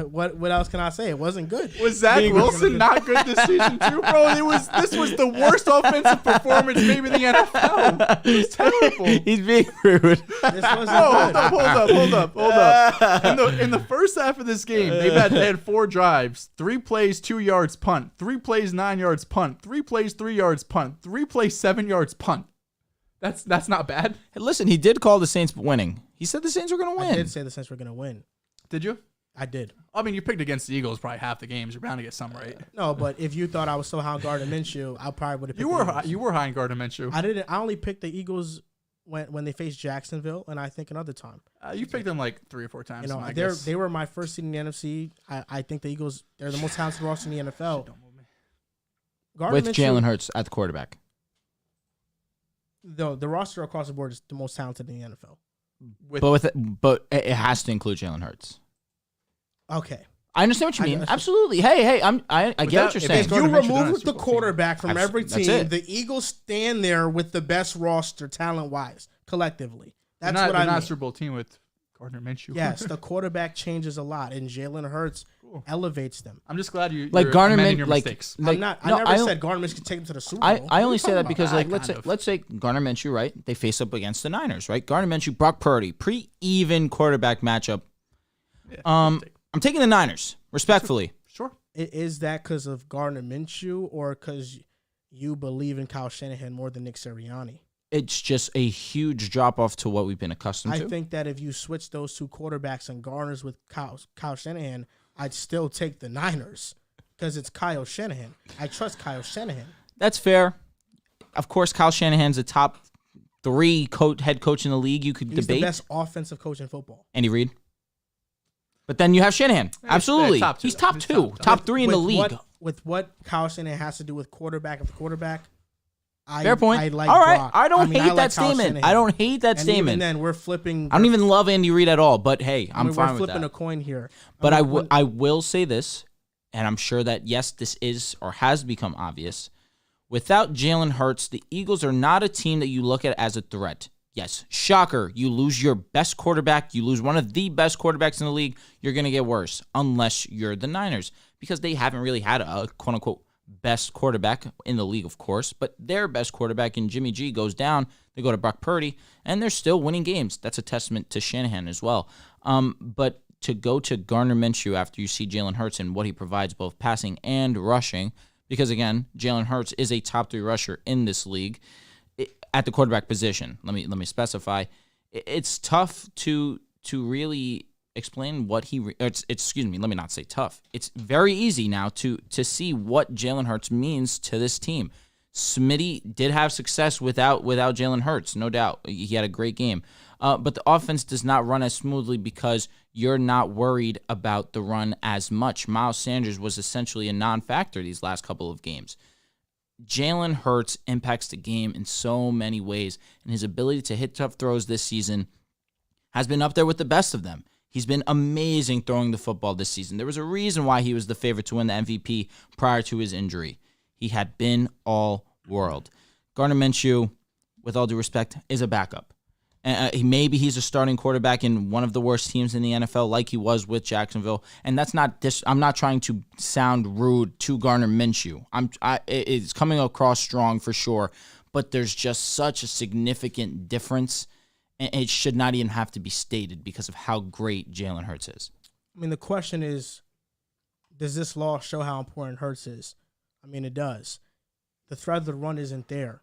What else can I say? It wasn't good. Was Zach Wilson not good this season too, bro? This was the worst offensive performance maybe in the NFL. It was terrible. He's being rude. This wasn't good. Hold up. In the first half of this game, they had 4 drives, 3 plays, 2 yards, punt, 3 plays, 9 yards, punt, 3 plays, 3 yards, punt, 3 plays, 7 yards, punt. That's not bad. Hey, listen, he did call the Saints winning. He said the Saints were going to win. I did say the Saints were going to win. Did you? I did. I mean, you picked against the Eagles probably half the games. You're bound to get some right. No, but if you thought I was so high on Gardner Minshew, I probably would have picked You were high on Gardner Minshew. I didn't. I only picked the Eagles when they faced Jacksonville, and I think another time. You picked them like 3 or 4 times. You know, they were my first seed in the NFC. I think the Eagles, they're the most talented roster in the NFL. With Jalen Hurts at the quarterback. The roster across the board is the most talented in the NFL. But it has to include Jalen Hurts. Okay. I understand what you mean. Absolutely. Hey, I get what you're saying. If you remove the quarterback from every team, the Eagles stand there with the best roster talent-wise, collectively. That's what I mean. They're not a Super Bowl team with Gardner Minshew. Yes, the quarterback changes a lot, and Jalen Hurts elevates them. I'm just glad you're Gardner your mistakes. I never said Gardner Minshew could take them to the Super Bowl. I only say that because let's say Gardner Minshew, right? They face up against the Niners, right? Gardner Minshew, Brock Purdy, pre-even quarterback matchup. Yeah, I'm taking the Niners, respectfully. Sure. Is that because of Gardner Minshew or because you believe in Kyle Shanahan more than Nick Sirianni? It's just a huge drop-off to what we've been accustomed to. I think that if you switch those 2 quarterbacks and Garner's with Kyle Shanahan, I'd still take the Niners because it's Kyle Shanahan. I trust Kyle Shanahan. That's fair. Of course, Kyle Shanahan's a top 3 head coach in the league. You could debate. He's the best offensive coach in football. Andy Reid. But then you have Shanahan. Absolutely. He's top 2. Top 3 in the league. With what Kyle Shanahan has to do with quarterback after quarterback, fair point. I like all right. Brock. I don't hate like that statement. I don't hate that statement. And then we're flipping. I don't even love Andy Reid at all, but hey, I'm fine with that. We're flipping a coin here. But I will say this, and I'm sure that, yes, this is or has become obvious. Without Jalen Hurts, the Eagles are not a team that you look at as a threat. Yes, shocker, you lose your best quarterback, you lose one of the best quarterbacks in the league, you're going to get worse, unless you're the Niners, because they haven't really had a quote-unquote best quarterback in the league, of course, but their best quarterback in Jimmy G goes down, they go to Brock Purdy, and they're still winning games. That's a testament to Shanahan as well. But to go to Gardner Minshew after you see Jalen Hurts and what he provides both passing and rushing, because again, Jalen Hurts is a top 3 rusher in this league, at the quarterback position. Let me specify. It's tough to really explain what he. Excuse me. Let me not say tough. It's very easy now to see what Jalen Hurts means to this team. Smitty did have success without Jalen Hurts, no doubt. He had a great game. But the offense does not run as smoothly because you're not worried about the run as much. Miles Sanders was essentially a non-factor these last couple of games. Jalen Hurts impacts the game in so many ways, and his ability to hit tough throws this season has been up there with the best of them. He's been amazing throwing the football this season. There was a reason why he was the favorite to win the MVP prior to his injury. He had been all world. Gardner Minshew, with all due respect, is a backup. Maybe he's a starting quarterback in one of the worst teams in the NFL, like he was with Jacksonville. And that's not this. I'm not trying to sound rude to Gardner Minshew. It's coming across strong for sure, but there's just such a significant difference, and it should not even have to be stated because of how great Jalen Hurts is. I mean, the question is, does this loss show how important Hurts is? I mean, it does. The threat of the run isn't there.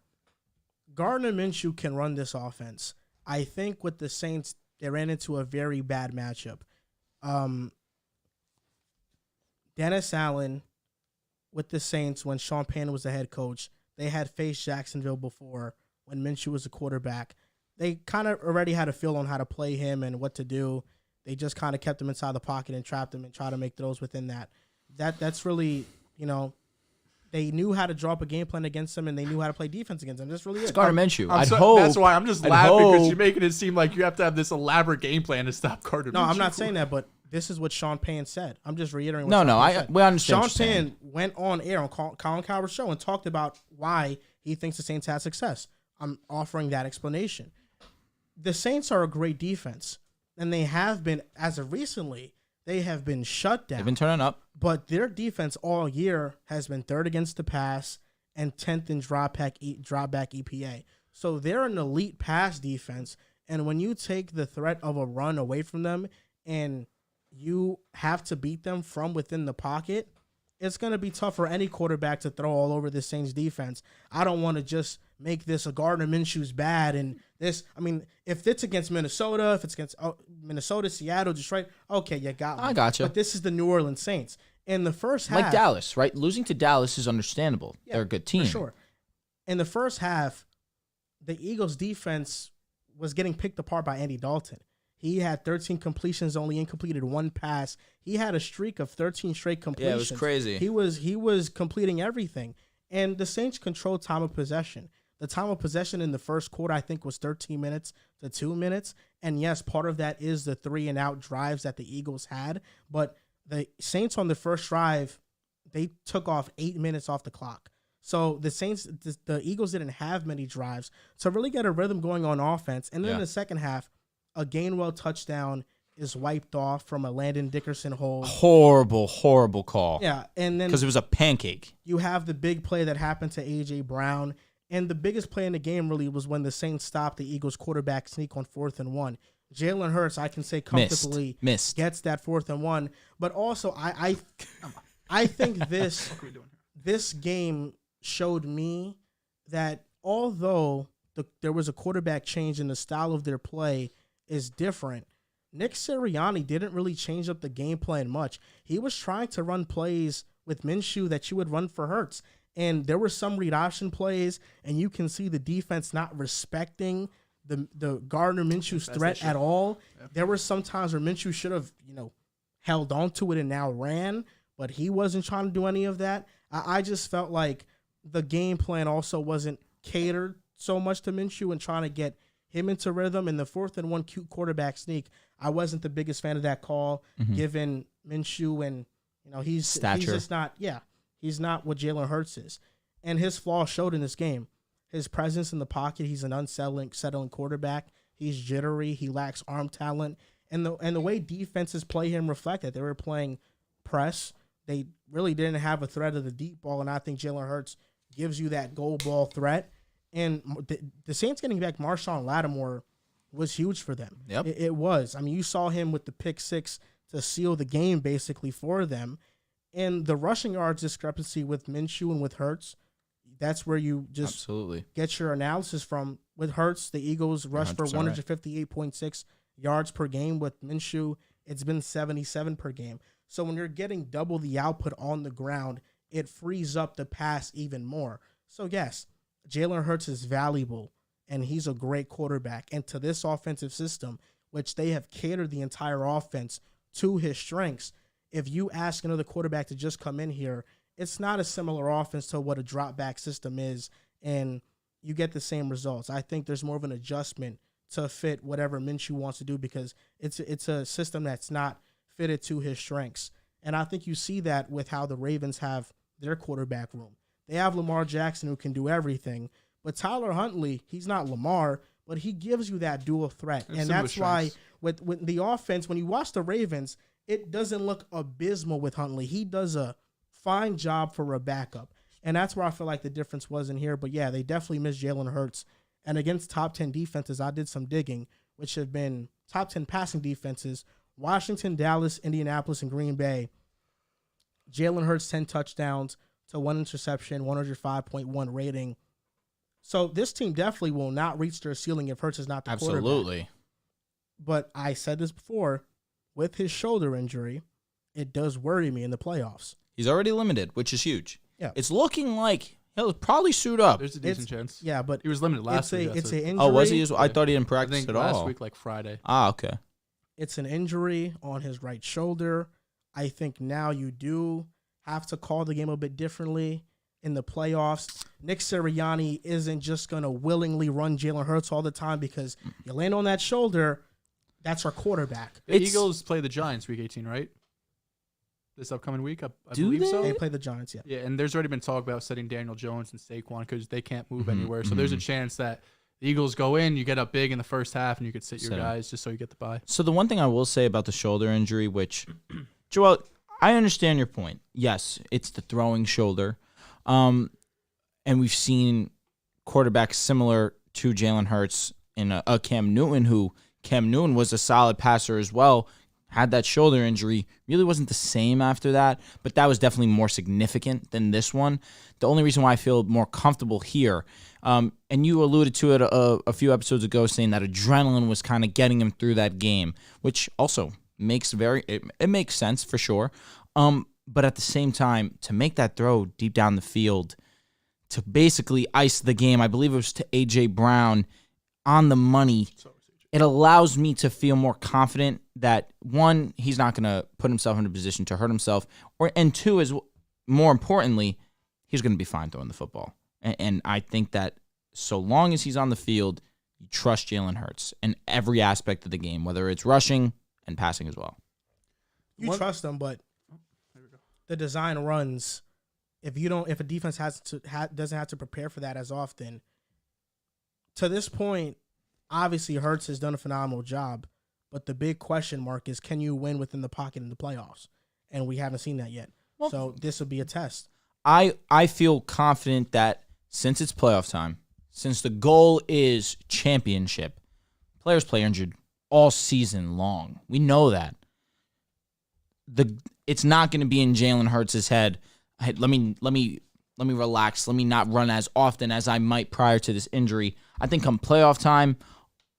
Gardner Minshew can run this offense. I think with the Saints, they ran into a very bad matchup. Dennis Allen with the Saints, when Sean Payton was the head coach, they had faced Jacksonville before when Minshew was a quarterback. They kind of already had a feel on how to play him and what to do. They just kind of kept him inside the pocket and trapped him and tried to make throws within that. that's really, they knew how to draw up a game plan against him, and they knew how to play defense against him. That's really it. Gardner Minshew. That's why I'm just laughing because you're making it seem like you have to have this elaborate game plan to stop Gardner Minshew. No, I'm not saying that, but this is what Sean Payne said. I'm just reiterating. We understand. Sean Payne went on air on Colin Cowherd's show and talked about why he thinks the Saints had success. I'm offering that explanation. The Saints are a great defense, and they have been, as of recently, they have been shut down. They've been turning up. But their defense all year has been 3rd against the pass and 10th in dropback EPA. So they're an elite pass defense, and when you take the threat of a run away from them and you have to beat them from within the pocket, it's going to be tough for any quarterback to throw all over the Saints defense. I don't want to just make this a Gardner Minshew's bad. And this, I mean, if it's against Minnesota, if it's against Minnesota, Seattle, Detroit, okay, you got me. I got you. But this is the New Orleans Saints. In the first half. Like Dallas, right? Losing to Dallas is understandable. Yeah, they're a good team. For sure. In the first half, the Eagles defense was getting picked apart by Andy Dalton. He had 13 completions, only incompleted 1 pass. He had a streak of 13 straight completions. Yeah, it was crazy. He was completing everything. And the Saints controlled time of possession. The time of possession in the first quarter, I think, was 13 minutes to 2 minutes. And yes, part of that is the 3-and-out drives that the Eagles had. But the Saints on the first drive, they took off 8 minutes off the clock. So the Saints, the Eagles didn't have many drives to really get a rhythm going on offense. And then in the second half, a Gainwell touchdown is wiped off from a Landon Dickerson hold. Horrible call. Yeah, and then because it was a pancake. You have the big play that happened to A.J. Brown, and the biggest play in the game really was when the Saints stopped the Eagles quarterback sneak on 4th and 1. Jalen Hurts, I can say comfortably, gets that 4th and 1. But also, I think this game showed me that although there was a quarterback change in the style of their play is different, Nick Sirianni didn't really change up the game plan much. He was trying to run plays with Minshew that you would run for Hurts. And there were some read option plays, and you can see the defense not respecting the Gardner Minshew's threat at all. Yep. There were some times where Minshew should have, held on to it and now ran, but he wasn't trying to do any of that. I just felt like the game plan also wasn't catered so much to Minshew and trying to get him into rhythm. In the 4th and 1 cute quarterback sneak, I wasn't the biggest fan of that call, given Minshew and he's just not he's not what Jalen Hurts is, and his flaws showed in this game. His presence in the pocket, he's an unsettling quarterback. He's jittery. He lacks arm talent, and the way defenses play him reflected. They were playing press. They really didn't have a threat of the deep ball, and I think Jalen Hurts gives you that goal ball threat. And the Saints getting back Marshawn Lattimore was huge for them. Yep. It was. I mean, you saw him with the pick 6 to seal the game basically for them. And the rushing yards discrepancy with Minshew and with Hurts, that's where you just get your analysis from. With Hurts, the Eagles rushed for 158.6 yards per game. With Minshew, it's been 77 per game. So when you're getting double the output on the ground, it frees up the pass even more. So yes, Jalen Hurts is valuable, and he's a great quarterback. And to this offensive system, which they have catered the entire offense to his strengths, if you ask another quarterback to just come in here, it's not a similar offense to what a drop-back system is, and you get the same results. I think there's more of an adjustment to fit whatever Minshew wants to do because it's a system that's not fitted to his strengths. And I think you see that with how the Ravens have their quarterback room. They have Lamar Jackson who can do everything, but Tyler Huntley, he's not Lamar, but he gives you that dual threat. And that's why with the offense, when you watch the Ravens, it doesn't look abysmal with Huntley. He does a fine job for a backup. And that's where I feel like the difference was in here. But, yeah, they definitely missed Jalen Hurts. And against top 10 defenses, I did some digging, which have been top 10 passing defenses. Washington, Dallas, Indianapolis, and Green Bay. Jalen Hurts, 10 touchdowns to 1 interception, 105.1 rating. So this team definitely will not reach their ceiling if Hurts is not the quarterback. Absolutely. But I said this before, with his shoulder injury, it does worry me in the playoffs. He's already limited, which is huge. Yeah. It's looking like he'll probably suit up. There's a decent chance. Yeah, but he was limited last week. It's an injury. Oh, was he? I thought he didn't practice at all. Last week, like Friday. Ah, okay. It's an injury on his right shoulder. I think now you do have to call the game a bit differently in the playoffs. Nick Sirianni isn't just going to willingly run Jalen Hurts all the time because you land on that shoulder, that's our quarterback. The Eagles play the Giants week 18, right? This upcoming week, I believe so. They play the Giants, yeah. Yeah, and there's already been talk about setting Daniel Jones and Saquon because they can't move anywhere. So there's a chance that the Eagles go in, you get up big in the first half, and you could sit your guys just so you get the bye. So the one thing I will say about the shoulder injury, which, Joel, I understand your point. Yes, it's the throwing shoulder. And we've seen quarterbacks similar to Jalen Hurts in a Cam Newton, who Cam Newton was a solid passer as well, had that shoulder injury, really wasn't the same after that, but that was definitely more significant than this one. The only reason why I feel more comfortable here, and you alluded to it a few episodes ago, saying that adrenaline was kind of getting him through that game, which also makes it makes sense for sure. But at the same time, to make that throw deep down the field, to basically ice the game, I believe it was to A.J. Brown on the money, it allows me to feel more confident that, one, he's not going to put himself in a position to hurt himself, and two, is more importantly, he's going to be fine throwing the football. And I think that so long as he's on the field, you trust Jalen Hurts in every aspect of the game, whether it's rushing and passing as well. You trust them, but the design runs, if a defense doesn't have to prepare for that as often, to this point, obviously Hurts has done a phenomenal job, but the big question mark is, can you win within the pocket in the playoffs? And we haven't seen that yet. Well, so this will be a test. I feel confident that since it's playoff time, since the goal is championship, players play injured all season long. We know that. It's not going to be in Jalen Hurts' head. Hey, let me relax. Let me not run as often as I might prior to this injury. I think come playoff time,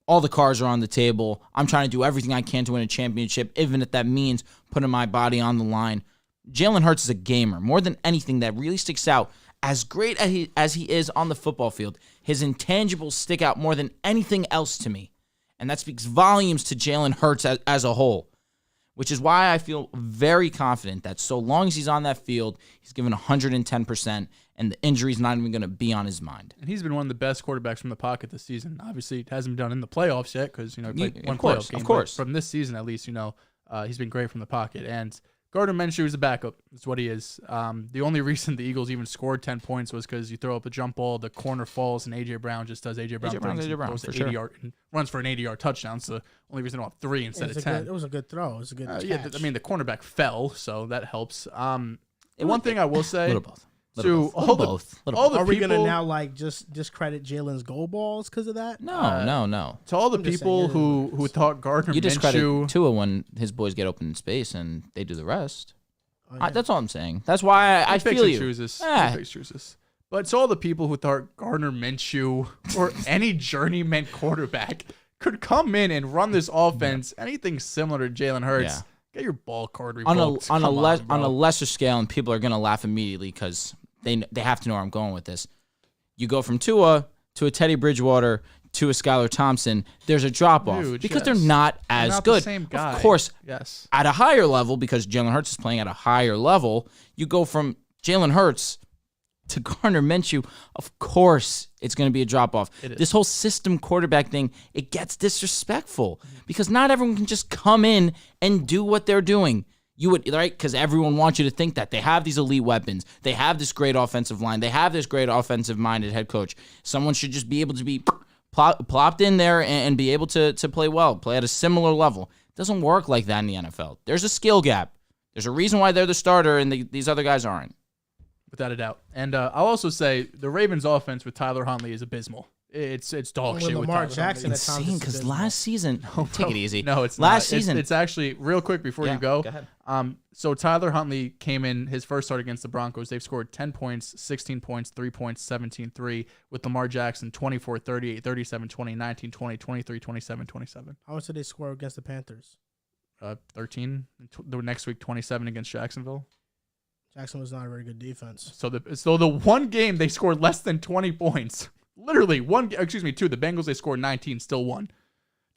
all the cards are on the table. I'm trying to do everything I can to win a championship, even if that means putting my body on the line. Jalen Hurts is a gamer. More than anything, that really sticks out. As great as he is on the football field, his intangibles stick out more than anything else to me. And that speaks volumes to Jalen Hurts as a whole, which is why I feel very confident that so long as he's on that field, he's given 110%, and the injury's not even going to be on his mind. And he's been one of the best quarterbacks from the pocket this season. Obviously, it hasn't been done in the playoffs yet because, he played one playoff game. Of course. But from this season, at least, he's been great from the pocket. And Gardner Minshew is a backup. That's what he is. The only reason the Eagles even scored 10 points was because you throw up a jump ball, the corner falls, and A.J. Brown just does A.J. Brown things. A.J. Brown, for sure. And runs for an 80-yard touchdown. So the only reason I want 3 instead of 10. It was a good throw. It was a good catch. Yeah, the cornerback fell, so that helps. One thing I will say, all the are we gonna now just discredit Jalen's goal balls because of that? No. To all the people who thought Gardner you discredit Minshew, Tua when his boys get open in space and they do the rest. Oh, yeah. That's all I'm saying. That's why I feel you. Chooses. But to all the people who thought Gardner Minshew or any journeyman quarterback could come in and run this offense, anything similar to Jalen Hurts, get your ball card revoked. On a lesser scale, and people are gonna laugh immediately because they have to know where I'm going with this. You go from Tua to a Teddy Bridgewater to a Skylar Thompson, there's a drop-off because they're not as good. The same guy. Of course, yes. At a higher level, because Jalen Hurts is playing at a higher level, you go from Jalen Hurts to Gardner Minshew. Of course, it's going to be a drop-off. This whole system quarterback thing, it gets disrespectful because not everyone can just come in and do what they're doing. You would, right? Because everyone wants you to think that they have these elite weapons. They have this great offensive line. They have this great offensive-minded head coach. Someone should just be able to be plopped in there and be able to play well, play at a similar level. It doesn't work like that in the NFL. There's a skill gap. There's a reason why they're the starter and these other guys aren't. Without a doubt. And I'll also say the Ravens' offense with Tyler Huntley is abysmal. It's dog shit with Lamar Jackson. It's insane because last season, take it easy. No, it's last not. season. It's actually real quick before you go. Go ahead. So Tyler Huntley came in his first start against the Broncos. They've scored 10 points, 16 points, 3 points, 17-3 with Lamar Jackson 24, 38, 37, 20, 19, 20, 23, 27, 27. How much did they score against the Panthers? 13. The next week 27 against Jacksonville. Jackson was not a very good defense. So the one game they scored less than 20 points. Literally two. The Bengals, they scored 19, still won.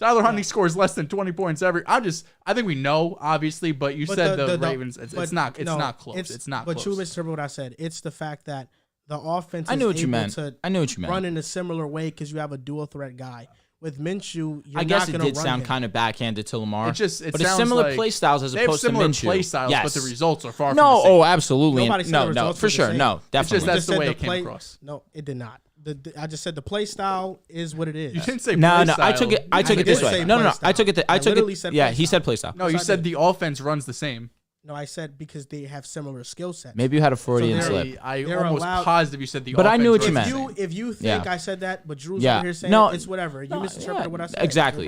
Tyler Huntley scores less than 20 points every. I think we know, obviously, but you said the Ravens. It's not close. It's not close. But you misinterpreted what I said. It's the fact that the offense I knew what you meant. Run in a similar way because you have a dual threat guy. With Minshew, I guess it did sound kind of backhanded to Lamar. But it's similar like play styles as opposed to Minshew. They have similar play styles, but the results are far from no, the same. Oh, absolutely. No, for sure. No, definitely. It's just that's the way it came across. No, it did not. I just said the play style is what it is. You didn't say no. play style. I took it this way. No. I took it. He said play style. No, you said the offense runs the same. No, I said because they have similar skill sets. Maybe you had a Freudian slip. I almost positive you said the but offense. I knew what you runs meant. If you think I said that, but Drew's over here saying it's whatever. You misinterpreted what I said. Exactly.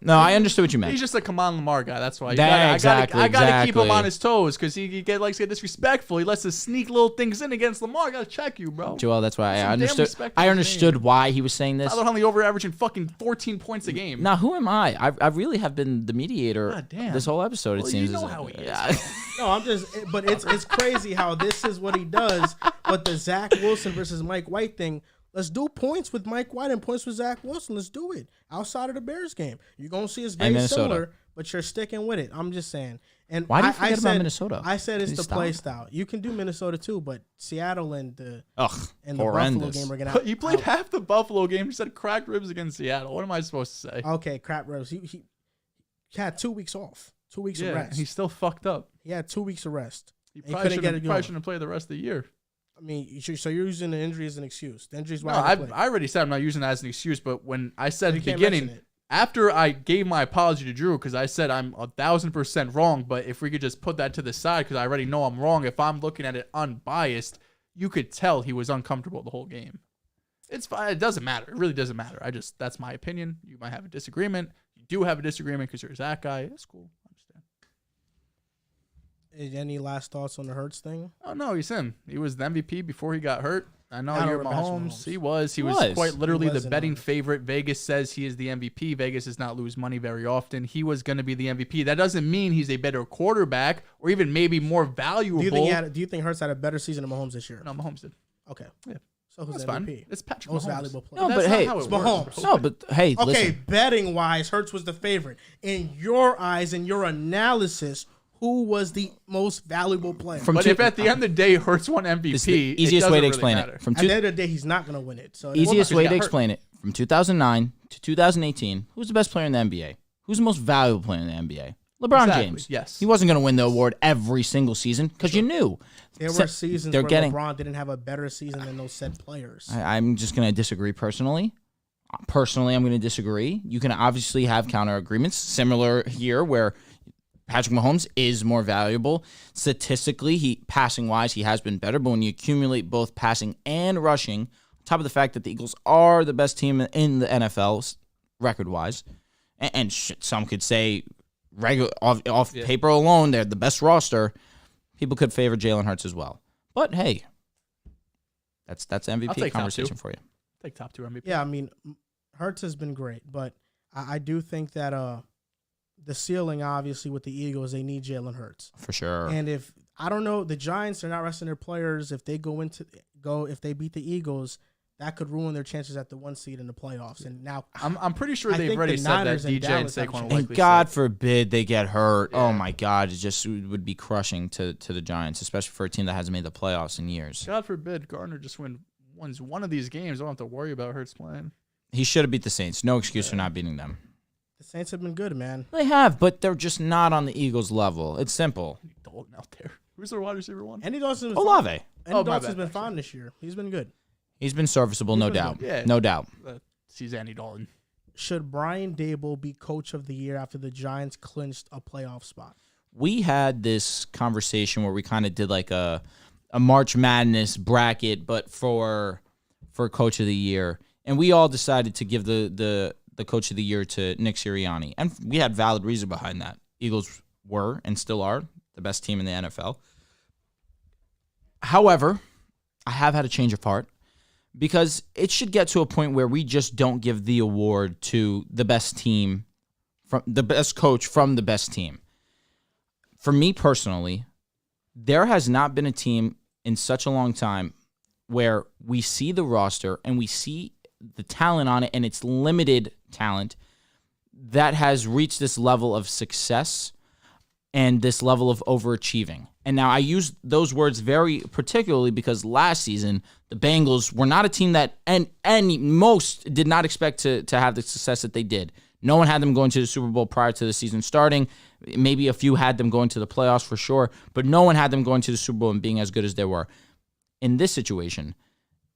No, I understood what you meant. He's just a come on Lamar guy. That's why. I gotta keep him on his toes because he likes to get disrespectful. He lets us sneak little things in against Lamar. I gotta check you, bro. Joel, that's why I understood. I understood why he was saying this. Tyler Huntley over averaging fucking 14 points a game. Now, who am I? I really have been the mediator this whole episode. It seems. You know how he is. No, I'm just. But it's crazy how this is what he does. But the Zach Wilson versus Mike White thing, let's do points with Mike White and points with Zach Wilson. Let's do it outside of the Bears game. You're gonna see it's very similar, but you're sticking with it. I'm just saying. And why do you forget about Minnesota? I said it's the play style. You can do Minnesota too, but Seattle and the Buffalo game are gonna. He played half the Buffalo game. He said cracked ribs against Seattle. What am I supposed to say? Okay, crap ribs. He had 2 weeks off. 2 weeks of rest. He's still fucked up. He had 2 weeks of rest. He probably shouldn't play the rest of the year. I mean, so you're using the injury as an excuse. The injury's why I already said I'm not using that as an excuse, but when I said at the beginning, after I gave my apology to Drew, because I said I'm 1,000% wrong, but if we could just put that to the side, because I already know I'm wrong, if I'm looking at it unbiased, you could tell he was uncomfortable the whole game. It's fine. It doesn't matter. It really doesn't matter. That's my opinion. You might have a disagreement. You do have a disagreement because you're a Zach guy. It's cool. Any last thoughts on the Hurts thing? Oh no, he's him. He was the MVP before he got hurt. I know you're Mahomes. He was quite literally the betting favorite. Vegas says he is the MVP. Vegas does not lose money very often. He was going to be the MVP. That doesn't mean he's a better quarterback or even maybe more valuable. Do you think Hurts had a better season than Mahomes this year? No, Mahomes did. Okay. Yeah. So who's That's MVP? Fine. It's Patrick Most Mahomes. valuable player. No, but hey, it's Mahomes. No, but hey, okay, listen. betting wise, Hurts was the favorite. In your eyes, in your analysis, who was the most valuable player? But if at the end of the day Hurts won MVP, it's the easiest way to explain it. At the end of the day, he's not going to win it. So easiest way to explain it. From 2009 to 2018, who's the best player in the NBA? Who's the most valuable player in the NBA? LeBron James. Yes. He wasn't going to win the award every single season because you knew. There were seasons where LeBron didn't have a better season than those said players. I'm just going to disagree personally. Personally, I'm going to disagree. You can obviously have counter agreements. Similar here where Patrick Mahomes is more valuable. Statistically, passing-wise, he has been better. But when you accumulate both passing and rushing, on top of the fact that the Eagles are the best team in the NFL record-wise, and some could say off paper alone, they're the best roster, people could favor Jalen Hurts as well. But, hey, that's MVP conversation for you. Take top 2 MVP. Yeah, I mean, Hurts has been great. But I do think that the ceiling, obviously, with the Eagles, they need Jalen Hurts for sure. And if I don't know, the Giants are not resting their players. If they if they beat the Eagles, that could ruin their chances at the 1 seed in the playoffs. And now I'm pretty sure they've already said that DJ and Saquon will likely. God forbid they get hurt. Yeah. Oh my God, it just would be crushing to the Giants, especially for a team that hasn't made the playoffs in years. God forbid Gardner just wins one of these games. I don't have to worry about Hurts playing. He should have beat the Saints. No excuse for not beating them. The Saints have been good, man. They have, but they're just not on the Eagles' level. It's simple. Dalton out there. Who's their wide receiver one? Andy Dalton's been Olave. Andy Dalton's been fine this year. He's been good. He's been serviceable, no doubt. Yeah, no doubt. He's Andy Dalton. Should Brian Daboll be coach of the year after the Giants clinched a playoff spot? We had this conversation where we kind of did like a March Madness bracket, but for coach of the year, and we all decided to give the coach of the year to Nick Sirianni, and we had valid reason behind that. Eagles were and still are the best team in the NFL. However, I have had a change of heart because it should get to a point where we just don't give the award to the best team, from the best coach from the best team. For me personally, there has not been a team in such a long time where we see the roster and we see the talent on it, and it's limited talent, that has reached this level of success and this level of overachieving. And now I use those words very particularly because last season, the Bengals were not a team that most did not expect to have the success that they did. No one had them going to the Super Bowl prior to the season starting. Maybe a few had them going to the playoffs for sure, but no one had them going to the Super Bowl and being as good as they were in this situation.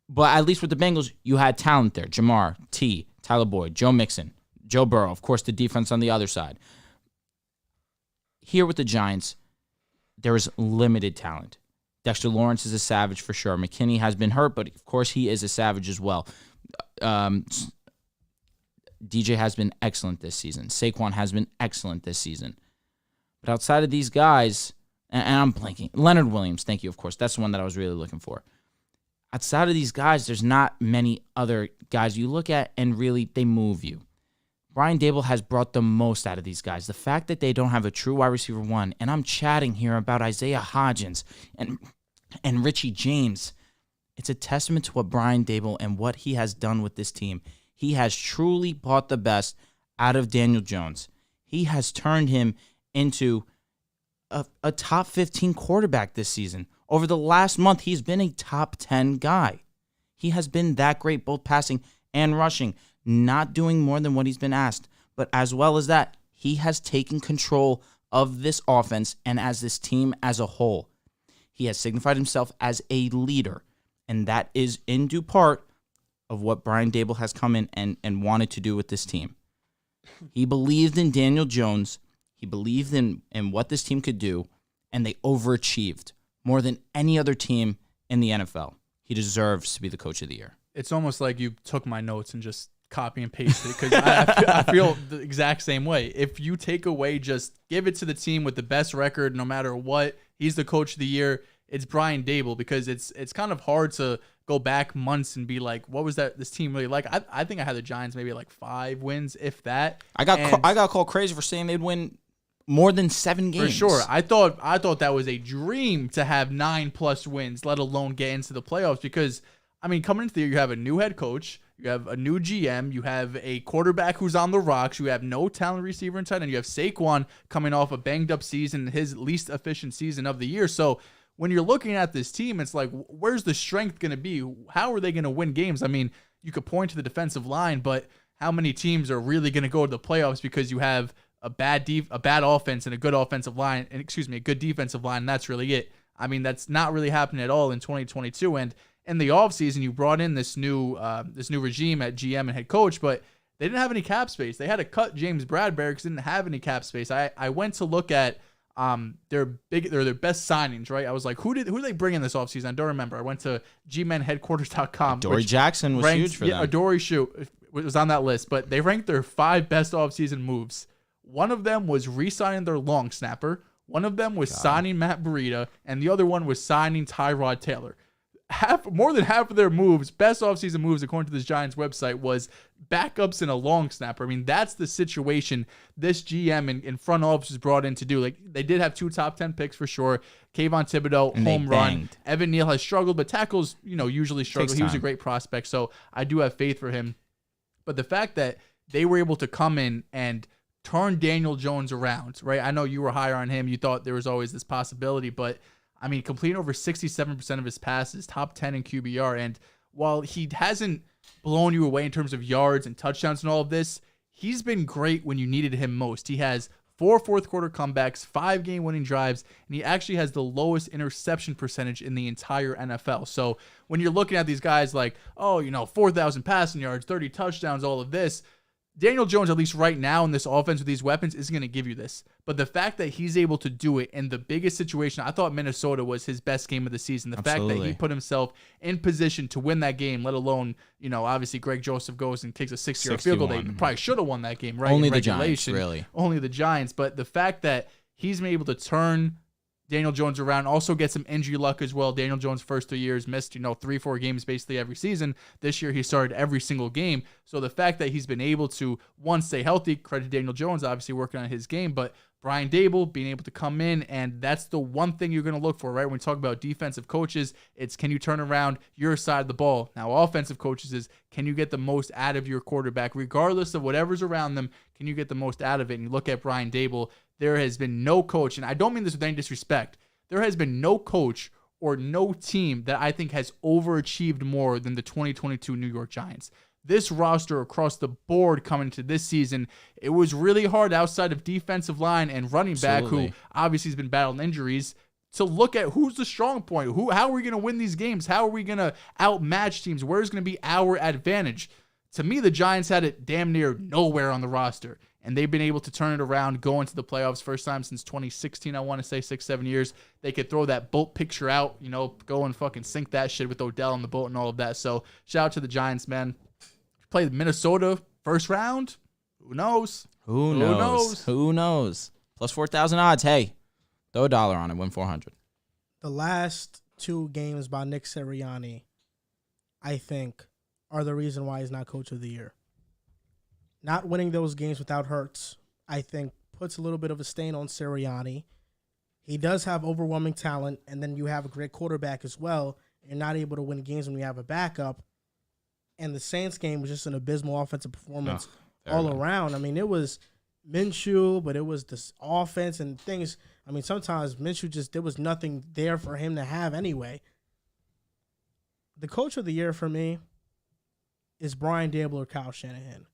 But at least with the Bengals, you had talent there. Jamar, T, Tyler Boyd, Joe Mixon, Joe Burrow, of course, the defense on the other side. Here with the Giants, there is limited talent. Dexter Lawrence is a savage for sure. McKinney has been hurt, but of course he is a savage as well. DJ has been excellent this season. Saquon has been excellent this season. But outside of these guys, and I'm blanking, Leonard Williams, thank you, of course. That's the one that I was really looking for. Outside of these guys, there's not many other guys you look at and really they move you. Brian Daboll has brought the most out of these guys. The fact that they don't have a true wide receiver one, and I'm chatting here about Isaiah Hodgins and Richie James, it's a testament to what Brian Daboll and what he has done with this team. He has truly brought the best out of Daniel Jones. He has turned him into a top 15 quarterback this season. Over the last month, he's been a top 10 guy. He has been that great, both passing and rushing, not doing more than what he's been asked. But as well as that, he has taken control of this offense and as this team as a whole. He has signified himself as a leader, and that is in due part of what Brian Daboll has come in and wanted to do with this team. He believed in Daniel Jones. He believed in what this team could do, and they overachieved more than any other team in the NFL. He deserves to be the coach of the year. It's almost like you took my notes and just copy and paste it because I feel the exact same way. If you take away, just give it to the team with the best record, no matter what, he's the coach of the year. It's Brian Daboll, because it's kind of hard to go back months and be like, what was this team really like? I think I had the Giants maybe like 5 wins, if that. I got called crazy for saying they'd win more than 7 games. For sure. I thought that was a dream to have 9+ wins, let alone get into the playoffs, because I mean, coming into the year, you have a new head coach, you have a new GM, you have a quarterback who's on the rocks, you have no talent receiver in tight end, you have Saquon coming off a banged up season, his least efficient season of the year. So when you're looking at this team, it's like, where's the strength going to be? How are they going to win games? I mean, you could point to the defensive line, but how many teams are really going to go to the playoffs because you have a bad offense and a good offensive line, and a good defensive line, and that's really it. I mean, that's not really happening at all in 2022. And in the offseason, you brought in this new regime at GM and head coach, but they didn't have any cap space. They had to cut James Bradberry because they didn't have any cap space. I went to look at their best signings, right? I was like, who did they bring in this offseason? I don't remember. I went to gmenheadquarters.com. Dory Jackson was huge for them. Adoree Shoot was on that list, but they ranked their 5 best offseason moves. One of them was re-signing their long snapper. One of them was signing Matt Breida, and the other one was signing Tyrod Taylor. More than half of their moves, best offseason moves, according to this Giants website, was backups and a long snapper. I mean, that's the situation this GM and front office was brought in to do. Like, they did have 2 top 10 picks for sure. Kayvon Thibodeau, and home run. Evan Neal has struggled, but tackles, usually struggle. He was a great prospect, so I do have faith for him. But the fact that they were able to come in and turn Daniel Jones around, right? I know you were higher on him. You thought there was always this possibility, but I mean, completing over 67% of his passes, top 10 in QBR. And while he hasn't blown you away in terms of yards and touchdowns and all of this, he's been great when you needed him most. He has 4 fourth-quarter comebacks, 5 game-winning drives, and he actually has the lowest interception percentage in the entire NFL. So when you're looking at these guys like, 4,000 passing yards, 30 touchdowns, all of this, Daniel Jones, at least right now in this offense with these weapons, isn't going to give you this. But the fact that he's able to do it in the biggest situation, I thought Minnesota was his best game of the season. The fact that he put himself in position to win that game, let alone, obviously Greg Joseph goes and kicks a 60-yard field goal. They probably should have won that game, right? Only the Giants, really. Only the Giants. But the fact that he's been able to turn Daniel Jones around, also get some injury luck as well. Daniel Jones' first 2 years missed, 3-4 games basically every season. This year he started every single game. So the fact that he's been able to, one, stay healthy, credit Daniel Jones, obviously working on his game, but Brian Daboll being able to come in, and that's the one thing you're going to look for, right? When we talk about defensive coaches, it's can you turn around your side of the ball? Now, offensive coaches is can you get the most out of your quarterback, regardless of whatever's around them, can you get the most out of it? And you look at Brian Daboll, there has been no coach, and I don't mean this with any disrespect, there has been no coach or no team that I think has overachieved more than the 2022 New York Giants. This roster across the board coming to this season, it was really hard outside of defensive line and running back, who obviously has been battling injuries, to look at who's the strong point. How are we going to win these games? How are we going to outmatch teams? Where's going to be our advantage? To me, the Giants had it damn near nowhere on the roster, and they've been able to turn it around, go into the playoffs, first time since 2016, I want to say 6-7 years. They could throw that boat picture out, go and fucking sink that shit with Odell on the boat and all of that. So shout out to the Giants, man. Play Minnesota first round. Who knows? Who knows? Plus 4,000 odds. Hey, throw $1 on it. Win 400. The last 2 games by Nick Sirianni, I think, are the reason why he's not Coach of the Year. Not winning those games without Hurts, I think, puts a little bit of a stain on Sirianni. He does have overwhelming talent, and then you have a great quarterback as well. You're not able to win games when you have a backup. And the Saints game was just an abysmal offensive performance all around. I mean, it was Minshew, but it was this offense and things. I mean, sometimes Minshew there was nothing there for him to have anyway. The Coach of the Year for me is Brian Daboll or Kyle Shanahan.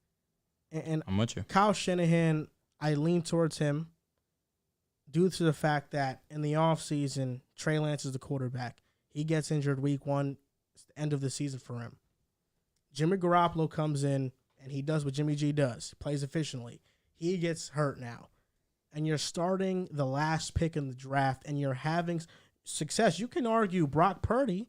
And I'm with you. Kyle Shanahan, I lean towards him due to the fact that in the offseason, Trey Lance is the quarterback. He gets injured week 1. It's the end of the season for him. Jimmy Garoppolo comes in, and he does what Jimmy G does. He plays efficiently. He gets hurt now. And you're starting the last pick in the draft, and you're having success. You can argue Brock Purdy,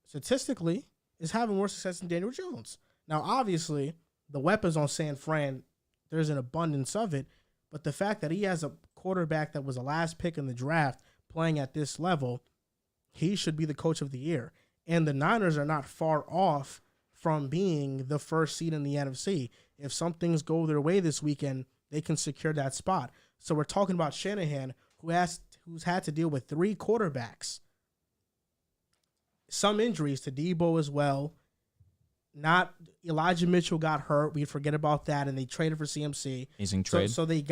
statistically, is having more success than Daniel Jones. Now, obviously, the weapons on San Fran, there's an abundance of it. But the fact that he has a quarterback that was the last pick in the draft playing at this level, he should be the Coach of the Year. And the Niners are not far off from being the first seed in the NFC. If some things go their way this weekend, they can secure that spot. So we're talking about Shanahan, who's had to deal with 3 quarterbacks. Some injuries to Debo as well. Not Elijah Mitchell got hurt. We forget about that, and they traded for CMC. Amazing trade. So they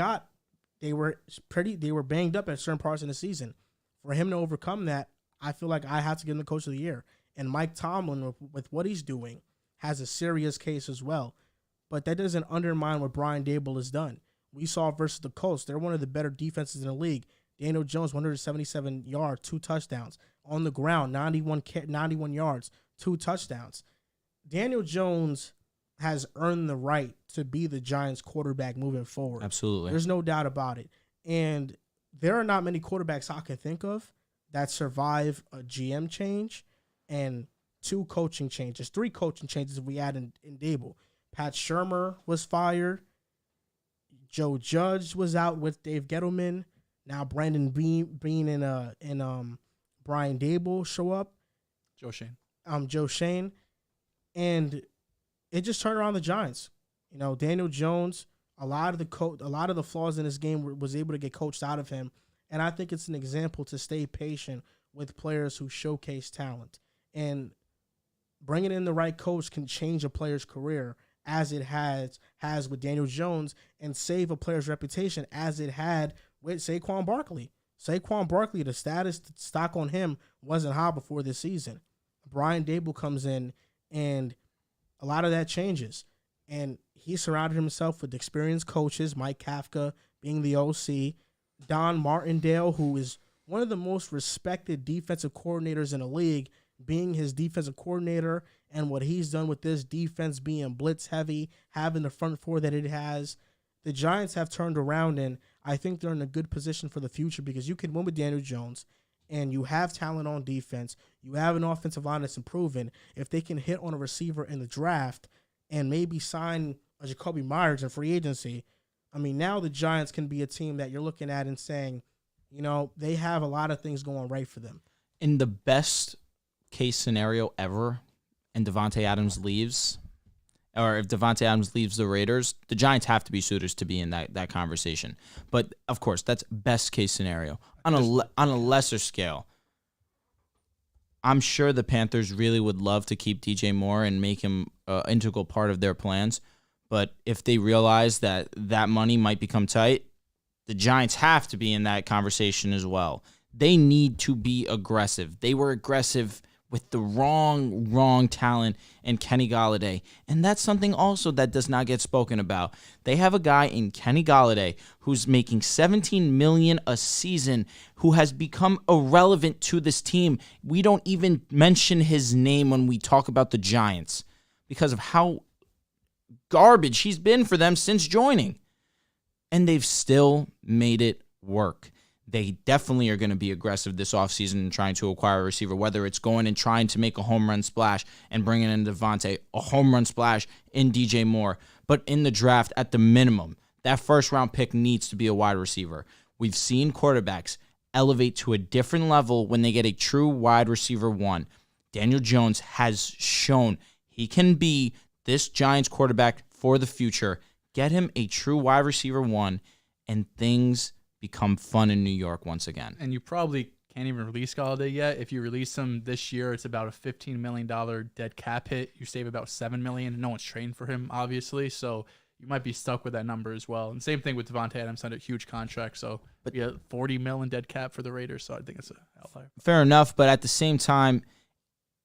were banged up at certain parts in the season. For him to overcome that, I feel like I have to give him the Coach of the Year. And Mike Tomlin, with what he's doing, has a serious case as well. But that doesn't undermine what Brian Daboll has done. We saw versus the Colts, they're one of the better defenses in the league. Daniel Jones, 177 yards, 2 touchdowns. On the ground, 91 yards, 2 touchdowns. Daniel Jones has earned the right to be the Giants quarterback moving forward. Absolutely. There's no doubt about it. And there are not many quarterbacks I can think of that survive a GM change and 2 coaching changes, 3 coaching changes if we add in Daboll. Pat Shurmur was fired. Joe Judge was out with Dave Gettleman. Now Brandon Beane and Brian Daboll show up. Joe Shane. And it just turned around the Giants. Daniel Jones, a lot of the flaws in this game was able to get coached out of him. And I think it's an example to stay patient with players who showcase talent. And bringing in the right coach can change a player's career, as it has with Daniel Jones, and save a player's reputation, as it had with Saquon Barkley. The stock on him wasn't high before this season. Brian Daboll comes in, and a lot of that changes. And he surrounded himself with experienced coaches, Mike Kafka being the OC, Don Martindale, who is one of the most respected defensive coordinators in the league, being his defensive coordinator, and what he's done with this defense being blitz heavy, having the front 4 that it has. The Giants have turned around, and I think they're in a good position for the future because you can win with Daniel Jones, and you have talent on defense. You have an offensive line that's improving. If they can hit on a receiver in the draft and maybe sign a Jacoby Myers in free agency, I mean, now the Giants can be a team that you're looking at and saying, they have a lot of things going right for them. In the best case scenario ever, and Devontae Adams leaves, or if Davante Adams leaves the Raiders, the Giants have to be suitors to be in that conversation. But, of course, that's best case scenario. On a lesser scale, I'm sure the Panthers really would love to keep DJ Moore and make him an integral part of their plans. But if they realize that money might become tight, the Giants have to be in that conversation as well. They need to be aggressive. They were aggressive with the wrong talent in Kenny Golladay. And that's something also that does not get spoken about. They have a guy in Kenny Golladay who's making $17 million a season, who has become irrelevant to this team. We don't even mention his name when we talk about the Giants because of how garbage he's been for them since joining. And they've still made it work. They definitely are going to be aggressive this offseason in trying to acquire a receiver, whether it's going and trying to make a home run splash and bringing in Davante, a home run splash in DJ Moore. But in the draft, at the minimum, that first-round pick needs to be a wide receiver. We've seen quarterbacks elevate to a different level when they get a true wide receiver one. Daniel Jones has shown he can be this Giants quarterback for the future. Get him a true wide receiver one, and things become fun in New York once again. And you probably can't even release Golladay yet. If you release him this year, it's about a $15 million dead cap hit. You save about $7 million. No one's trading for him, obviously, so you might be stuck with that number as well. And same thing with Davante Adams, under a huge contract, so yeah, $40 million dead cap for the Raiders. So I think it's an outlier. Fair enough, but at the same time,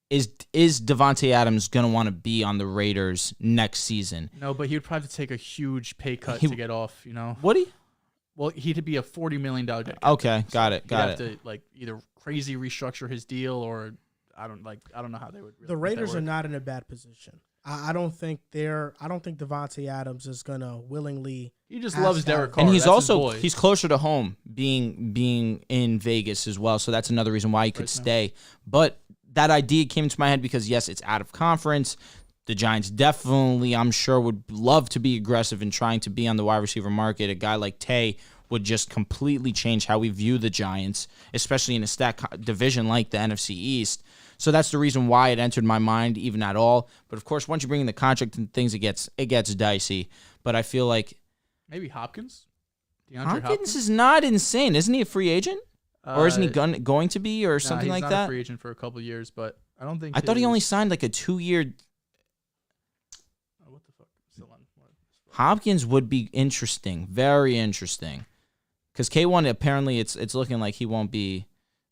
is Davante Adams going to want to be on the Raiders next season? No, but he would probably have to take a huge pay cut to get off. You know, would he? Well, he'd be a $40 million dead cap. Okay, got it. He'd have to either crazy restructure his deal, or I don't know how they would. Really the Raiders are not in a bad position. I don't think Davante Adams is gonna willingly. He just loves Derek Carr, and he's closer to home, being in Vegas as well. So that's another reason why he could stay. But that idea came to my head because yes, it's out of conference. The Giants definitely, I'm sure, would love to be aggressive in trying to be on the wide receiver market. A guy like Tay would just completely change how we view the Giants, especially in a stacked division like the NFC East. So that's the reason why it entered my mind even at all. But of course, once you bring in the contract and things, it gets dicey. But I feel like maybe Hopkins. Hopkins is not insane, isn't he? A free agent, or isn't he going to be, or something like that? He's not a free agent for a couple of years, but I don't think. I thought he only signed like a 2-year. What the fuck? Still on. Hopkins would be interesting, very interesting, because K1 apparently it's looking like he won't be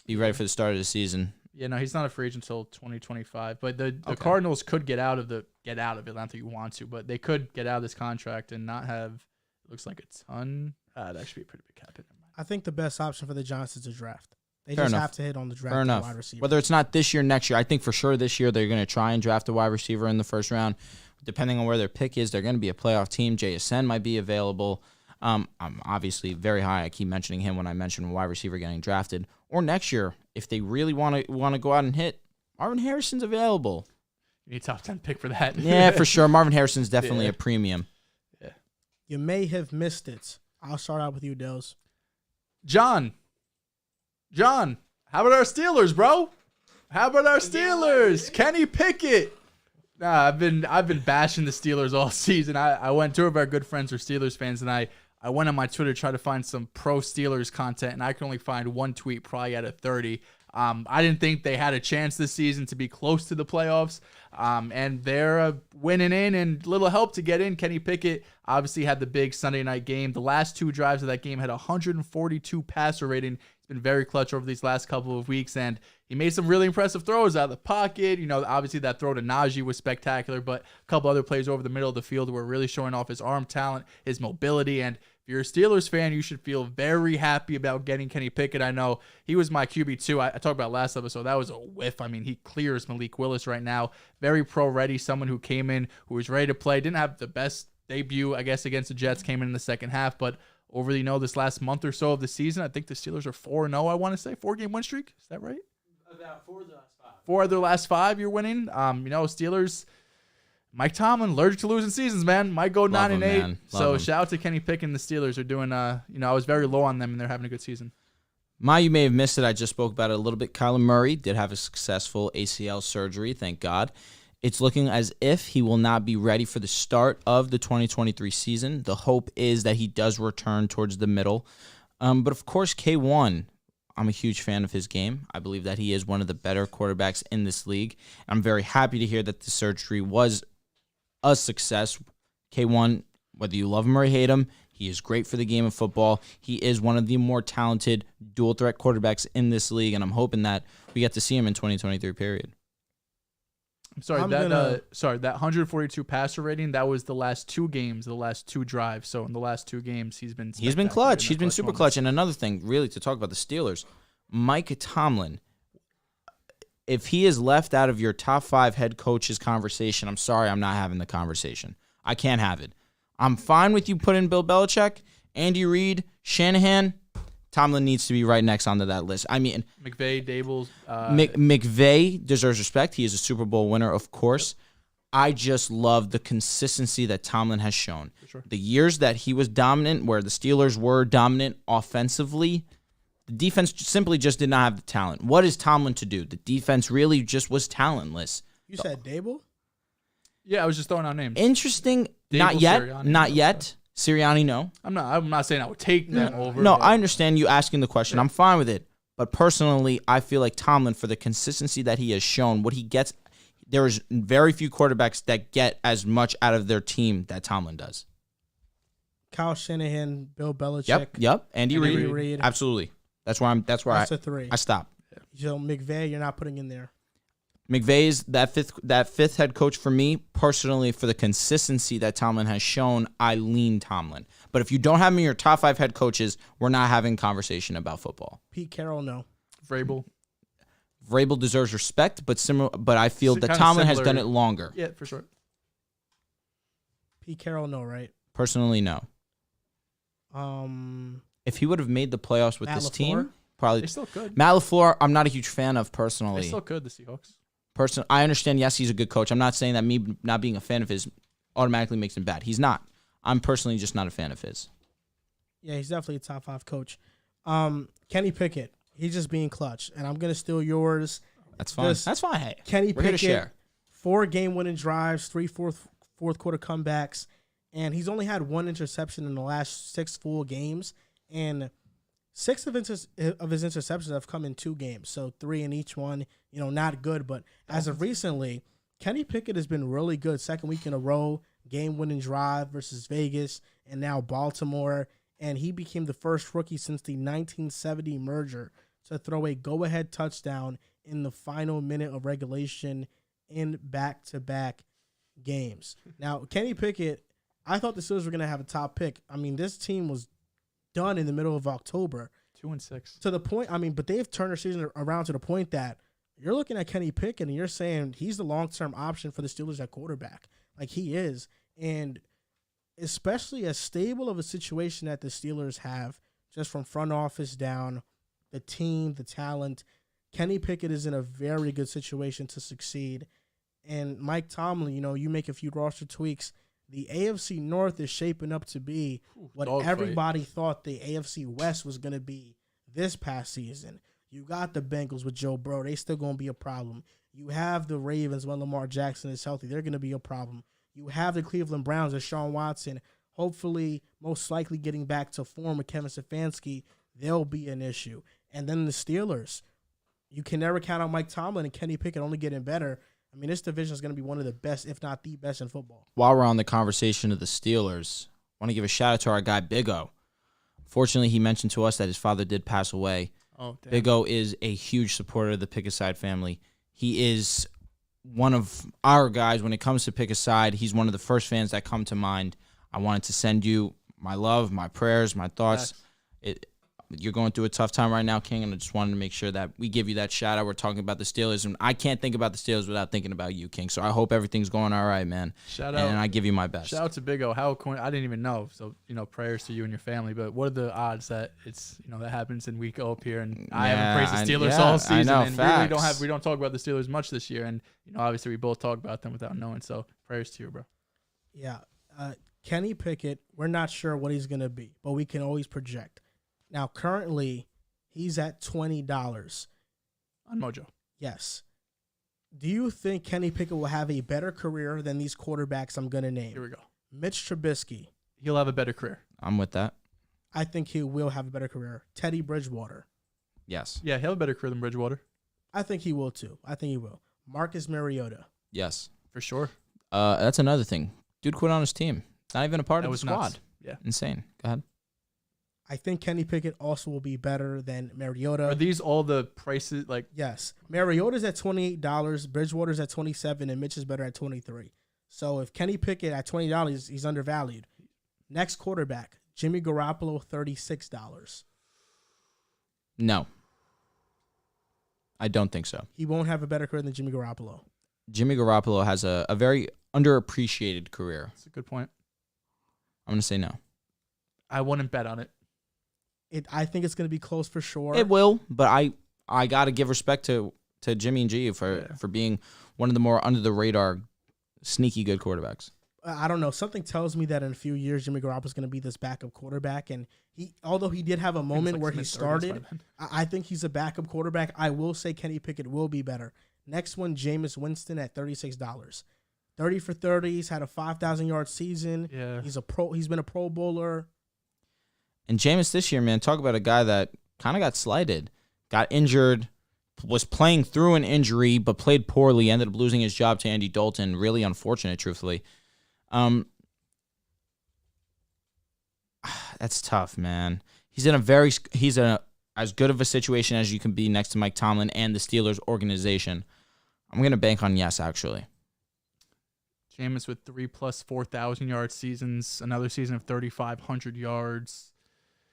ready for the start of the season. Yeah, no, he's not a free agent until 2025. But the Cardinals could get out of it. I don't think you want to, but they could get out of this contract and not have. It looks like a ton. That'd actually be a pretty big cap hit. I think the best option for the Giants is to draft. They Fair just enough. have to hit on the draft. Fair enough. Wide receiver. Whether it's not this year, next year, I think for sure this year they're going to try and draft a wide receiver in the first round. Depending on where their pick is, they're going to be a playoff team. JSN might be available. I'm obviously very high. I keep mentioning him when I mention a wide receiver getting drafted. Or next year, if they really want to go out and hit, Marvin Harrison's available. You need a top 10 pick for that. Yeah, for sure. Marvin Harrison's definitely a premium. Yeah. You may have missed it. I'll start out with you, Dehls. John, how about our Steelers, bro? How about our Steelers? Kenny Pickett. Nah, I've been bashing the Steelers all season. I went, two of our good friends are Steelers fans, and I went on my Twitter to try to find some pro Steelers content, and I could only find one tweet probably out of 30. I didn't think they had a chance this season to be close to the playoffs, and they're winning in, and little help to get in. Kenny Pickett obviously had the big Sunday night game. The last two drives of that game had 142 passer rating. He's been very clutch over these last couple of weeks, and he made some really impressive throws out of the pocket. You know, obviously that throw to Najee was spectacular, but a couple other plays over the middle of the field were really showing off his arm talent, his mobility, and if you're a Steelers fan, you should feel very happy about getting Kenny Pickett. I know he was my QB2. I talked about last episode. That was a whiff. I mean, he clears Malik Willis right now. Very pro-ready, someone who came in, who was ready to play. Didn't have the best debut, I guess, against the Jets. Came in the second half, but over this last month or so of the season, I think the Steelers are 4-0, I want to say. 4-game win streak. Is that right? About 4 of the last 5. 4 of their last 5 you're winning. Steelers... Mike Tomlin, allergic to losing seasons, man. Might go 9-8. So shout out to Kenny Pickett and the Steelers are doing. I was very low on them, and they're having a good season. You may have missed it. I just spoke about it a little bit. Kyler Murray did have a successful ACL surgery, thank God. It's looking as if he will not be ready for the start of the 2023 season. The hope is that he does return towards the middle. But of course, K1, I'm a huge fan of his game. I believe that he is one of the better quarterbacks in this league. I'm very happy to hear that the surgery was a success. K1, whether you love him or hate him, he is great for the game of football. He is one of the more talented dual-threat quarterbacks in this league, and I'm hoping that we get to see him in 2023, period. I'm sorry, that 142 passer rating, that was the last 2 games, the last 2 drives. So in the last 2 games, he's been clutch. He's been super moments. clutch. And another thing, really, to talk about the Steelers, Mike Tomlin, if he is left out of your top 5 head coaches conversation, I'm sorry, I'm not having the conversation. I can't have it. I'm fine with you putting Bill Belichick, Andy Reid, Shanahan. Tomlin needs to be right next onto that list. I mean, McVay, Daboll. McVay deserves respect. He is a Super Bowl winner, of course. I just love the consistency that Tomlin has shown. Sure. The years that he was dominant, where the Steelers were dominant offensively, the defense simply just did not have the talent. What is Tomlin to do? The defense really just was talentless. You said Daboll? Yeah, I was just throwing out names. Interesting. Daboll, Not yet. Sirianni, Not yet. Sirianni, no. I'm not saying I would take them over. No, I understand you asking the question. I'm fine with it. But personally, I feel like Tomlin, for the consistency that he has shown, what he gets, there is very few quarterbacks that get as much out of their team that Tomlin does. Kyle Shanahan, Bill Belichick. Yep. Andy Reid. Reid. Absolutely. That's where That's a 3. I stop. So McVay, you're not putting in there. McVay's that fifth head coach for me, personally, for the consistency that Tomlin has shown, I lean Tomlin. But if you don't have him in your top 5 head coaches, we're not having conversation about football. Pete Carroll, no. Vrabel deserves respect, but I feel that Tomlin has done it longer. Yeah, for sure. Pete Carroll, no, right? Personally, no. If he would have made the playoffs with Matt this LaFleur? team, probably. They still could. Matt LaFleur, I'm not a huge fan of personally. They still could, the Seahawks. I understand, yes, he's a good coach. I'm not saying that me not being a fan of his automatically makes him bad. He's not. I'm personally just not a fan of his. Yeah, he's definitely a top 5 coach. Kenny Pickett, he's just being clutch. And I'm going to steal yours. That's fine. That's fine. Hey, Kenny we're here to Pickett, share. 4 game-winning drives, 3 fourth quarter comebacks. And he's only had 1 interception in the last 6 full games. And 6 of his interceptions have come in 2 games. So 3 in each one. Not good. But as of recently, Kenny Pickett has been really good. 2nd week in a row, game-winning drive versus Vegas and now Baltimore. And he became the first rookie since the 1970 merger to throw a go-ahead touchdown in the final minute of regulation in back-to-back games. Now, Kenny Pickett, I thought the Steelers were going to have a top pick. I mean, this team was done in the middle of October. 2-6. To the point, but they've turned their season around to the point that you're looking at Kenny Pickett and you're saying he's the long-term option for the Steelers at quarterback. Like he is. And especially as stable of a situation that the Steelers have, just from front office down, the team, the talent, Kenny Pickett is in a very good situation to succeed. And Mike Tomlin, you make a few roster tweaks. The AFC North is shaping up to be what everybody thought the AFC West was going to be this past season. You got the Bengals with Joe Burrow. They still going to be a problem. You have the Ravens when Lamar Jackson is healthy. They're going to be a problem. You have the Cleveland Browns with Sean Watson, hopefully most likely getting back to form with Kevin Stefanski. They'll be an issue. And then the Steelers. You can never count on Mike Tomlin and Kenny Pickett only getting better. I mean, this division is going to be one of the best, if not the best in football. While we're on the conversation of the Steelers, I want to give a shout-out to our guy, Big O. Fortunately, he mentioned to us that his father did pass away. Oh, damn. Big O is a huge supporter of the Pick a Side family. He is one of our guys when it comes to Pick a Side. He's one of the first fans that come to mind. I wanted to send you my love, my prayers, my thoughts. You're going through a tough time right now, King, and I just wanted to make sure that we give you that shout out. We're talking about the Steelers, and I can't think about the Steelers without thinking about you, King. So I hope everything's going all right, man. Shout out. And I give you my best. Shout out to Big O. I didn't even know. So, prayers to you and your family. But what are the odds that it's, that happens in week 0 up here? And I haven't praised the Steelers all season. I know, and facts. we don't talk about the Steelers much this year. And, obviously we both talk about them without knowing. So prayers to you, bro. Yeah. Kenny Pickett, we're not sure what he's going to be, but we can always project. Now, currently, he's at $20 on Mojo. Yes. Do you think Kenny Pickett will have a better career than these quarterbacks I'm going to name? Here we go. Mitch Trubisky. He'll have a better career. I'm with that. I think he will have a better career. Teddy Bridgewater. Yes. Yeah, he'll have a better career than Bridgewater. I think he will too. I think he will. Marcus Mariota. Yes. For sure. That's another thing. Dude quit on his team. Not even a part That of the was squad. nuts. Yeah. Insane. Go ahead. I think Kenny Pickett also will be better than Mariota. Are these all the prices? Like, Yes. Mariota's at $28, Bridgewater's at $27, and Mitch is better at $23. So if Kenny Pickett at $20, he's undervalued. Next quarterback, Jimmy Garoppolo, $36. No. I don't think so. He won't have a better career than Jimmy Garoppolo. Jimmy Garoppolo has a very underappreciated career. that's a good point. I'm going to say no. I wouldn't bet on it. I think it's going to be close for sure. It will, but I got to give respect to Jimmy and G for being one of the more under-the-radar, sneaky good quarterbacks. I don't know. Something tells me that in a few years, Jimmy Garoppolo's going to be this backup quarterback. And although he did have a moment where he started, I think he's a backup quarterback. I will say Kenny Pickett will be better. Next one, Jameis Winston at $36. 30 for 30. He's had a 5,000-yard season. Yeah. He's been a Pro Bowler. And Jameis this year, man, talk about a guy that kind of got slighted, got injured, was playing through an injury, but played poorly, ended up losing his job to Andy Dalton. Really unfortunate, truthfully. That's tough, man. He's in as good of a situation as you can be next to Mike Tomlin and the Steelers organization. I'm going to bank on yes, actually. Jameis with 3+ 4,000-yard seasons, another season of 3,500 yards.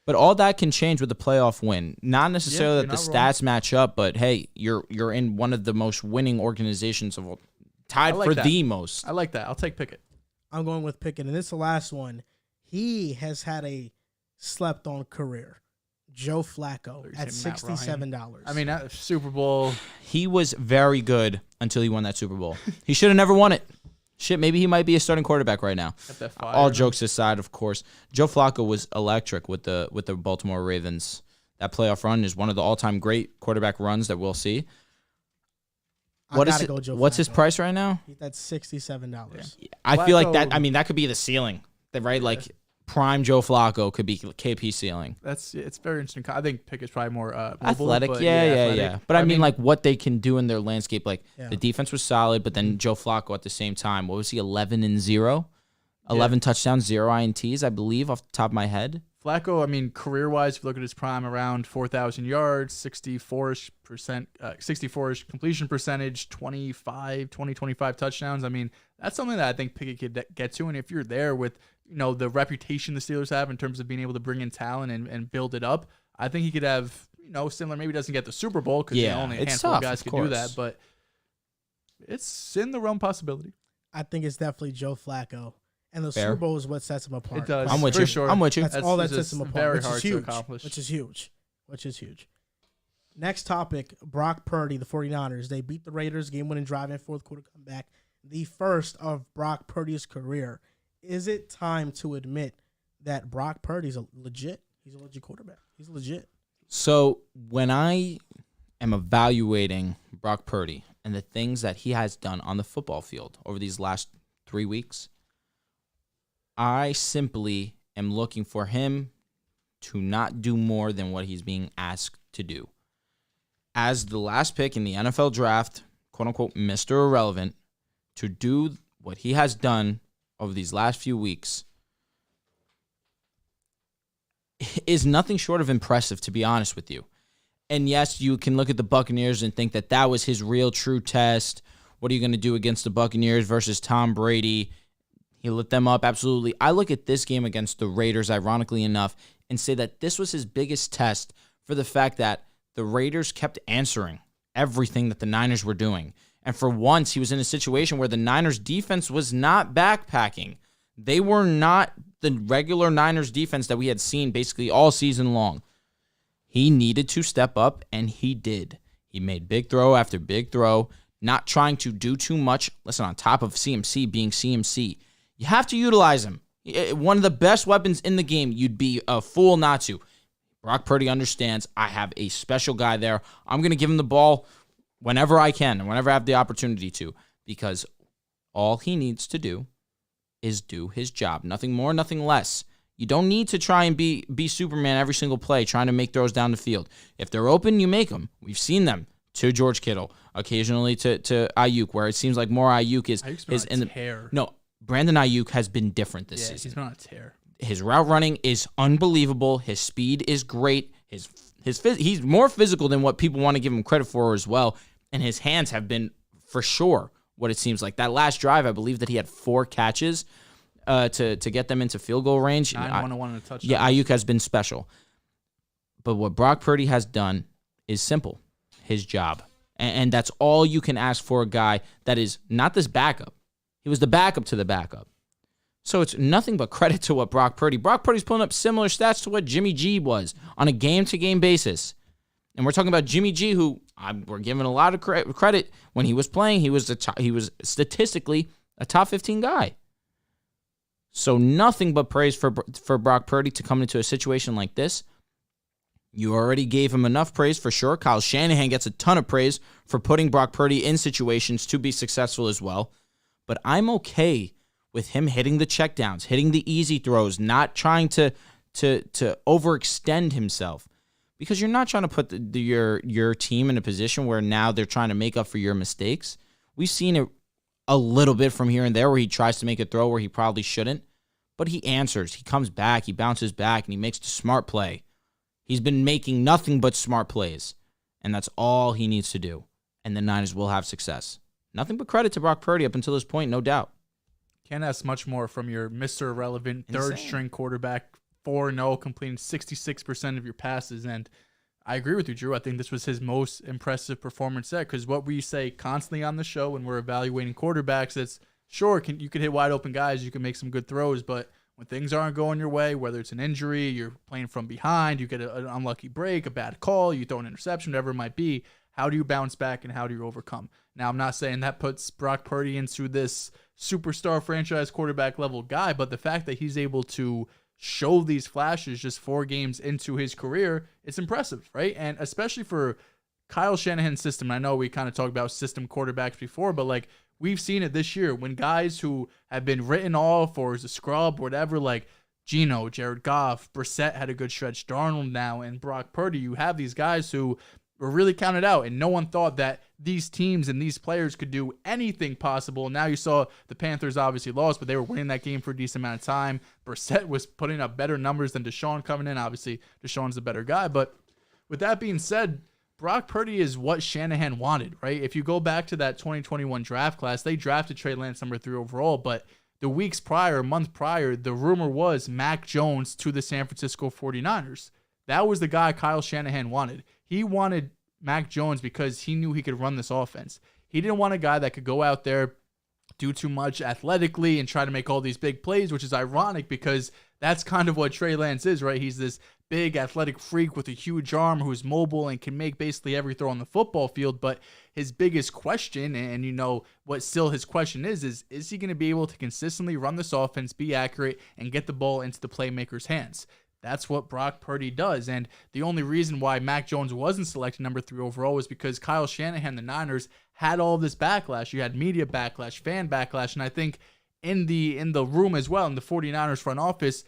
But all that can change with the playoff win. Not necessarily that the stats match up, but hey, you're in one of the most winning organizations of all, tied for the most. I like that. I'll take Pickett. I'm going with Pickett. And this is the last one. He has had a slept-on career. Joe Flacco at $67. I mean, Super Bowl. He was very good until he won that Super Bowl. He should have never won it. Shit, maybe he might be a starting quarterback right now. All jokes aside, of course. Joe Flacco was electric with the Baltimore Ravens. That playoff run is one of the all-time great quarterback runs that we'll see. What's his price right now? That's $67. Yeah. I feel like that. I mean, that could be the ceiling, right? Like prime Joe Flacco could be KP ceiling. It's very interesting. I think Pickett's probably more mobile, athletic. But yeah. But I mean, like what they can do in their landscape. Like the defense was solid, but then Joe Flacco at the same time. What was he? 11-0, 11 touchdowns, 0 INTs, I believe, off the top of my head. Flacco, I mean, career-wise, if you look at his prime, around 4,000 yards, 64-ish completion percentage, 25 touchdowns. I mean, that's something that I think Pickett could get to. And if you're there with, the reputation the Steelers have in terms of being able to bring in talent and build it up, I think he could have, similar. Maybe doesn't get the Super Bowl because only a handful of guys could do that, but it's in the realm possibility. I think it's definitely Joe Flacco. And the Super Bowl is what sets him apart. It does. I'm with you. Sure. I'm with you. That's all that sets him apart, very hard to accomplish. Which is huge. Next topic, Brock Purdy, the 49ers. They beat the Raiders, game-winning drive and fourth quarter comeback. The first of Brock Purdy's career. Is it time to admit that Brock Purdy's he's a legit quarterback? He's legit. So when I am evaluating Brock Purdy and the things that he has done on the football field over these last 3 weeks, I simply am looking for him to not do more than what he's being asked to do. As the last pick in the NFL draft, quote-unquote, Mr. Irrelevant, to do what he has done over these last few weeks is nothing short of impressive, to be honest with you. And yes, you can look at the Buccaneers and think that that was his real true test. What are you going to do against the Buccaneers versus Tom Brady? He lit them up, absolutely. I look at this game against the Raiders, ironically enough, and say that this was his biggest test for the fact that the Raiders kept answering everything that the Niners were doing. And for once, he was in a situation where the Niners defense was not backpacking. They were not the regular Niners defense that we had seen basically all season long. He needed to step up, and he did. He made big throw after big throw, not trying to do too much. Listen, on top of CMC being CMC, you have to utilize him. One of the best weapons in the game. You'd be a fool not to. Brock Purdy understands I have a special guy there. I'm going to give him the ball whenever I can, and whenever I have the opportunity to, because all he needs to do is do his job. Nothing more, nothing less. You don't need to try and be Superman every single play, trying to make throws down the field. If they're open, you make them. We've seen them to George Kittle, occasionally to Ayuk, where it seems like more Ayuk is in the tear. No, Brandon Ayuk has been different this season. He's been on a tear. His route running is unbelievable. His speed is great. He's more physical than what people want to give him credit for as well. And his hands have been, for sure, what it seems like. That last drive, I believe that he had 4 catches to get them into field goal range. 9-1-1 and a touchdown. Yeah, Ayuk has been special. But what Brock Purdy has done is simple. His job. And that's all you can ask for a guy that is not this backup. He was the backup to the backup. So it's nothing but credit to what Brock Purdy's pulling up similar stats to what Jimmy G was on a game-to-game basis. And we're talking about Jimmy G, who we're giving a lot of credit. When he was playing, he was statistically a top 15 guy. So nothing but praise for Brock Purdy to come into a situation like this. You already gave him enough praise for sure. Kyle Shanahan gets a ton of praise for putting Brock Purdy in situations to be successful as well. But I'm okay with him hitting the checkdowns, hitting the easy throws, not trying to overextend himself. Because you're not trying to put your team in a position where now they're trying to make up for your mistakes. We've seen it a little bit from here and there where he tries to make a throw where he probably shouldn't. But he answers. He comes back. He bounces back, and he makes the smart play. He's been making nothing but smart plays. And that's all he needs to do. And the Niners will have success. Nothing but credit to Brock Purdy up until this point, no doubt. Can't ask much more from your Mr. Irrelevant third-string quarterback, 4-0, completing 66% of your passes. And I agree with you, Drew. I think this was his most impressive performance yet, because what we say constantly on the show when we're evaluating quarterbacks, it's sure, you could hit wide-open guys, you can make some good throws, but when things aren't going your way, whether it's an injury, you're playing from behind, you get an unlucky break, a bad call, you throw an interception, whatever it might be, how do you bounce back and how do you overcome? Now, I'm not saying that puts Brock Purdy into this superstar franchise quarterback level guy, but the fact that he's able to show these flashes just 4 games into his career, it's impressive, right? And especially for Kyle Shanahan's system. I know we kind of talked about system quarterbacks before, but like we've seen it this year when guys who have been written off or is a scrub or whatever, like Geno, Jared Goff, Brissett had a good stretch, Darnold now, and Brock Purdy, you have these guys who were really counted out, and no one thought that these teams and these players could do anything possible. Now you saw the Panthers obviously lost, but they were winning that game for a decent amount of time. Brissett was putting up better numbers than Deshaun coming in. Obviously, Deshaun's the better guy. But with that being said, Brock Purdy is what Shanahan wanted, right? If you go back to that 2021 draft class, they drafted Trey Lance number 3 overall, but the weeks prior, a month prior, the rumor was Mac Jones to the San Francisco 49ers. That was the guy Kyle Shanahan wanted. He wanted Mac Jones because he knew he could run this offense. He didn't want a guy that could go out there, do too much athletically, and try to make all these big plays, which is ironic because that's kind of what Trey Lance is, right? He's this big athletic freak with a huge arm who's mobile and can make basically every throw on the football field. But his biggest question, and you know what still his question is he going to be able to consistently run this offense, be accurate, and get the ball into the playmaker's hands? That's what Brock Purdy does. And the only reason why Mac Jones wasn't selected number 3 overall was because Kyle Shanahan, the Niners, had all this backlash. You had media backlash, fan backlash, and I think in the room as well, in the 49ers front office,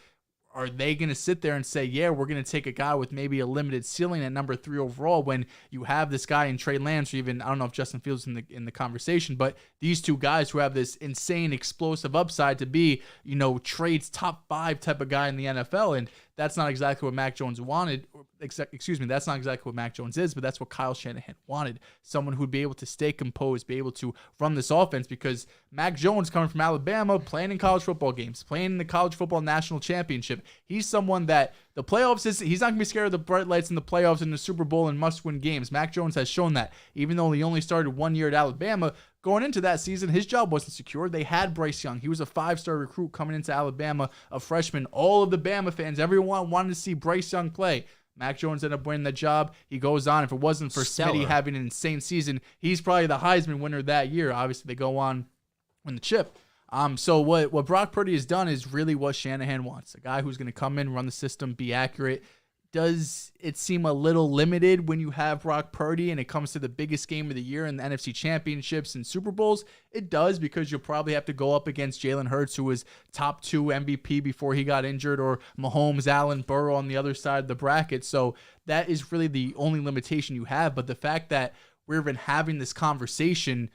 are they going to sit there and say, yeah, we're going to take a guy with maybe a limited ceiling at number 3 overall when you have this guy in Trey Lance, or even, I don't know if Justin Fields is in the conversation, but these two guys who have this insane explosive upside to be, you know, Trade's top 5 type of guy in the NFL. And that's not exactly what Mac Jones wanted. That's not exactly what Mac Jones is, but that's what Kyle Shanahan wanted. Someone who'd be able to stay composed, be able to run this offense, because Mac Jones, coming from Alabama, playing in college football games, playing in the college football national championship, he's someone that the playoffs he's not going to be scared of the bright lights in the playoffs and the Super Bowl and must-win games. Mac Jones has shown that. Even though he only started 1 year at Alabama, going into that season, his job wasn't secure. They had Bryce Young. He was a 5-star recruit coming into Alabama, a freshman. All of the Bama fans, everyone wanted to see Bryce Young play. Mac Jones ended up winning the job. He goes on. If it wasn't for Smitty having an insane season, he's probably the Heisman winner that year. Obviously, they go on win the chip. So what Brock Purdy has done is really what Shanahan wants. A guy who's going to come in, run the system, be accurate, does it seem a little limited when you have Brock Purdy and it comes to the biggest game of the year in the NFC Championships and Super Bowls? It does, because you'll probably have to go up against Jalen Hurts, who was top 2 MVP before he got injured, or Mahomes, Allen, Burrow on the other side of the bracket. So that is really the only limitation you have. But the fact that we're even having this conversation,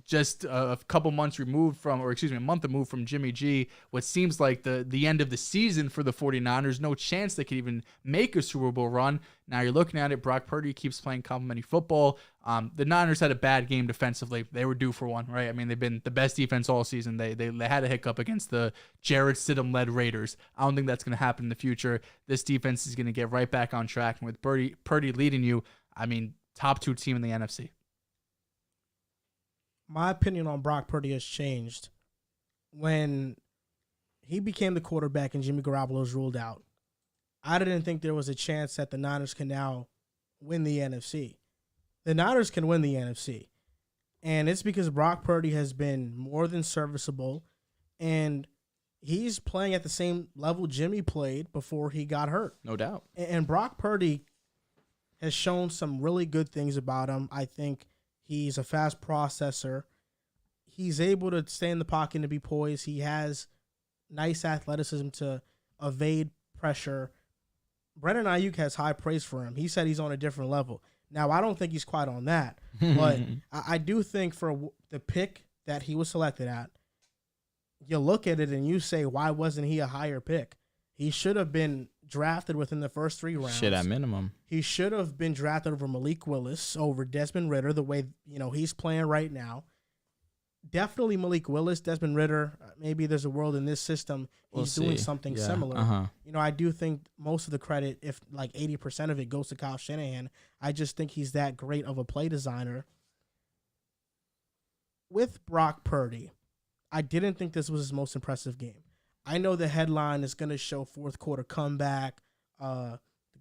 just a couple months removed from, or excuse me, a month removed from Jimmy G, what seems like the end of the season for the 49ers, no chance they could even make a Super Bowl run. Now you're looking at it, Brock Purdy keeps playing complimentary football. The Niners had a bad game defensively. They were due for one, right? I mean, they've been the best defense all season. They had a hiccup against the Jarrett Stidham-led Raiders. I don't think that's going to happen in the future. This defense is going to get right back on track. And with Purdy leading you, I mean, top 2 team in the NFC. My opinion on Brock Purdy has changed when he became the quarterback and Jimmy Garoppolo was ruled out. I didn't think there was a chance that the Niners can now win the NFC. The Niners can win the NFC, and it's because Brock Purdy has been more than serviceable, and he's playing at the same level Jimmy played before he got hurt. No doubt. And Brock Purdy has shown some really good things about him. I think he's a fast processor. He's able to stay in the pocket and to be poised. He has nice athleticism to evade pressure. Brandon Ayuk has high praise for him. He said he's on a different level. Now, I don't think he's quite on that, but I do think for the pick that he was selected at, you look at it and you say, why wasn't he a higher pick? He should have been drafted within the first 3 rounds. Shit, at minimum. He should have been drafted over Malik Willis, over Desmond Ridder, the way he's playing right now. Definitely Malik Willis, Desmond Ridder. Maybe there's a world in this system he's doing something similar. I do think most of the credit, if like 80% of it, goes to Kyle Shanahan. I just think he's that great of a play designer. With Brock Purdy, I didn't think this was his most impressive game. I know the headline is going to show fourth quarter comeback,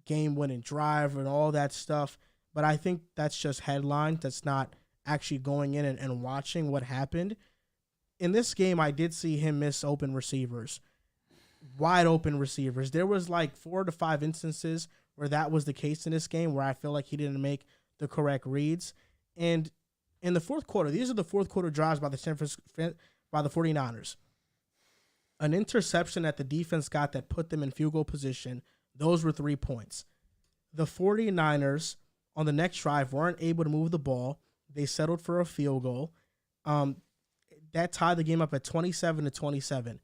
game-winning drive, and all that stuff, but I think that's just headline. That's not actually going in and watching what happened. In this game, I did see him miss open receivers, wide open receivers. There was like 4 to 5 instances where that was the case in this game, where I feel like he didn't make the correct reads. And in the fourth quarter, these are the fourth quarter drives by the 49ers. An interception that the defense got that put them in field goal position, those were 3 points. The 49ers on the next drive weren't able to move the ball. They settled for a field goal. That tied the game up at 27-27.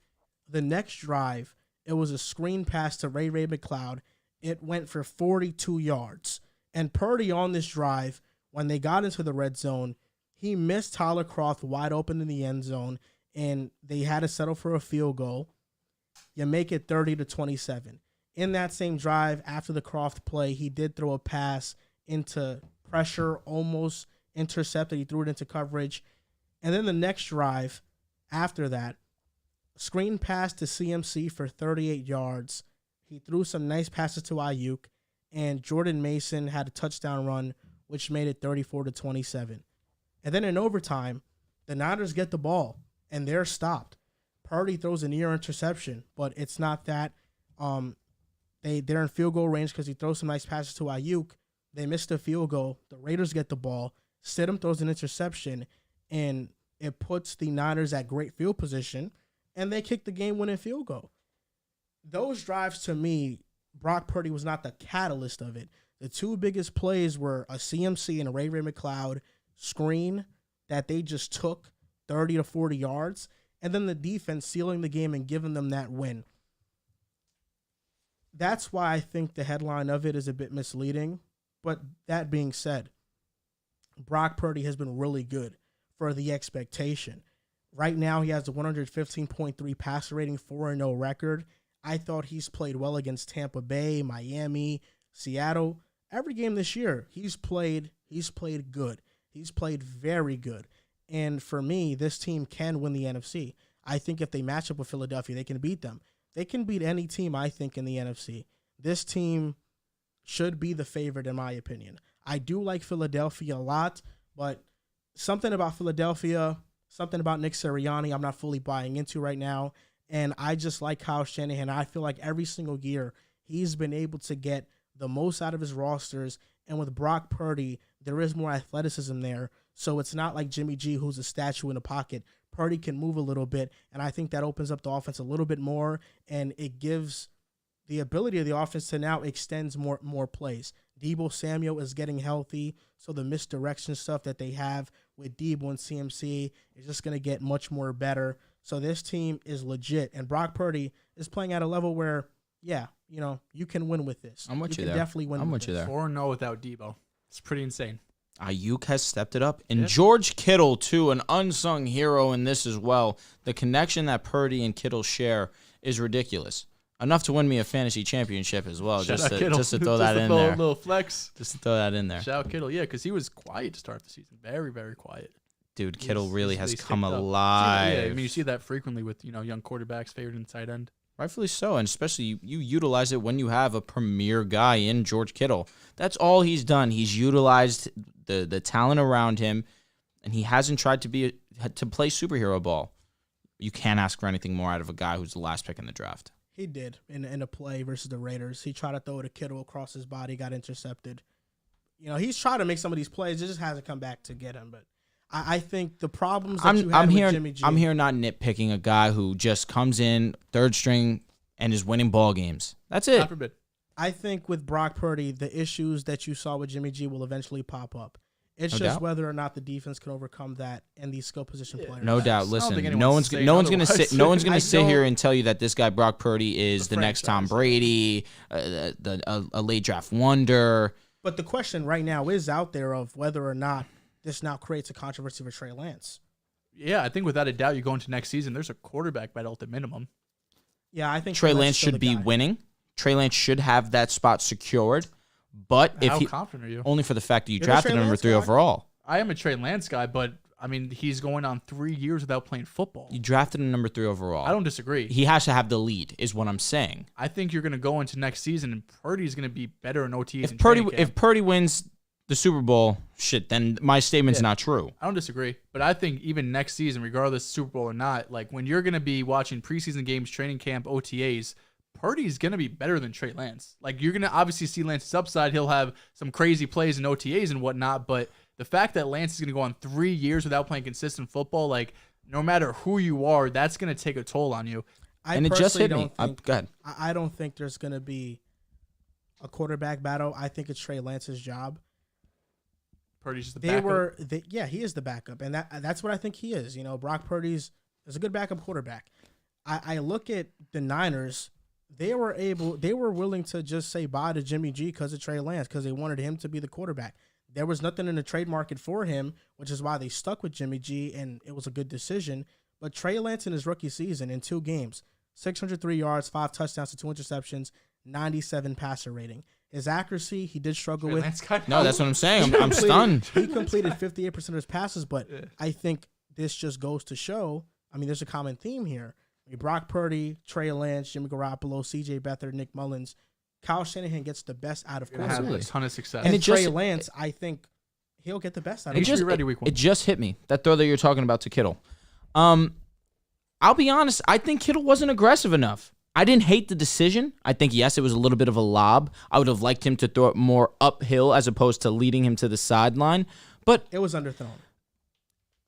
The next drive, it was a screen pass to Ray McCloud. It went for 42 yards. And Purdy on this drive, when they got into the red zone, he missed Tyler Kroft wide open in the end zone, and they had to settle for a field goal. You make it 30-27. In that same drive, after the Kroft play, he did throw a pass into pressure, almost intercepted. He threw it into coverage. And then the next drive after that, screen pass to CMC for 38 yards. He threw some nice passes to Ayuk, and Jordan Mason had a touchdown run, which made it 34-27. And then in overtime, the Niners get the ball, and they're stopped. Purdy throws a near interception, but it's not that. They're in field goal range because he throws some nice passes to Ayuk. They missed a field goal. The Raiders get the ball. Stidham throws an interception, and it puts the Niners at great field position, and they kick the game-winning field goal. Those drives, to me, Brock Purdy was not the catalyst of it. The 2 biggest plays were a CMC and a Ray McCloud screen that they just took 30 to 40 yards, and then the defense sealing the game and giving them that win. That's why I think the headline of it is a bit misleading. But that being said, Brock Purdy has been really good for the expectation. Right now, he has a 115.3 passer rating, 4-0 record. I thought he's played well against Tampa Bay, Miami, Seattle. Every game this year, he's played good. He's played very good. And for me, this team can win the NFC. I think if they match up with Philadelphia, they can beat them. They can beat any team, I think, in the NFC. This team should be the favorite, in my opinion. I do like Philadelphia a lot, but something about Philadelphia, something about Nick Sirianni, I'm not fully buying into right now. And I just like Kyle Shanahan. I feel like every single year he's been able to get the most out of his rosters. And with Brock Purdy, there is more athleticism there. So it's not like Jimmy G, who's a statue in the pocket. Purdy can move a little bit, and I think that opens up the offense a little bit more, and it gives the ability of the offense to now extends more plays. Deebo Samuel is getting healthy, so the misdirection stuff that they have with Deebo and CMC is just going to get much more better. So this team is legit, and Brock Purdy is playing at a level where, yeah, you know, you can win with this. I'm with you can there. Definitely win. I'm with with you this. there. 4-0 without Deebo. It's pretty insane. Ayuk has stepped it up. And George Kittle, too, an unsung hero in this as well. The connection that Purdy and Kittle share is ridiculous. Enough to win me a fantasy championship as well. Just to throw that in there. Little flex. Just to throw that in there. Shout out Kittle. Yeah, because he was quiet to start the season. Very, very quiet. Dude, Kittle really has come picked up. alive. Yeah, I mean, you see that frequently with, you know, young quarterbacks favored in tight end. Rightfully so, and especially you utilize it when you have a premier guy in George Kittle. That's all he's done. He's utilized the talent around him, and he hasn't tried to play superhero ball. You can't ask for anything more out of a guy who's the last pick in the draft. He did in a play versus the Raiders. He tried to throw to Kittle across his body, got intercepted. You know, he's tried to make some of these plays. It just hasn't come back to get him. But I think the problems that you had with Jimmy G. I'm here not nitpicking a guy who just comes in third string and is winning ball games. That's it. God forbid. I think with Brock Purdy, the issues that you saw with Jimmy G will eventually pop up. It's No just doubt. whether or not the defense can overcome that and these skill position players. No doubt. I don't Listen, think no one's gonna sit I here don't- and tell you that this guy Brock Purdy is the next Tom franchise. Brady, a late draft wonder. But the question right now is out there of whether or not this now creates a controversy for Trey Lance. Yeah, I think without a doubt, you go into next season, there's a quarterback battle at the minimum. Yeah, I think Trey Trey Lance still should the be guy. winning. Trey Lance should have that spot secured. But if How he confident are you? only for the fact that you You're a drafted Trey him number Lance 3 guy? overall. I am a Trey Lance guy, but I mean, he's going on 3 years without playing football. You drafted him number 3 overall. I don't disagree. He has to have the lead, is what I'm saying. I think you're going to go into next season, and Purdy's going to be better in OTs. If and Purdy training camp. if Purdy wins the Super Bowl, shit, then my statement's Yeah. not true. I don't disagree, but I think even next season, regardless Super Bowl or not, like when you're going to be watching preseason games, training camp, OTAs, Purdy's going to be better than Trey Lance. Like you're going to obviously see Lance's upside. He'll have some crazy plays in OTAs and whatnot, but the fact that Lance is going to go on 3 years without playing consistent football, like no matter who you are, that's going to take a toll on you. And it just hit me. Go ahead. I don't think there's going to be a quarterback battle. I think it's Trey Lance's job. Purdy's just the backup. Yeah, he is the backup, and that's what I think he is. You know, Brock Purdy's is a good backup quarterback. I look at the Niners. They were willing to just say bye to Jimmy G because of Trey Lance because they wanted him to be the quarterback. There was nothing in the trade market for him, which is why they stuck with Jimmy G, and it was a good decision. But Trey Lance in his rookie season in 2 games, 603 yards, 5 touchdowns to 2 interceptions, 97 passer rating. His accuracy, he did struggle with. No, that's what I'm saying. I'm stunned. He completed 58% of his passes, but I think this just goes to show, I mean, there's a common theme here. I mean, Brock Purdy, Trey Lance, Jimmy Garoppolo, CJ Beathard, Nick Mullins. Kyle Shanahan gets the best out of Have quarterbacks. a ton of success. And it Trey just- Lance, I think he'll get the best out of He him. should be ready week 1. It just hit me, that throw that you're talking about to Kittle. I'll be honest, I think Kittle wasn't aggressive enough. I didn't hate the decision. I think, yes, it was a little bit of a lob. I would have liked him to throw it more uphill as opposed to leading him to the sideline. But It was underthrown.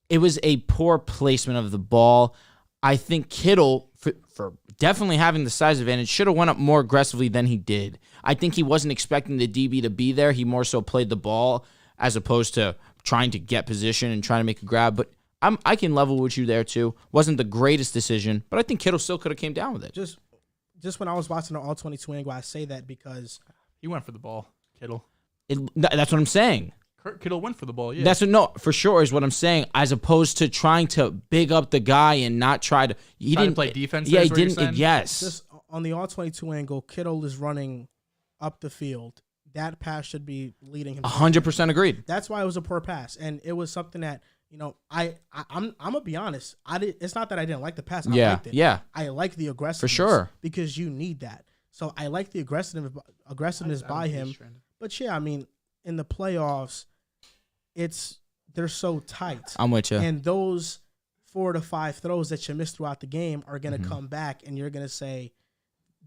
it was a poor placement of the ball. I think Kittle, for definitely having the size advantage, should have went up more aggressively than he did. I think he wasn't expecting the DB to be there. He more so played the ball as opposed to trying to get position and trying to make a grab. But I can level with you there too. Wasn't the greatest decision, but I think Kittle still could have came down with it. Just when I was watching the All-22 angle, I say that because He went for the ball, Kittle. That's what I'm saying. Kittle went for the ball, yeah. That's what, no, for sure is what I'm saying. As opposed to trying to big up the guy and not try to. He Try to didn't play defense Yeah, there he is what you're didn't. saying? Yes, just on the All-22 angle, Kittle is running up the field. That pass should be leading him. 100% agreed. That's why it was a poor pass, and it was something that I'm gonna be honest. It's not that I didn't like the pass. I liked it. Yeah. I like the aggressiveness sure. because you need that. So I like the aggressiveness by him. But yeah, I mean, in the playoffs, they're so tight, I'm with you. and those 4 to 5 throws that you miss throughout the game are gonna come back, and you're gonna say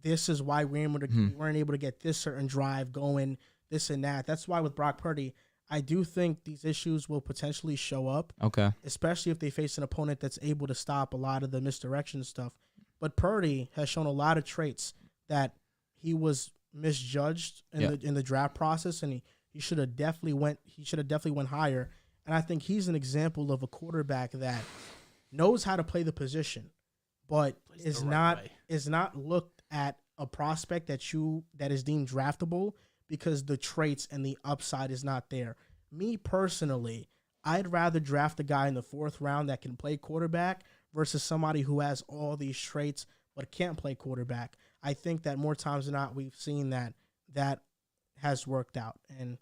this is why we weren't able to get this certain drive going, this and that. That's why with Brock Purdy, I do think these issues will potentially show up. Okay. Especially if they face an opponent that's able to stop a lot of the misdirection stuff. But Purdy has shown a lot of traits that he was misjudged in the draft process, and he should have definitely went higher. And I think he's an example of a quarterback that knows how to play the position, but is not looked at a prospect that is deemed draftable because the traits and the upside is not there. Me personally, I'd rather draft a guy in the 4th round that can play quarterback versus somebody who has all these traits but can't play quarterback. I think that more times than not we've seen that has worked out. And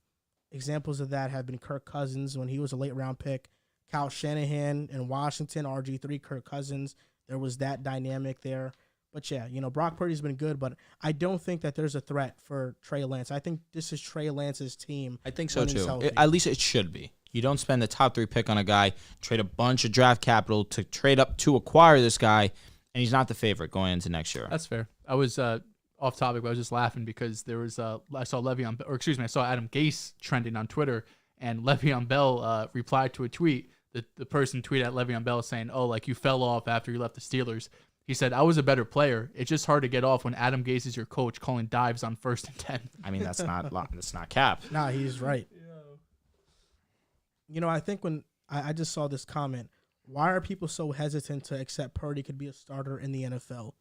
examples of that have been Kirk Cousins when he was a late round pick, Kyle Shanahan in Washington, RG3, Kirk Cousins. There was that dynamic there. But yeah, Brock Purdy's been good, but I don't think that there's a threat for Trey Lance. I think this is Trey Lance's team. I think so too. At least it should be. You don't spend the top 3 pick on a guy, trade a bunch of draft capital to trade up to acquire this guy, and he's not the favorite going into next year. That's fair. I was off topic, but I was just laughing because there was I saw Adam Gase trending on Twitter, and Le'Veon Bell replied to a tweet. The person tweeted at Le'Veon Bell saying, "Oh, like you fell off after you left the Steelers." He said, "I was a better player. It's just hard to get off when Adam Gase is your coach calling dives on 1st and 10." I mean, that's not cap. Nah, he's right. I think when I just saw this comment, why are people so hesitant to accept Purdy could be a starter in the NFL?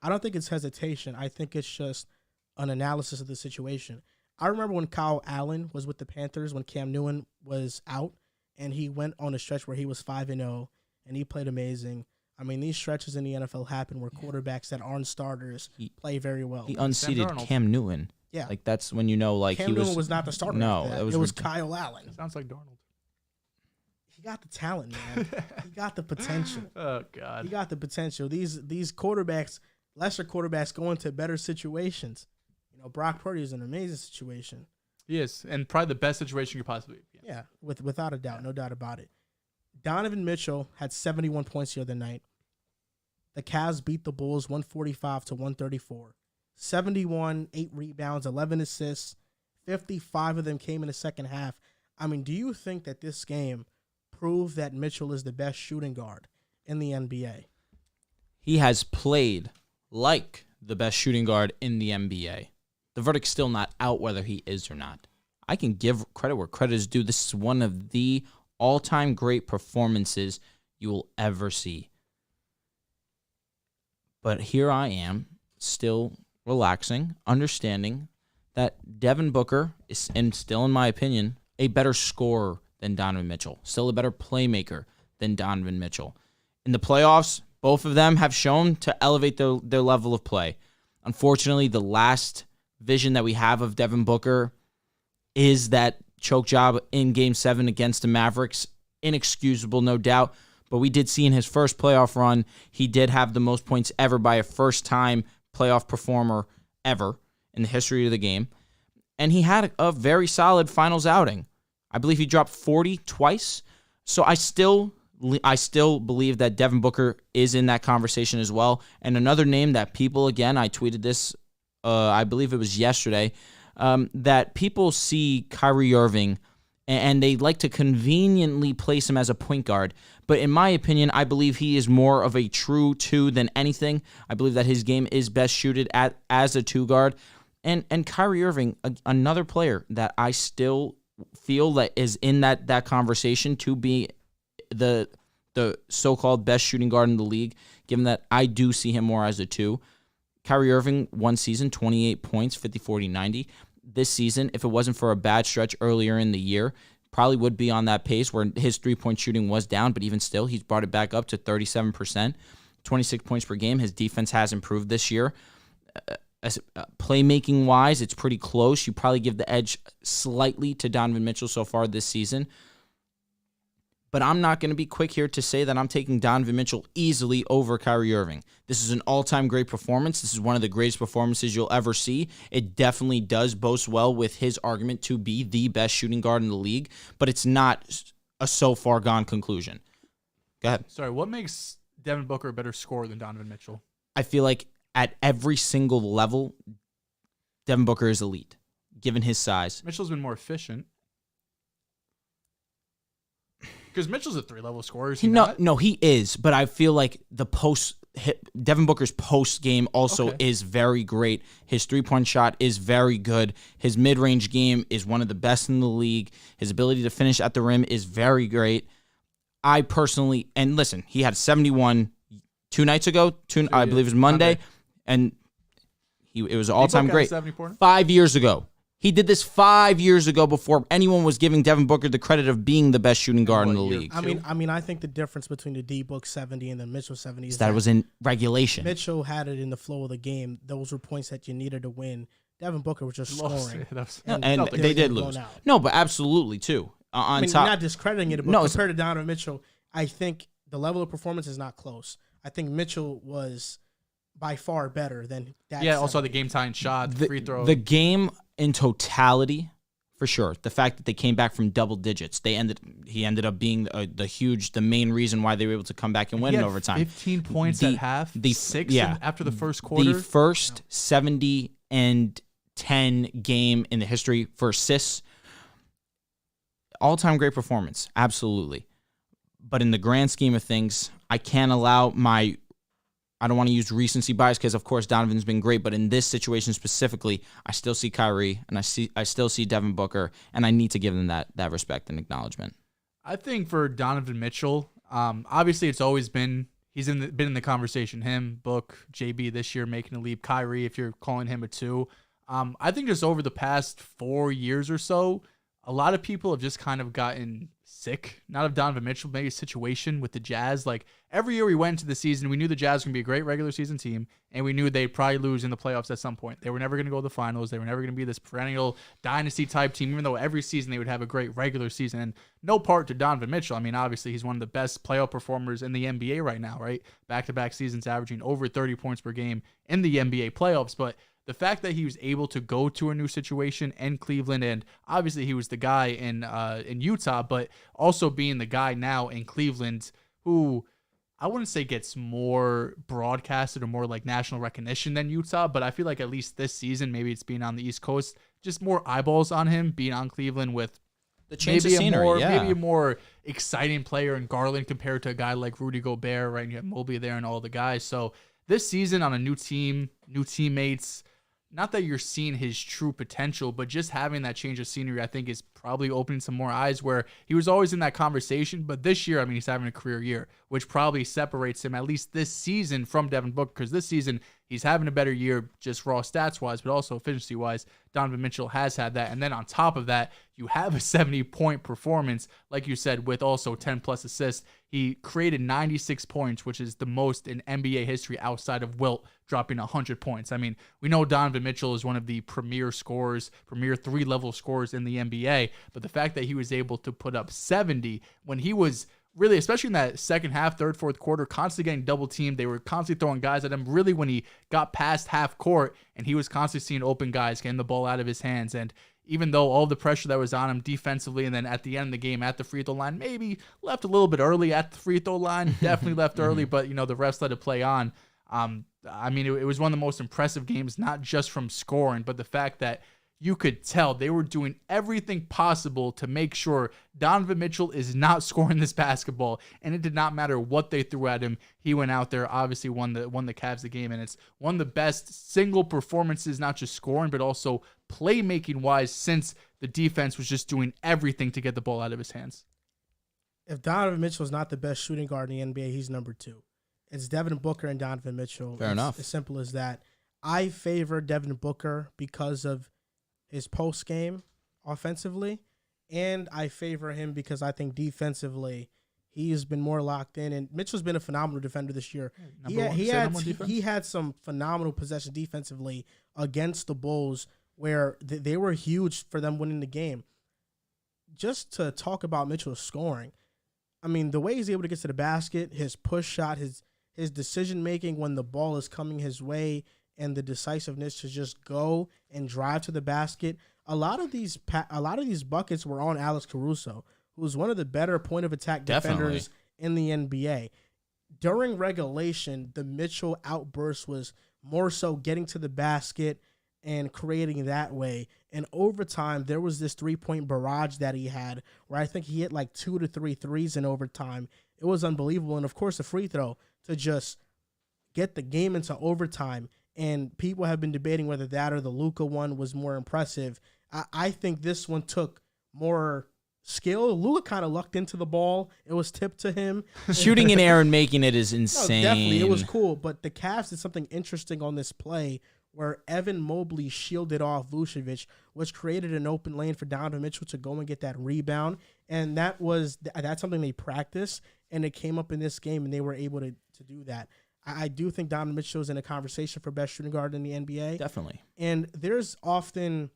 I don't think it's hesitation. I think it's just an analysis of the situation. I remember when Kyle Allen was with the Panthers when Cam Newton was out, and he went on a stretch where he was 5-0, and he played amazing. I mean, these stretches in the NFL happen where quarterbacks that aren't starters play very well. He unseated Cam Newton. Yeah. Like, that's when Cam Newton was not the starter. No, it was Kyle Allen. Sounds like Darnold. He got the talent, man. He got the potential. Oh, God. He got the potential. These quarterbacks, lesser quarterbacks, go into better situations. Brock Purdy is an amazing situation. He is, and probably the best situation you could possibly be in. Yeah, without a doubt, no doubt about it. Donovan Mitchell had 71 points the other night. The Cavs beat the Bulls 145-134. 71, 8 rebounds, 11 assists. 55 of them came in the second half. I mean, do you think that this game proved that Mitchell is the best shooting guard in the NBA? He has played like the best shooting guard in the NBA. The verdict's still not out whether he is or not. I can give credit where credit is due. This is one of the all-time great performances you will ever see. But here I am, still relaxing, understanding that Devin Booker is, and still in my opinion, a better scorer than Donovan Mitchell. Still a better playmaker than Donovan Mitchell. In the playoffs, both of them have shown to elevate their level of play. Unfortunately, the last vision that we have of Devin Booker is that choke job in Game 7 against the Mavericks. Inexcusable, no doubt. But we did see in his first playoff run, he did have the most points ever by a first-time playoff performer ever in the history of the game. And he had a very solid finals outing. I believe he dropped 40 twice. So I still believe that Devin Booker is in that conversation as well. And another name that people, again, I tweeted this, I believe it was yesterday, that people see Kyrie Irving and they like to conveniently place him as a point guard. But in my opinion, I believe he is more of a true 2 than anything. I believe that his game is best suited as a 2 guard. And Kyrie Irving, another player that I still feel that is in that conversation to be the so-called best shooting guard in the league, given that I do see him more as a 2. Kyrie Irving, one season, 28 points, 50, 40, 90. This season, if it wasn't for a bad stretch earlier in the year, probably would be on that pace where his three-point shooting was down, but even still, he's brought it back up to 37%, 26 points per game. His defense has improved this year. Playmaking-wise, it's pretty close. You probably give the edge slightly to Donovan Mitchell so far this season. But I'm not going to be quick here to say that I'm taking Donovan Mitchell easily over Kyrie Irving. This is an all-time great performance. This is one of the greatest performances you'll ever see. It definitely does boast well with his argument to be the best shooting guard in the league, but it's not a so-far-gone conclusion. Go ahead. Sorry, what makes Devin Booker a better scorer than Donovan Mitchell? I feel like at every single level, Devin Booker is elite, given his size. Mitchell's been more efficient. Because Mitchell's a 3-level scorer. No, he is. But I feel like Devin Booker's post game also is very great. His 3-point shot is very good. His mid-range game is one of the best in the league. His ability to finish at the rim is very great. I personally, and listen, he had 71 2 nights ago. I believe it was Monday. And it was all-time great. 5 years ago. He did this 5 years ago before anyone was giving Devin Booker the credit of being the best shooting guard in the league. I think the difference between the D-Book 70 and the Mitchell 70 is that it was in regulation. Mitchell had it in the flow of the game. Those were points that you needed to win. Devin Booker was just scoring. And they did lose. No, but absolutely, too. Not discrediting it, but compared to Donovan Mitchell, I think the level of performance is not close. I think Mitchell was by far better than that. Yeah, also the game-tying shot, the free throw. The game in totality, for sure. The fact that they came back from double digits, he ended up being the main reason why they were able to come back and win in overtime. 15 points at half, 6 after the first quarter. The first 70 and 10 game in the history for assists. All-time great performance, absolutely. But in the grand scheme of things, I can't allow I don't want to use recency bias because, of course, Donovan's been great. But in this situation specifically, I still see Kyrie and I still see Devin Booker, and I need to give them that respect and acknowledgement. I think for Donovan Mitchell, obviously it's always been been in the conversation. Him, Book, JB this year making a leap. Kyrie, if you're calling him a 2. I think just over the past 4 years or so, a lot of people have just kind of gotten sick, not of Donovan Mitchell, maybe a situation with the Jazz. Like every year we went into the season, we knew the Jazz were going to be a great regular season team, and we knew they'd probably lose in the playoffs at some point. They were never going to go to the finals. They were never going to be this perennial dynasty type team, even though every season they would have a great regular season. And no part to Donovan Mitchell. I mean, obviously he's one of the best playoff performers in the NBA right now, right? Back-to-back seasons averaging over 30 points per game in the NBA playoffs. But the fact that he was able to go to a new situation in Cleveland, and obviously he was the guy in Utah, but also being the guy now in Cleveland who I wouldn't say gets more broadcasted or more like national recognition than Utah, but I feel like at least this season, maybe it's being on the East Coast, just more eyeballs on him being on Cleveland with the change of scenery, maybe a more exciting player in Garland compared to a guy like Rudy Gobert, right? And you have Mobley there and all the guys. So this season on a new team, new teammates, not that you're seeing his true potential, but just having that change of scenery, I think, is probably opening some more eyes where he was always in that conversation. But this year, I mean, he's having a career year, which probably separates him, at least this season, from Devin Booker, because this season he's having a better year just raw stats-wise, but also efficiency-wise. Donovan Mitchell has had that. And then on top of that, you have a 70-point performance, like you said, with also 10-plus assists. He created 96 points, which is the most in NBA history outside of Wilt dropping 100 points. I mean, we know Donovan Mitchell is one of the premier scorers, premier 3-level scorers in the NBA, but the fact that he was able to put up 70 when he was really, especially in that second half, third, fourth quarter, constantly getting double teamed. They were constantly throwing guys at him. Really, when he got past half court and he was constantly seeing open guys, getting the ball out of his hands. And even though all the pressure that was on him defensively, and then at the end of the game at the free throw line, maybe left a little bit early at the free throw line, definitely left early, but you know, the refs let it play on. I mean, it was one of the most impressive games, not just from scoring, but the fact that you could tell they were doing everything possible to make sure Donovan Mitchell is not scoring this basketball, and it did not matter what they threw at him. He went out there, obviously won the Cavs the game, and it's one of the best single performances, not just scoring, but also playmaking-wise, since the defense was just doing everything to get the ball out of his hands. If Donovan Mitchell is not the best shooting guard in the NBA, he's number 2. It's Devin Booker and Donovan Mitchell. Fair enough. As simple as that. I favor Devin Booker because of his post game offensively, and I favor him because I think defensively he has been more locked in. And Mitchell's been a phenomenal defender this year. He had some phenomenal possession defensively against the Bulls where they were huge for them winning the game. Just to talk about Mitchell's scoring, I mean, the way he's able to get to the basket, his push shot, his decision making when the ball is coming his way, and the decisiveness to just go and drive to the basket. A lot of these buckets were on Alex Caruso, who's one of the better point of attack defenders in the NBA. During regulation, the Mitchell outburst was more so getting to the basket and creating that way. In overtime, there was this 3-point barrage that he had where I think he hit like 2 to 3 threes in overtime. It was unbelievable. And, of course, a free throw to just get the game into overtime. And people have been debating whether that or the Luka one was more impressive. I think this one took more skill. Luka kind of lucked into the ball. It was tipped to him. Shooting in air and making it is insane. No, definitely. It was cool. But the Cavs did something interesting on this play where Evan Mobley shielded off Vucevic, which created an open lane for Donovan Mitchell to go and get that rebound. And that's something they practiced, and it came up in this game, and they were able to do that. I do think Donovan Mitchell is in a conversation for best shooting guard in the NBA. Definitely. And there's often,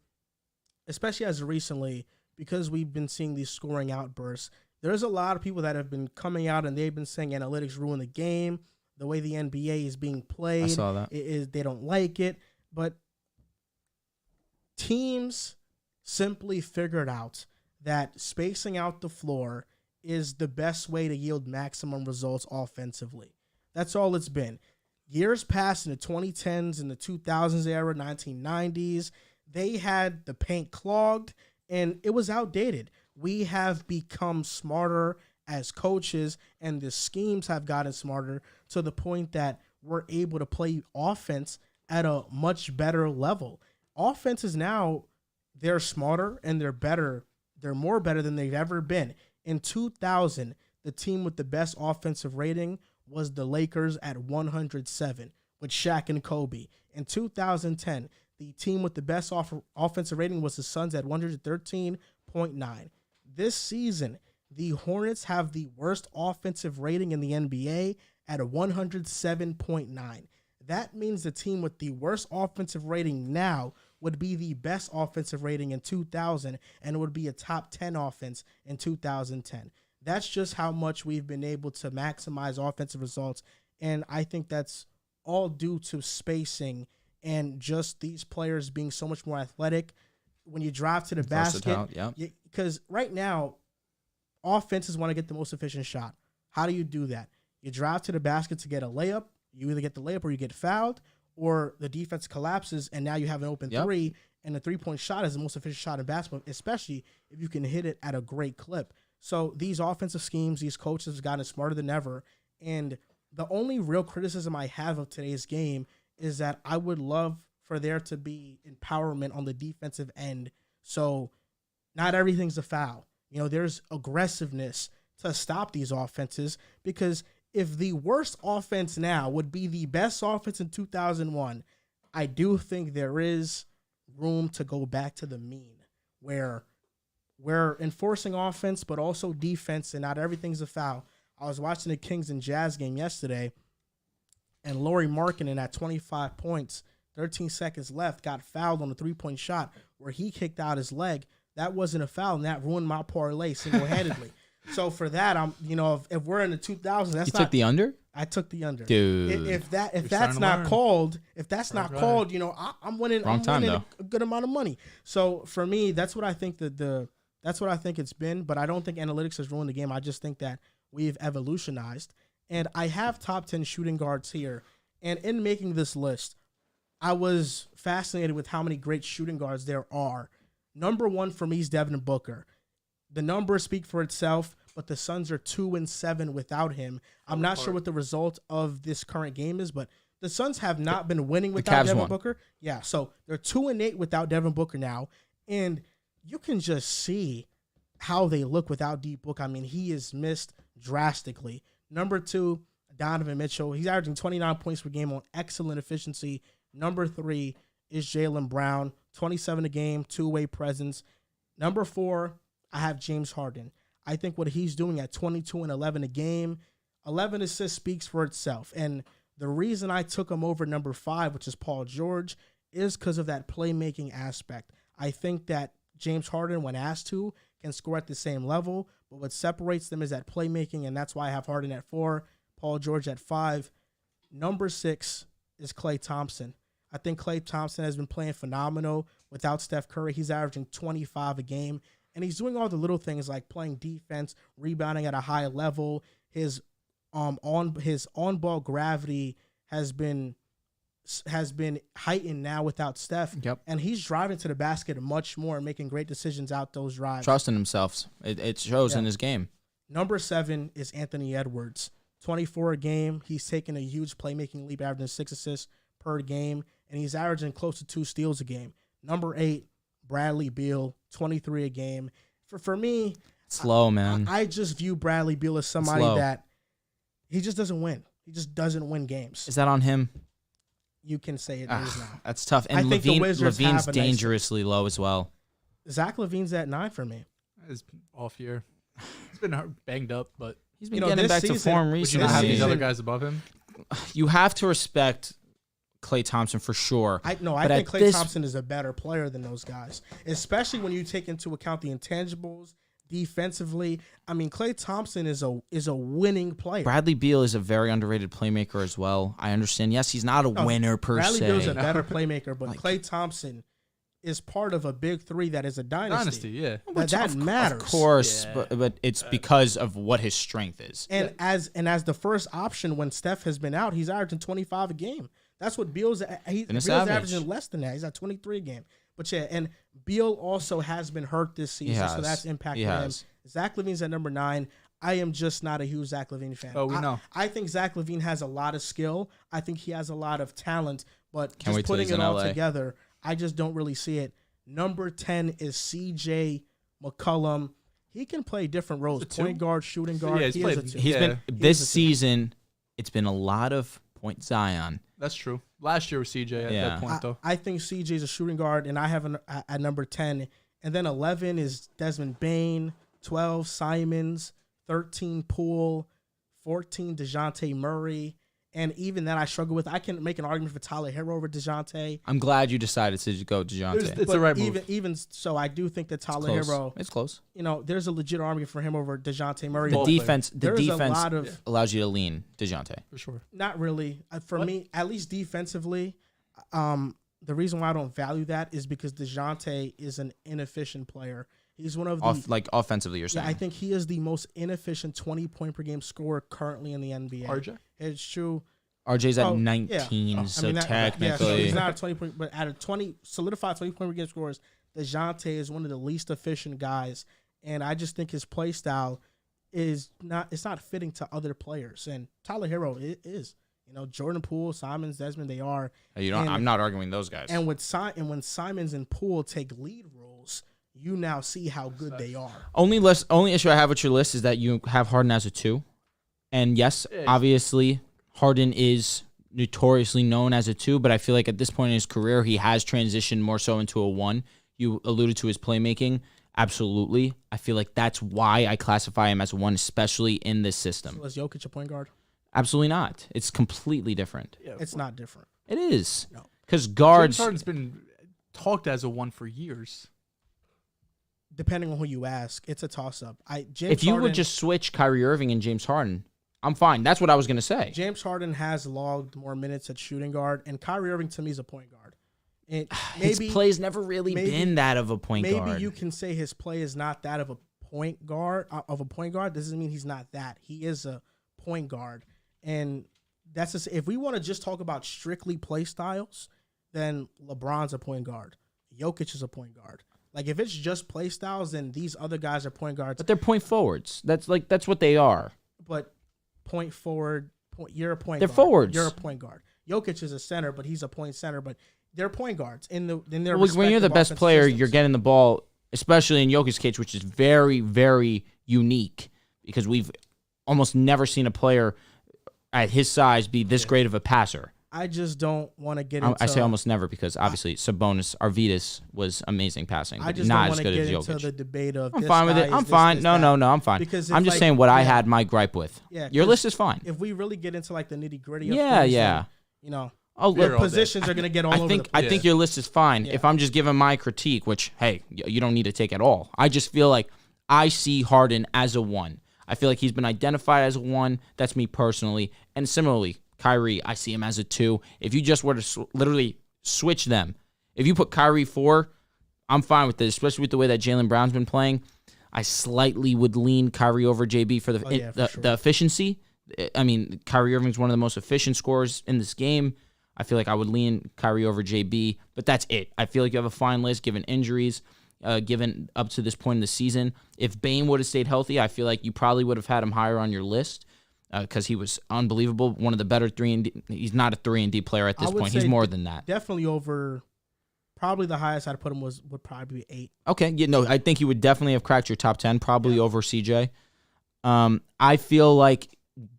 especially as of recently, because we've been seeing these scoring outbursts, there's a lot of people that have been coming out and they've been saying analytics ruin the game. The way the NBA is being played, I saw that. They don't like it. But teams simply figured out that spacing out the floor is the best way to yield maximum results offensively. That's all it's been. Years past in the 2010s, in the 2000s era, 1990s, they had the paint clogged, and it was outdated. We have become smarter as coaches, and the schemes have gotten smarter to the point that we're able to play offense at a much better level. Offenses now, they're smarter and they're better. They're more better than they've ever been. In 2000, the team with the best offensive rating was the Lakers at 107 with Shaq and Kobe. In 2010, the team with the best offensive rating was the Suns at 113.9. This season, the Hornets have the worst offensive rating in the NBA at a 107.9. That means the team with the worst offensive rating now would be the best offensive rating in 2000, and it would be a top 10 offense in 2010. That's just how much we've been able to maximize offensive results, and I think that's all due to spacing and just these players being so much more athletic. When you drive to the basket, because right now, offenses want to get the most efficient shot. How do you do that? You drive to the basket to get a layup. You either get the layup or you get fouled, or the defense collapses, and now you have an open three, and the three-point shot is the most efficient shot in basketball, especially if you can hit it at a great clip. So these offensive schemes, these coaches have gotten smarter than ever, and the only real criticism I have of today's game is that I would love for there to be empowerment on the defensive end. So not everything's a foul. You know, there's aggressiveness to stop these offenses, because if the worst offense now would be the best offense in 2001, I do think there is room to go back to the mean where we're enforcing offense but also defense and not everything's a foul. I was watching the Kings and Jazz game yesterday, and Lauri Markkanen at 25 points, 13 seconds left, got fouled on a three-point shot where he kicked out his leg. That wasn't a foul, and that ruined my parlay single-handedly. So for that, if we're in the 2000s, that's took the under? I took the under. Dude. If that's not called, I'm winning. I'm winning a good amount of money. So for me, that's what I think that's what I think it's been. But I don't think analytics has ruined the game. I just think that we've evolutionized. And I have top 10 shooting guards here. And in making this list, I was fascinated with how many great shooting guards there are. Number one for me is Devin Booker. The numbers speak for itself, but the Suns are 2-7 without him. I'm not sure what the result of this current game is, but the Suns have not been winning without Devin Booker. Yeah, so they're 2-8 without Devin Booker now, and you can just see how they look without D Book. I mean, he is missed drastically. Number two, Donovan Mitchell. He's averaging 29 points per game on excellent efficiency. Number three is Jaylen Brown, 27 a game, two-way presence. Number four, I have James Harden. I think what he's doing at 22 and 11 a game, 11 assists speaks for itself. And the reason I took him over number 5, which is Paul George, is because of that playmaking aspect. I think that James Harden, when asked to, can score at the same level, but what separates them is that playmaking, and that's why I have Harden at 4, Paul George at 5. Number 6 is Klay Thompson. I think Klay Thompson has been playing phenomenal without Steph Curry. He's averaging 25 a game. And he's doing all the little things like playing defense, rebounding at a high level. His on-ball gravity has been has been heightened now without Steph. Yep. And he's driving to the basket much more and making great decisions out those drives. Trusting himself. It shows in his game. Number 7 is Anthony Edwards. 24 a game. He's taking a huge playmaking leap, averaging 6 assists per game, and he's averaging close to 2 steals a game. Number 8, Bradley Beal, 23 a game. For me, Slow, man. I just view Bradley Beal as somebody that he just doesn't win. He just doesn't win games. Is that on him? You can say it is now. That's tough. And I think the Wizards Levine's have a dangerously low as well. Zach LaVine's at 9 for me. It's off year. He's been banged up, but He's been getting back to form would you recently. not have these season- other guys above him? You have to respect Klay Thompson for sure. I But think at Klay this- Thompson is a better player than those guys, especially when you take into account the intangibles defensively. I mean, Klay Thompson is a winning player. Bradley Beal is a very underrated playmaker as well. I understand. Yes, he's not a winner per Bradley se. Beal's a better playmaker, but Klay Thompson is part of a big 3 that is a dynasty. Yeah. That matters. Of course, Yeah. but it's because of what his strength is. And as the first option when Steph has been out, he's averaging 25 a game. That's what Beal's Beal's averaging less than that. He's at 23 a game. But yeah, and Beal also has been hurt this season, so that's impacted him. Zach LaVine's at number 9. I am just not a huge Zach LaVine fan. Oh, we know. I think Zach LaVine has a lot of skill. I think he has a lot of talent, but Can't just wait till putting he's it in all LA. together, I just don't really see it. Number 10 is CJ McCollum. He can play different roles: point guard, shooting guard. Yeah, He's been this season. It's been a lot of point Zion. That's true. Last year was CJ at that point, though. I think CJ is a shooting guard, and I have at number 10. And then 11 is Desmond Bane, 12 Simons, 13 Poole, 14 DeJounte Murray. And even that I struggle with. I can make an argument for Tyler Hero over DeJounte. I'm glad you decided to go DeJounte. It's the right move. Even so, I do think that Tyler Hero. It's close. There's a legit argument for him over DeJounte Murray. The defense There's a lot of allows you to lean DeJounte. For sure. Not really. For me, at least defensively, the reason why I don't value that is because DeJounte is an inefficient player. He's one of the Offensively, you're saying. I think he is the most inefficient 20-point per game scorer currently in the NBA. RJ? It's true. RJ's at 19, so technically. So he's not a 20-point, but at a 20 solidified 20-point per game scorers, DeJounte is one of the least efficient guys, and I just think his play style is not fitting to other players. And Tyler Hero is. Jordan Poole, Simons, Desmond, they are. I'm not arguing those guys. And when Simons and Poole take lead roles, you now see how good they are. Only issue I have with your list is that you have Harden as a 2. And yes, obviously, Harden is notoriously known as a 2, but I feel like at this point in his career, he has transitioned more so into a 1. You alluded to his playmaking. Absolutely. I feel like that's why I classify him as a 1, especially in this system. So is Jokic a point guard? Absolutely not. It's completely different. Yeah, it's not different. It is. No. Because guards... James Harden's been talked as a 1 for years. Depending on who you ask, it's a toss-up. If you would just switch Kyrie Irving and James Harden, I'm fine. That's what I was going to say. James Harden has logged more minutes at shooting guard, and Kyrie Irving to me is a point guard. His play's never really been that of a point guard. Maybe you can say his play is not that of a point guard. This doesn't mean he's not that. He is a point guard, and that's just, if we want to just talk about strictly play styles, then LeBron's a point guard. Jokic is a point guard. Like, if it's just play styles, then these other guys are point guards. But they're point forwards. That's what they are. But point forward, you're a point guard. They're forwards. You're a point guard. Jokic is a center, but he's a point center. But they're point guards in their when you're the best player, systems. You're getting the ball, especially in Jokic's case, which is very, very unique because we've almost never seen a player at his size be this great of a passer. I just don't want to get into... I say almost never because obviously Sabonis, Arvidas was amazing passing, but I just not don't as good as get Jokic. into the debate of I'm fine with it. I'm fine. No, I'm fine. Because I'm just saying what I had my gripe with. Yeah, your list is fine. If we really get into like the nitty gritty of things, then, positions are going to get all over the place. I think your list is fine. If I'm just giving my critique, which, hey, you don't need to take at all. I just feel like I see Harden as a 1. I feel like he's been identified as a 1. That's me personally. And similarly, Kyrie, I see him as a 2. If you just were to literally switch them, if you put Kyrie 4, I'm fine with this, especially with the way that Jaylen Brown's been playing. I slightly would lean Kyrie over JB for the efficiency. I mean, Kyrie Irving's one of the most efficient scorers in this game. I feel like I would lean Kyrie over JB, but that's it. I feel like you have a fine list given injuries, given up to this point in the season. If Bane would have stayed healthy, I feel like you probably would have had him higher on your list because he was unbelievable. One of the better 3-and-D. He's not a 3-and-D player at this point. He's more than that. Definitely over. Probably the highest I'd put him would probably be 8. Okay, yeah, no, I think he would definitely have cracked your top 10, probably over CJ. I feel like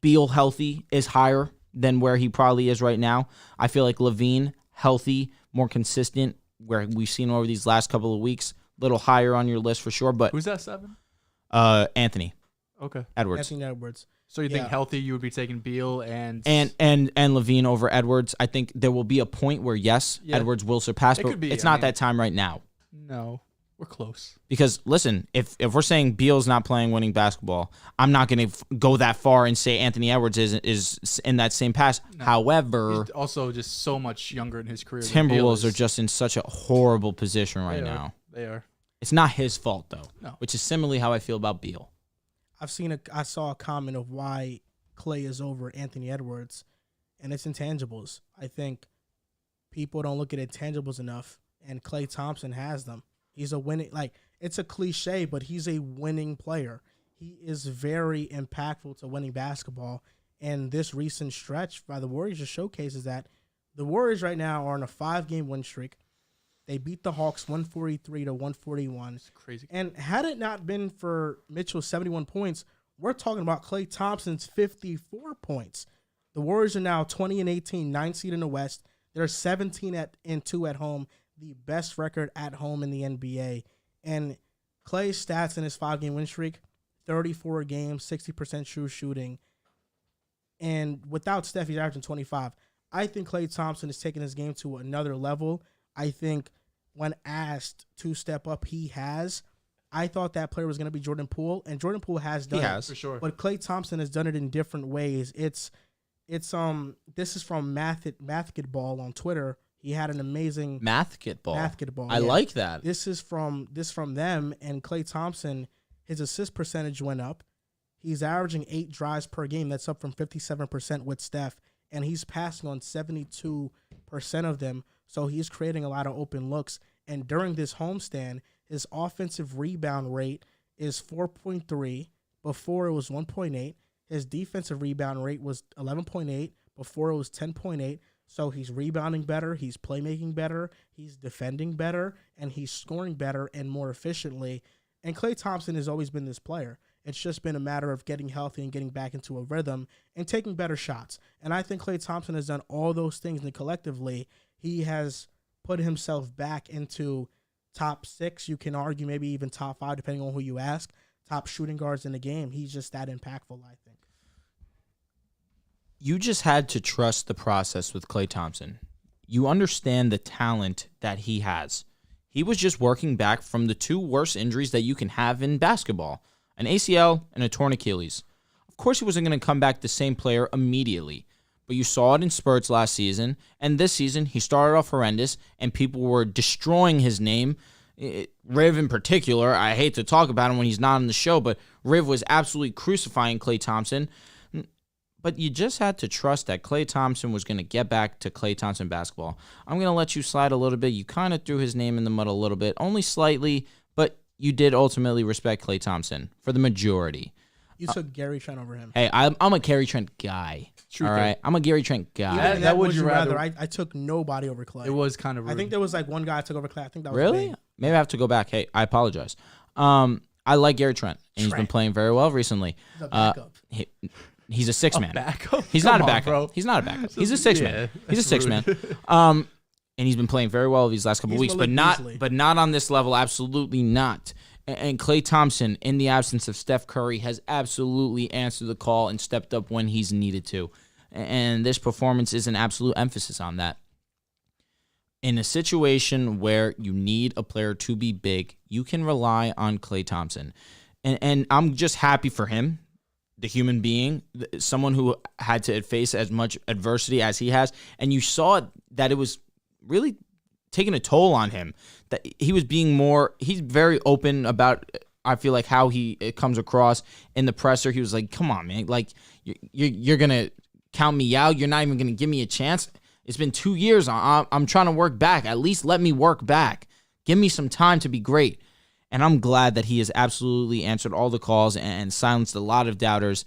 Beal healthy is higher than where he probably is right now. I feel like Levine healthy, more consistent, where we've seen over these last couple of weeks, a little higher on your list for sure. But who's that 7? Anthony. Okay. Edwards. Anthony Edwards. So you think healthy, you would be taking Beal and Levine over Edwards. I think there will be a point where Edwards will surpass, but it's not that time right now. No, we're close. Because listen, if we're saying Beal's not playing winning basketball, I'm not going to go that far and say Anthony Edwards is in that same pass. No. However, he's also just so much younger in his career. Timberwolves are just in such a horrible position right now. They are. It's not his fault though. No. Which is similarly how I feel about Beal. I saw a comment of why Klay is over Anthony Edwards, and it's intangibles. I think people don't look at intangibles enough, and Klay Thompson has them. He's a winning, it's a cliche, but he's a winning player. He is very impactful to winning basketball, and this recent stretch by the Warriors just showcases that. The Warriors right now are on a 5-game win streak. They beat the Hawks 143-141. It's crazy. And had it not been for Mitchell's 71 points, we're talking about Klay Thompson's 54 points. The Warriors are now 20-18, 9th seed in the West. They're 17-2 at home, the best record at home in the NBA. And Klay's stats in his 5-game win streak, 34 games, 60% true shooting. And without Steph, he's averaging 25. I think Klay Thompson is taking his game to another level. I think when asked to step up, he has. I thought that player was going to be Jordan Poole, and Jordan Poole has done it. For sure. But Klay Thompson has done it in different ways. This is from Mathketball on Twitter. He had an amazing Mathketball. I like that. This is from them, and Klay Thompson, his assist percentage went up. He's averaging 8 drives per game. That's up from 57% with Steph, and he's passing on 72% of them. So he's creating a lot of open looks. And during this homestand, his offensive rebound rate is 4.3. Before it was 1.8. His defensive rebound rate was 11.8. Before it was 10.8. So he's rebounding better. He's playmaking better. He's defending better. And he's scoring better and more efficiently. And Klay Thompson has always been this player. It's just been a matter of getting healthy and getting back into a rhythm and taking better shots. And I think Klay Thompson has done all those things, and collectively, he has put himself back into top 6. You can argue maybe even top 5, depending on who you ask. Top shooting guards in the game. He's just that impactful, I think. You just had to trust the process with Klay Thompson. You understand the talent that he has. He was just working back from the 2 worst injuries that you can have in basketball, an ACL and a torn Achilles. Of course, he wasn't going to come back the same player immediately. But you saw it in spurts last season, and this season he started off horrendous, and people were destroying his name. Riv in particular, I hate to talk about him when he's not on the show, but Riv was absolutely crucifying Klay Thompson. But you just had to trust that Klay Thompson was going to get back to Klay Thompson basketball. I'm going to let you slide a little bit. You kind of threw his name in the mud a little bit, only slightly, but you did ultimately respect Klay Thompson for the majority. You took Gary Trent over him. Hey, I'm a Gary Trent guy. All right, I'm a Gary Trent guy. That would you rather? I took nobody over Klay. It was kind of rude. I think there was one guy I took over Klay. I think that was really. Bane. Maybe I have to go back. Hey, I apologize. I like Gary Trent, and he's been playing very well recently. He's a backup. He's a 6-man. Backup? He's not a backup. Bro. He's not a backup. He's a 6-man. He's a 6-man. And he's been playing very well these last couple of weeks, but not on this level. Absolutely not. And Klay Thompson, in the absence of Steph Curry, has absolutely answered the call and stepped up when he's needed to. And this performance is an absolute emphasis on that. In a situation where you need a player to be big, you can rely on Klay Thompson. And I'm just happy for him, the human being, someone who had to face as much adversity as he has. And you saw that it was really taking a toll on him, that he was he's very open about, I feel like, how it comes across in the presser. He was like, come on, man, like you're going to count me out. You're not even going to give me a chance. It's been 2 years. I'm trying to work back. At least let me work back. Give me some time to be great. And I'm glad that he has absolutely answered all the calls and silenced a lot of doubters.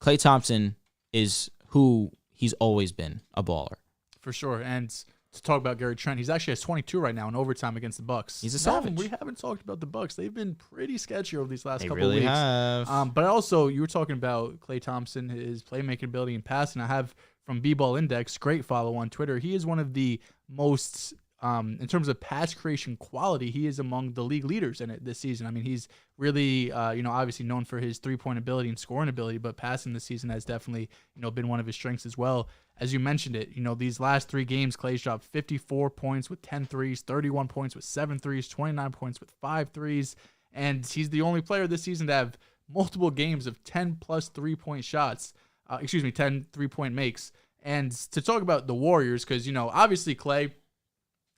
Klay Thompson is who he's always been, a baller. For sure. And to talk about Gary Trent, he's actually has 22 right now in overtime against the Bucks. He's a savage. We haven't talked about the Bucks. They've been pretty sketchy over these last couple really of weeks. Have. But also, you were talking about Klay Thompson, his playmaking ability and passing. I have from B-Ball Index, great follow on Twitter. He is one of the most, in terms of pass creation quality, he is among the league leaders in it this season. I mean, he's really, obviously known for his three-point ability and scoring ability, but passing this season has definitely, been one of his strengths as well. As you mentioned it, these last 3 games, Klay's dropped 54 points with 10 threes, 31 points with 7 threes, 29 points with 5 threes, and he's the only player this season to have multiple games of 10-plus 3-point shots. 10 3-point makes. And to talk about the Warriors, because, obviously Klay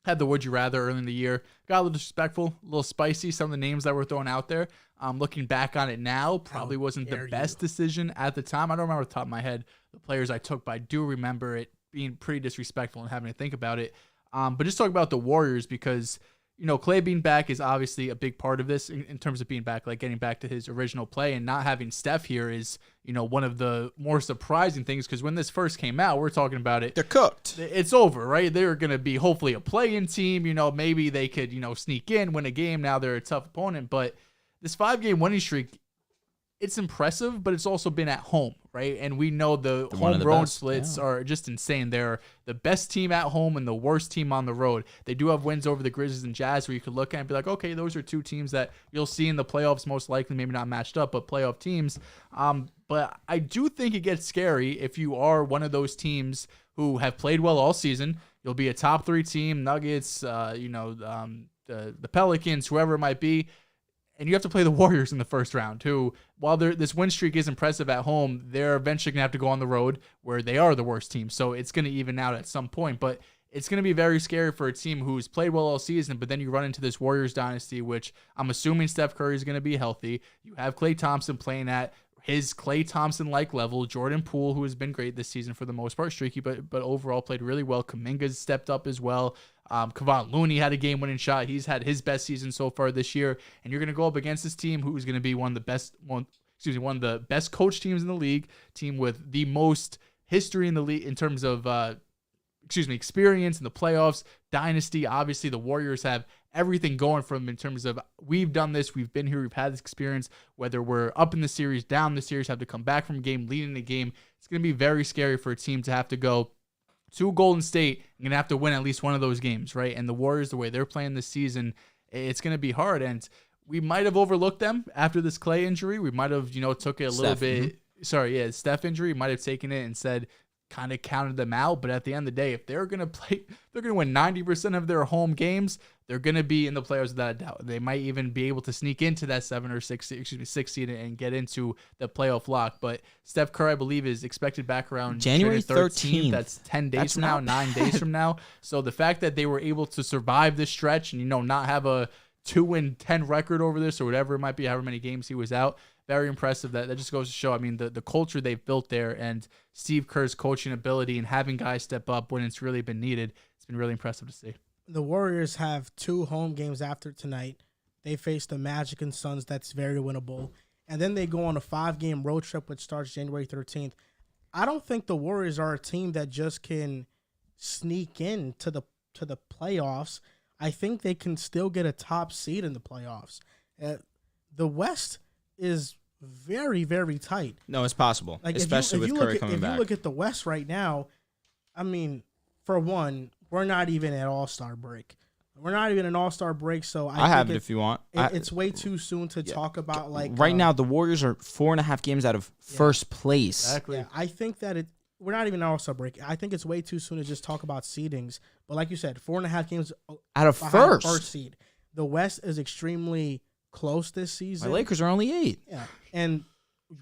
had the would you rather early in the year. Got a little disrespectful, a little spicy, some of the names that were thrown out there. Looking back on it now, probably wasn't the best decision at the time. I don't remember off the top of my head the players I took, but I do remember it being pretty disrespectful and having to think about it. But just talk about the Warriors because, Klay being back is obviously a big part of this in terms of being back, like getting back to his original play, and not having Steph here is, one of the more surprising things because when this first came out, we're talking about it. They're cooked. It's over, right? They're going to be hopefully a play-in team. Maybe they could, sneak in, win a game. Now they're a tough opponent, but this 5-game winning streak, it's impressive, but it's also been at home, right? And we know the home road splits are just insane. They're the best team at home and the worst team on the road. They do have wins over the Grizzlies and Jazz where you could look at and be like, okay, those are 2 teams that you'll see in the playoffs most likely, maybe not matched up, but playoff teams. But I do think it gets scary if you are one of those teams who have played well all season. You'll be a top 3 team, Nuggets, the Pelicans, whoever it might be. And you have to play the Warriors in the first round, who, while this win streak is impressive at home, they're eventually going to have to go on the road where they are the worst team. So it's going to even out at some point. But it's going to be very scary for a team who's played well all season, but then you run into this Warriors dynasty, which I'm assuming Steph Curry is going to be healthy. You have Klay Thompson playing at his Klay Thompson-like level. Jordan Poole, who has been great this season for the most part, streaky, but overall played really well. Kuminga's stepped up as well. Kevon Looney had a game-winning shot. He's had his best season so far this year. And you're going to go up against this team who's going to be one of the best coach teams in the league, team with the most history in the league in terms of experience in the playoffs, dynasty. Obviously, the Warriors have everything going for them in terms of we've done this, we've been here, we've had this experience, whether we're up in the series, down the series, have to come back from a game, leading the game. It's going to be very scary for a team to have to go to Golden State and going to have to win at least one of those games, right? And the Warriors, the way they're playing this season, it's going to be hard. And we might have overlooked them after this Klay injury. We might have, took it a little bit. Steph injury, might have taken it and said, kind of counted them out. But at the end of the day, if they're going to win 90% of their home games, they're going to be in the playoffs without a doubt. They might even be able to sneak into that 6 seed and get into the playoff lock. But Steph Curry, I believe, is expected back around January 13th. That's 10 days from now, 9 days from now. So the fact that they were able to survive this stretch and, not have a 2-10 record over this or whatever it might be, however many games he was out, very impressive. That just goes to show, I mean, the culture they've built there and Steve Kerr's coaching ability and having guys step up when it's really been needed. It's been really impressive to see. The Warriors have 2 home games after tonight. They face the Magic and Suns. That's very winnable. And then they go on a 5-game road trip, which starts January 13th. I don't think the Warriors are a team that just can sneak in to the playoffs. I think they can still get a top seed in the playoffs. The West is very, very tight. No, it's possible, especially with Curry coming back. If you look at the West right now, I mean, for one, we're not even at All-Star break. We're not even an All-Star break, so I have it if you want. It's way too soon to talk about right now. The Warriors are 4.5 games out of first place. Exactly. Yeah, I think that we're not even an All-Star break. I think it's way too soon to just talk about seedings. But like you said, 4.5 games out of first seed. The West is extremely close this season. My Lakers are only 8. Yeah, and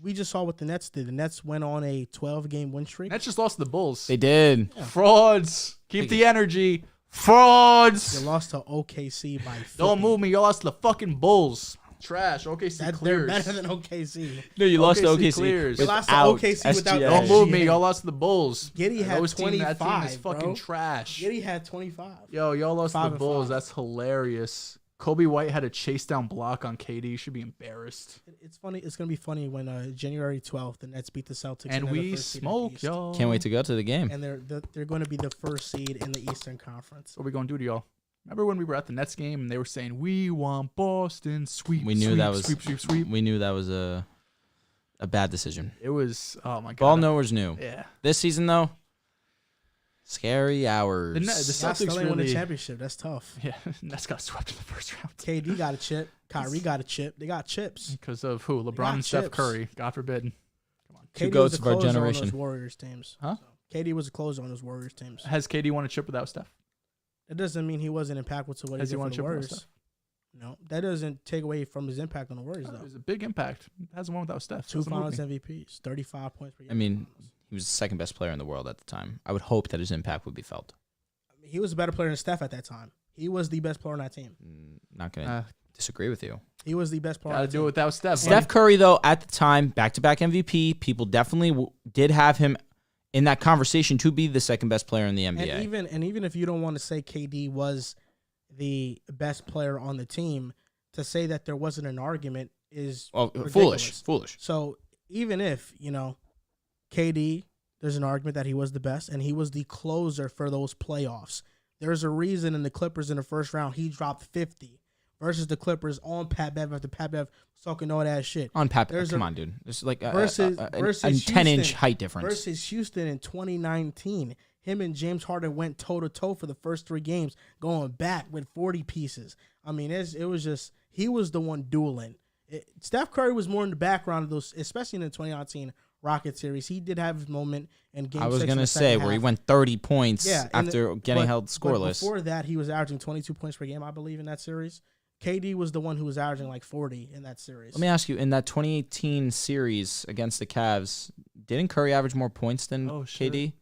we just saw what the Nets did. The Nets went on a 12-game win streak. Nets just lost to the Bulls. They did. Yeah. Frauds. Keep the energy. Frauds. They lost to OKC by 50. Don't move me. You lost to the fucking Bulls. Trash. OKC They're clears. better than OKC. No, you lost to OKC OKC. clears. You lost to without OKC without SGA. Don't move me. Y'all lost to the Bulls. Giddy had Those team, that team is 25, fucking bro. trash. Giddy had 25. Yo, y'all lost to 5 the and Bulls. 5. That's hilarious. Kobe White had a chase down block on KD. You should be embarrassed. It's funny. It's gonna be funny when January 12th the Nets beat the Celtics And they're the we first seed in the smoke, East. y'all. Can't wait to go to the game. And they're going to be the first seed in the Eastern Conference. What are we going to do to y'all? Remember when we were at the Nets game and they were saying, we want Boston sweep, We knew sweep, that was sweep. We knew that was a bad decision. It was, oh my God. Ball knowers knew. Yeah. This season though, scary hours. The Y'all Celtics still ain't won the really, championship. That's tough. yeah, Nets got swept in the first round. KD got a chip. Kyrie got a chip. They got chips. Because of who? LeBron got and Steph chips. Curry. God forbid. Two KD goats was a of our closer on generation. those Warriors teams. Huh? So, KD was a closer on those Warriors teams. Has KD won a chip without Steph? That doesn't mean he wasn't impactful to what Has he he did won for a the chip without Warriors. Steph? No, that doesn't take away from his impact on the Warriors, It though. was a big impact. Hasn't won without Steph. 2 Doesn't move Finals me. MVPs, 35 points per year. I mean, he was the second best player in the world at the time. I would hope that his impact would be felt. He was a better player than Steph at that time. He was the best player on that team. Not gonna disagree with you. He was the best player on Gotta that do it team. without Steph. Steph Curry, though, at the time, back-to-back MVP, people definitely did have him in that conversation to be the second best player in the NBA. And even if you don't want to say KD was the best player on the team, to say that there wasn't an argument is ridiculous. Foolish. So even if, KD, there's an argument that he was the best and he was the closer for those playoffs. There's a reason in the Clippers in the first round he dropped 50 versus the Clippers on Pat Bev after Pat Bev was talking all that shit. On Pat, There's come a- on, dude. There's like a versus 10-inch Houston, height difference. Versus Houston in 2019. Him and James Harden went toe-to-toe for the first 3 games, going back with 40 pieces. I mean, it was just, he was the one dueling. Steph Curry was more in the background of those, especially in the 2019 Rocket series. He did have his moment in Game 6. I was going to say where he went 30 points after getting held scoreless. But before that, he was averaging 22 points per game, I believe, in that series. KD was the one who was averaging like 40 in that series. Let me ask you, in that 2018 series against the Cavs, didn't Curry average more points than KD?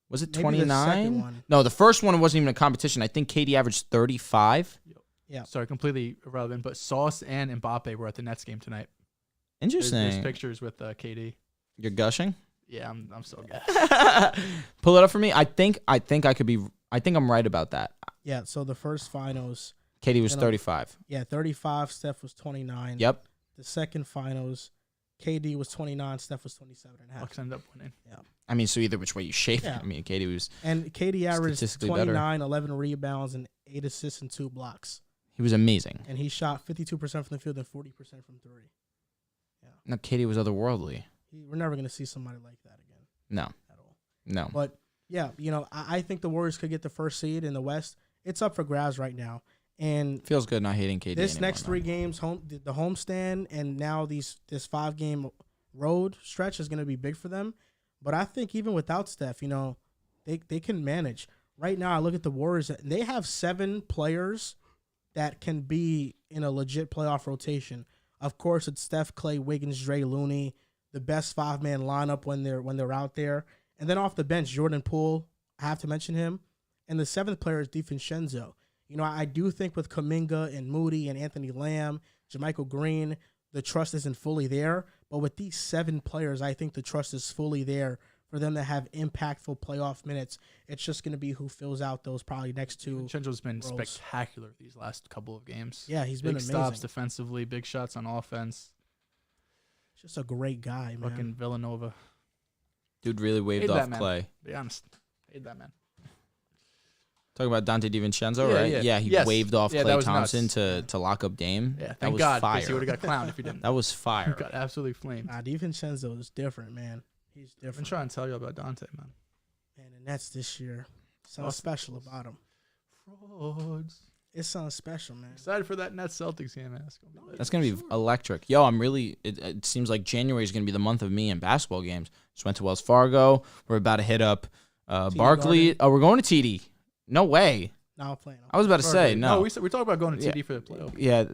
Was it Maybe the 29? second one. No, the first one wasn't even a competition. I think KD averaged 35. Yeah. Sorry, completely irrelevant. But Sauce and Mbappe were at the Nets game tonight. Interesting. There's pictures with KD. You're gushing? Yeah, I'm so good. Pull it up for me. I think I could be. I think I'm right about that. Yeah, so the first finals, KD was 35. yeah, 35, Steph was 29. Yep. The second finals, KD was 29, Steph was 27 and a half. Bucks ended up winning. Yeah. I mean, so either which way you shape Yeah. it. I mean, KD was. And KD averaged Statistically 29, 11 rebounds, and 8 assists and 2 blocks. He was amazing. And he shot 52% from the field and 40% from 3. No, KD was otherworldly. We're never going to see somebody like that again No, at all. no. But, yeah, I think the Warriors could get the first seed in the West. It's up for grabs right now. And Feels good not hating KD. this anymore, next 3 games, the homestand, and now this 5-game road stretch is going to be big for them. But I think even without Steph, they can manage. Right now, I look at the Warriors. They have 7 players that can be in a legit playoff rotation. Of course, it's Steph, Klay, Wiggins, Dre, Looney, the best 5-man lineup when they're out there. And then off the bench, Jordan Poole, I have to mention him. And the 7th player is DiVincenzo. I do think with Kuminga and Moody and Anthony Lamb, Jermichael Green, the trust isn't fully there. But with these 7 players, I think the trust is fully there for them to have impactful playoff minutes. It's just going to be who fills out those probably next 2 Vincenzo's been roles. spectacular these last couple of games. Yeah, he's been big amazing. stops defensively, big shots on offense. Just a great guy, man. Fucking Villanova. Dude really waved Hate off that man. Klay. Be honest. Hate that man. Talking about Dante DiVincenzo, right? yeah. He Yes. waved off Yeah, that Klay was Thompson nuts. to lock up Dame. Yeah, that thank was God, fire. because he would have got clowned if he didn't. That was He fire. got absolutely flamed. Nah, DiVincenzo is different, man. He's I've been different. trying to tell you about Dante, man. Man, the Nets this year, something Awesome. special about him. Frauds. It's something special, man. Excited for that Nets Celtics game, man. That's gonna be electric. Yo, I'm really. It seems like January is gonna be the month of me in basketball games. Just went to Wells Fargo. We're about to hit up Barkley. Garden. Oh, we're going to TD. No way. No, I'm playing. I was about to say no. we talked about going to TD for the playoff. Yeah,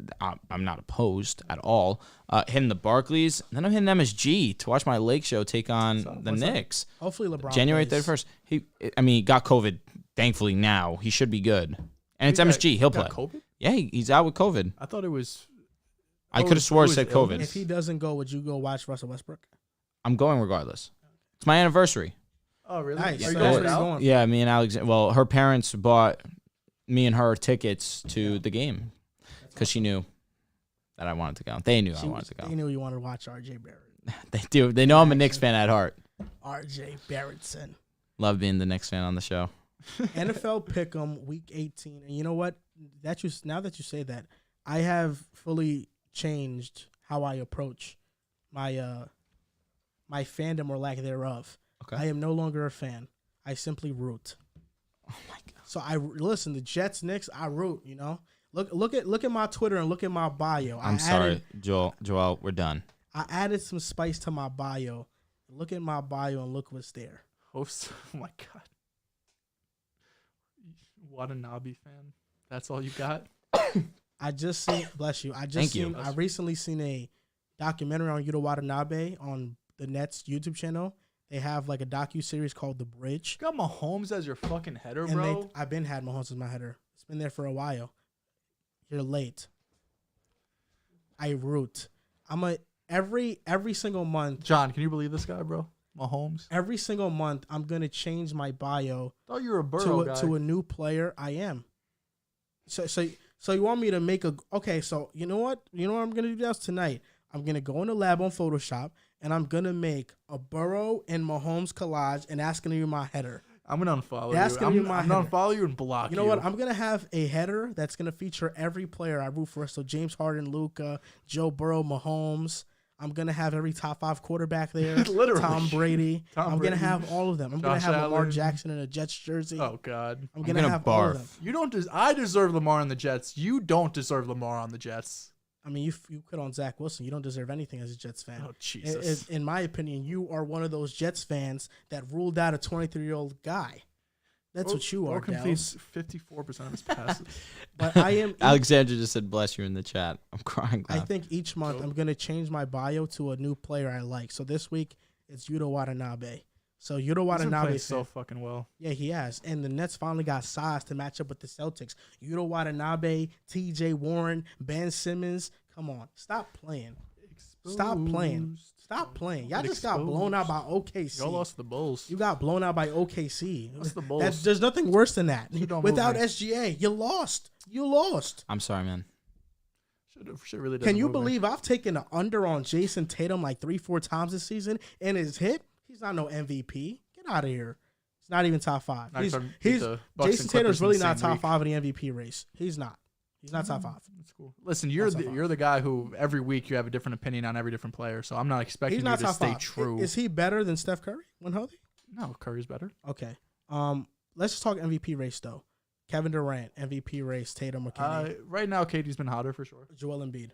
I'm not opposed at all. Hitting the Barclays, and then I'm hitting MSG to watch my Lake Show take on the what's that? Knicks. Hopefully LeBron January plays. 31st. He got COVID. Thankfully now he should be good. And it's MSG. He'll play. Got COVID? Yeah, he's out with COVID. I thought it was I could have swore it said COVID. If he doesn't go, would you go watch Russell Westbrook? I'm going regardless. It's my anniversary. Oh, really? Nice. Are you So guys where you out? going? Yeah, me and Alexander. Well, her parents bought me and her tickets to the game because she knew that I wanted to go. They knew I wanted to go. They knew you wanted to watch R.J. Barrett. They do. They know I'm a Knicks fan at heart. R.J. Barrettson. Love being the Knicks fan on the show. NFL Pick'em Week 18, and you know what? Now that you say that, I have fully changed how I approach my my fandom or lack thereof. Okay. I am no longer a fan. I simply root. Oh my god. So I listen. The Jets, Knicks, I root. You know, look at my Twitter and look at my bio. I'm sorry, Joel. We're done. I added some spice to my bio. Look at my bio and look what's there. Host. Oh my god. Watanabe fan. That's all you got? I just seen. Bless you. I recently seen a documentary on Yuta Watanabe on the Nets YouTube channel. They have like a docu-series called The Bridge. You got Mahomes as your fucking header, And bro. I've been had Mahomes as my header. It's been there for a while. You're late. I root. Every single month. John, can you believe this guy, bro? Mahomes. Every single month, I'm gonna change my bio Thought you were a Burrow guy. to a new player. I am. So you want me to make a okay? So you know what? You know what I'm gonna do this tonight? I'm gonna go in the lab on Photoshop and I'm gonna make a Burrow and Mahomes collage, and that's gonna be my header. I'm gonna unfollow That's you. gonna be I'm my gonna header. unfollow you and block You know what? I'm gonna have a header that's gonna feature every player I root for. So James Harden, Luka, Joe Burrow, Mahomes. I'm gonna have every top 5 quarterback there. Literally. Tom Brady. Tom I'm Brady. gonna have all of them. I'm Josh gonna have Lamar Allen. Jackson in a Jets jersey. Oh god. I'm gonna have all barf. of them. You don't. I deserve Lamar on the Jets. You don't deserve Lamar on the Jets. I mean, you put on Zach Wilson. You don't deserve anything as a Jets fan. Oh Jesus. In my opinion, you are one of those Jets fans that ruled out a 23-year-old guy. That's what you are, completes Dehls. 54% of his passes. But I am. Alexander just said, "Bless you" in the chat. I'm crying. I think each month I'm gonna change my bio to a new player I like. So this week it's Yuta Watanabe. So Yuta He's been Watanabe playing so fucking well. Yeah, he has. And the Nets finally got size to match up with the Celtics. Yuta Watanabe, TJ Warren, Ben Simmons. Come on. Stop playing. Stop playing. Stop playing. Y'all just got blown out by OKC. Y'all lost to the Bulls. You got blown out by OKC. Lost the Bulls. There's nothing worse than that. don't Without move me. SGA, you lost. You lost. I'm sorry, man. Should really. Can you doesn't move me. believe I've taken an under on Jason Tatum like 3-4 times this season and his hit? He's not no MVP. Get out of here. He's not even top 5. Not talking He's the Bucks Jason and Tatum's Clippers in really the not same top week. 5 in the MVP race. He's not. He's not top 5. That's cool. Listen, you're That's top the guy who every week you have a different opinion on every different player. So I'm not expecting He's you not to top stay 5. true. Is he better than Steph Curry when healthy? No, Curry's better. Okay. Let's just talk MVP race though. Kevin Durant, MVP race, Tatum or KD? Right now, Katie's been hotter for sure. Joel Embiid.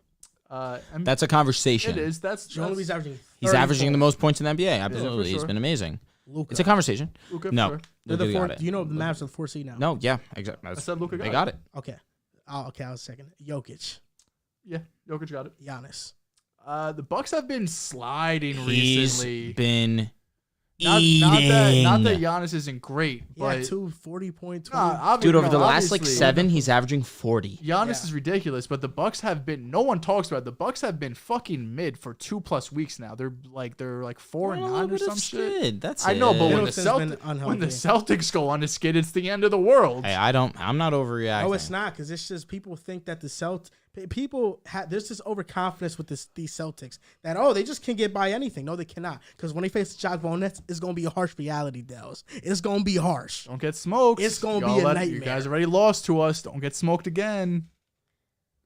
That's a conversation. It is. That's Joel Embiid's averaging. He's 34. averaging the most points in the NBA. Absolutely, for he's sure. been amazing. Luka. It's a conversation. Luka, No, sure. They're Luka the got 4. it. You know the Mavs are the 4 seed now. No, yeah, exactly. I said Luka They got got it. Okay. Okay, I was second. Jokic. Yeah, Jokic got it. Giannis. The Bucks have been sliding He's recently. been Not eating. that Giannis isn't great, He had but 2 40-point. Dude, over the last like obviously, 7, he's averaging 40. Giannis Yeah. is ridiculous, but the Bucks have been. No one talks about it. The Bucks have been fucking mid for 2+ weeks now. They're like 4-9 or some shit. That's I know, it. but Middleton's been when the unhealthy. Celtics go on a skid, it's the end of the world. Hey, I'm not overreacting. No, it's not, because it's just people think that the there's this overconfidence with these Celtics that they just can't get by anything. No, they cannot, because when they face the Chicago Nets, it's gonna be a harsh reality, Dehls. It's gonna be harsh. Don't get smoked. It's gonna Y'all be a You nightmare. guys already lost to us. Don't get smoked again.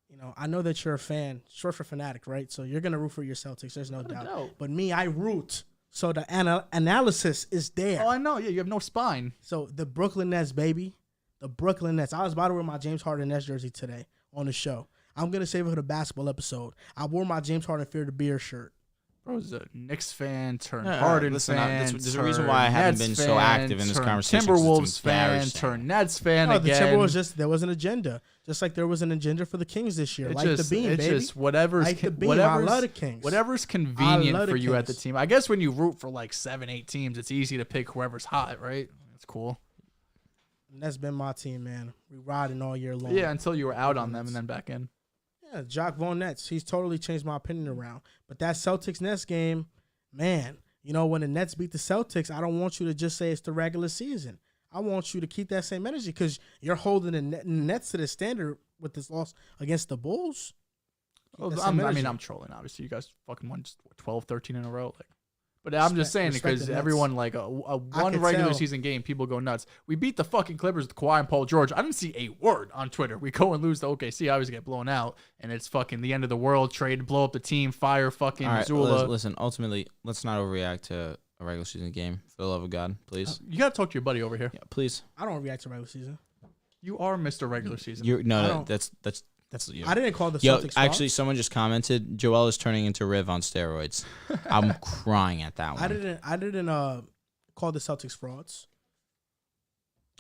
You know, I know that you're a fan, short for fanatic, right? So you're gonna root for your Celtics. There's no doubt. doubt. But me, I root. So the analysis is there. Oh, I know. Yeah, you have no spine. So the Brooklyn Nets, baby, the Brooklyn Nets. I was about to wear my James Harden Nets jersey today on the show. I'm gonna save it for the basketball episode. I wore my James Harden Fear the Beer shirt. Bro's a Knicks fan turned Yeah, Harden listen, fan. there's a reason why I haven't Nets been so fan, active in this turned conversation, 'cause it's Timberwolves fan, embarrassing. turned Nets fan No, the again. Timberwolves there was an agenda, just like there was an agenda for the Kings this year. Like the beam, it's baby. just whatever's Like the beam. I whatever's, love the Kings. whatever's I convenient love the for you at the Kings. team. I guess when you root for like 7-8 teams, it's easy to pick whoever's hot, right? That's cool. And that's been my team, man. We riding all year long. Yeah, until you were out on them and then back in. Yeah, Jock Von Nets. He's totally changed my opinion around. But that Celtics-Nets game, man, when the Nets beat the Celtics, I don't want you to just say it's the regular season. I want you to keep that same energy because you're holding the Nets to the standard with this loss against the Bulls. I'm trolling, obviously. You guys fucking won 12, 13 in a row. But I'm just saying because everyone, one regular season game, people go nuts. We beat the fucking Clippers with Kawhi and Paul George. I didn't see a word on Twitter. We go and lose to OKC. I always get blown out. And it's fucking the end of the world. Trade, blow up the team, fire fucking Zula. Listen, ultimately, let's not overreact to a regular season game. For the love of God, please. You got to talk to your buddy over here. Yeah, please. I don't react to regular season. You are Mr. Regular Season. That's you. I didn't call the Celtics. Actually, someone just commented, Joel is turning into Riv on steroids. I'm crying at that one. I didn't call the Celtics frauds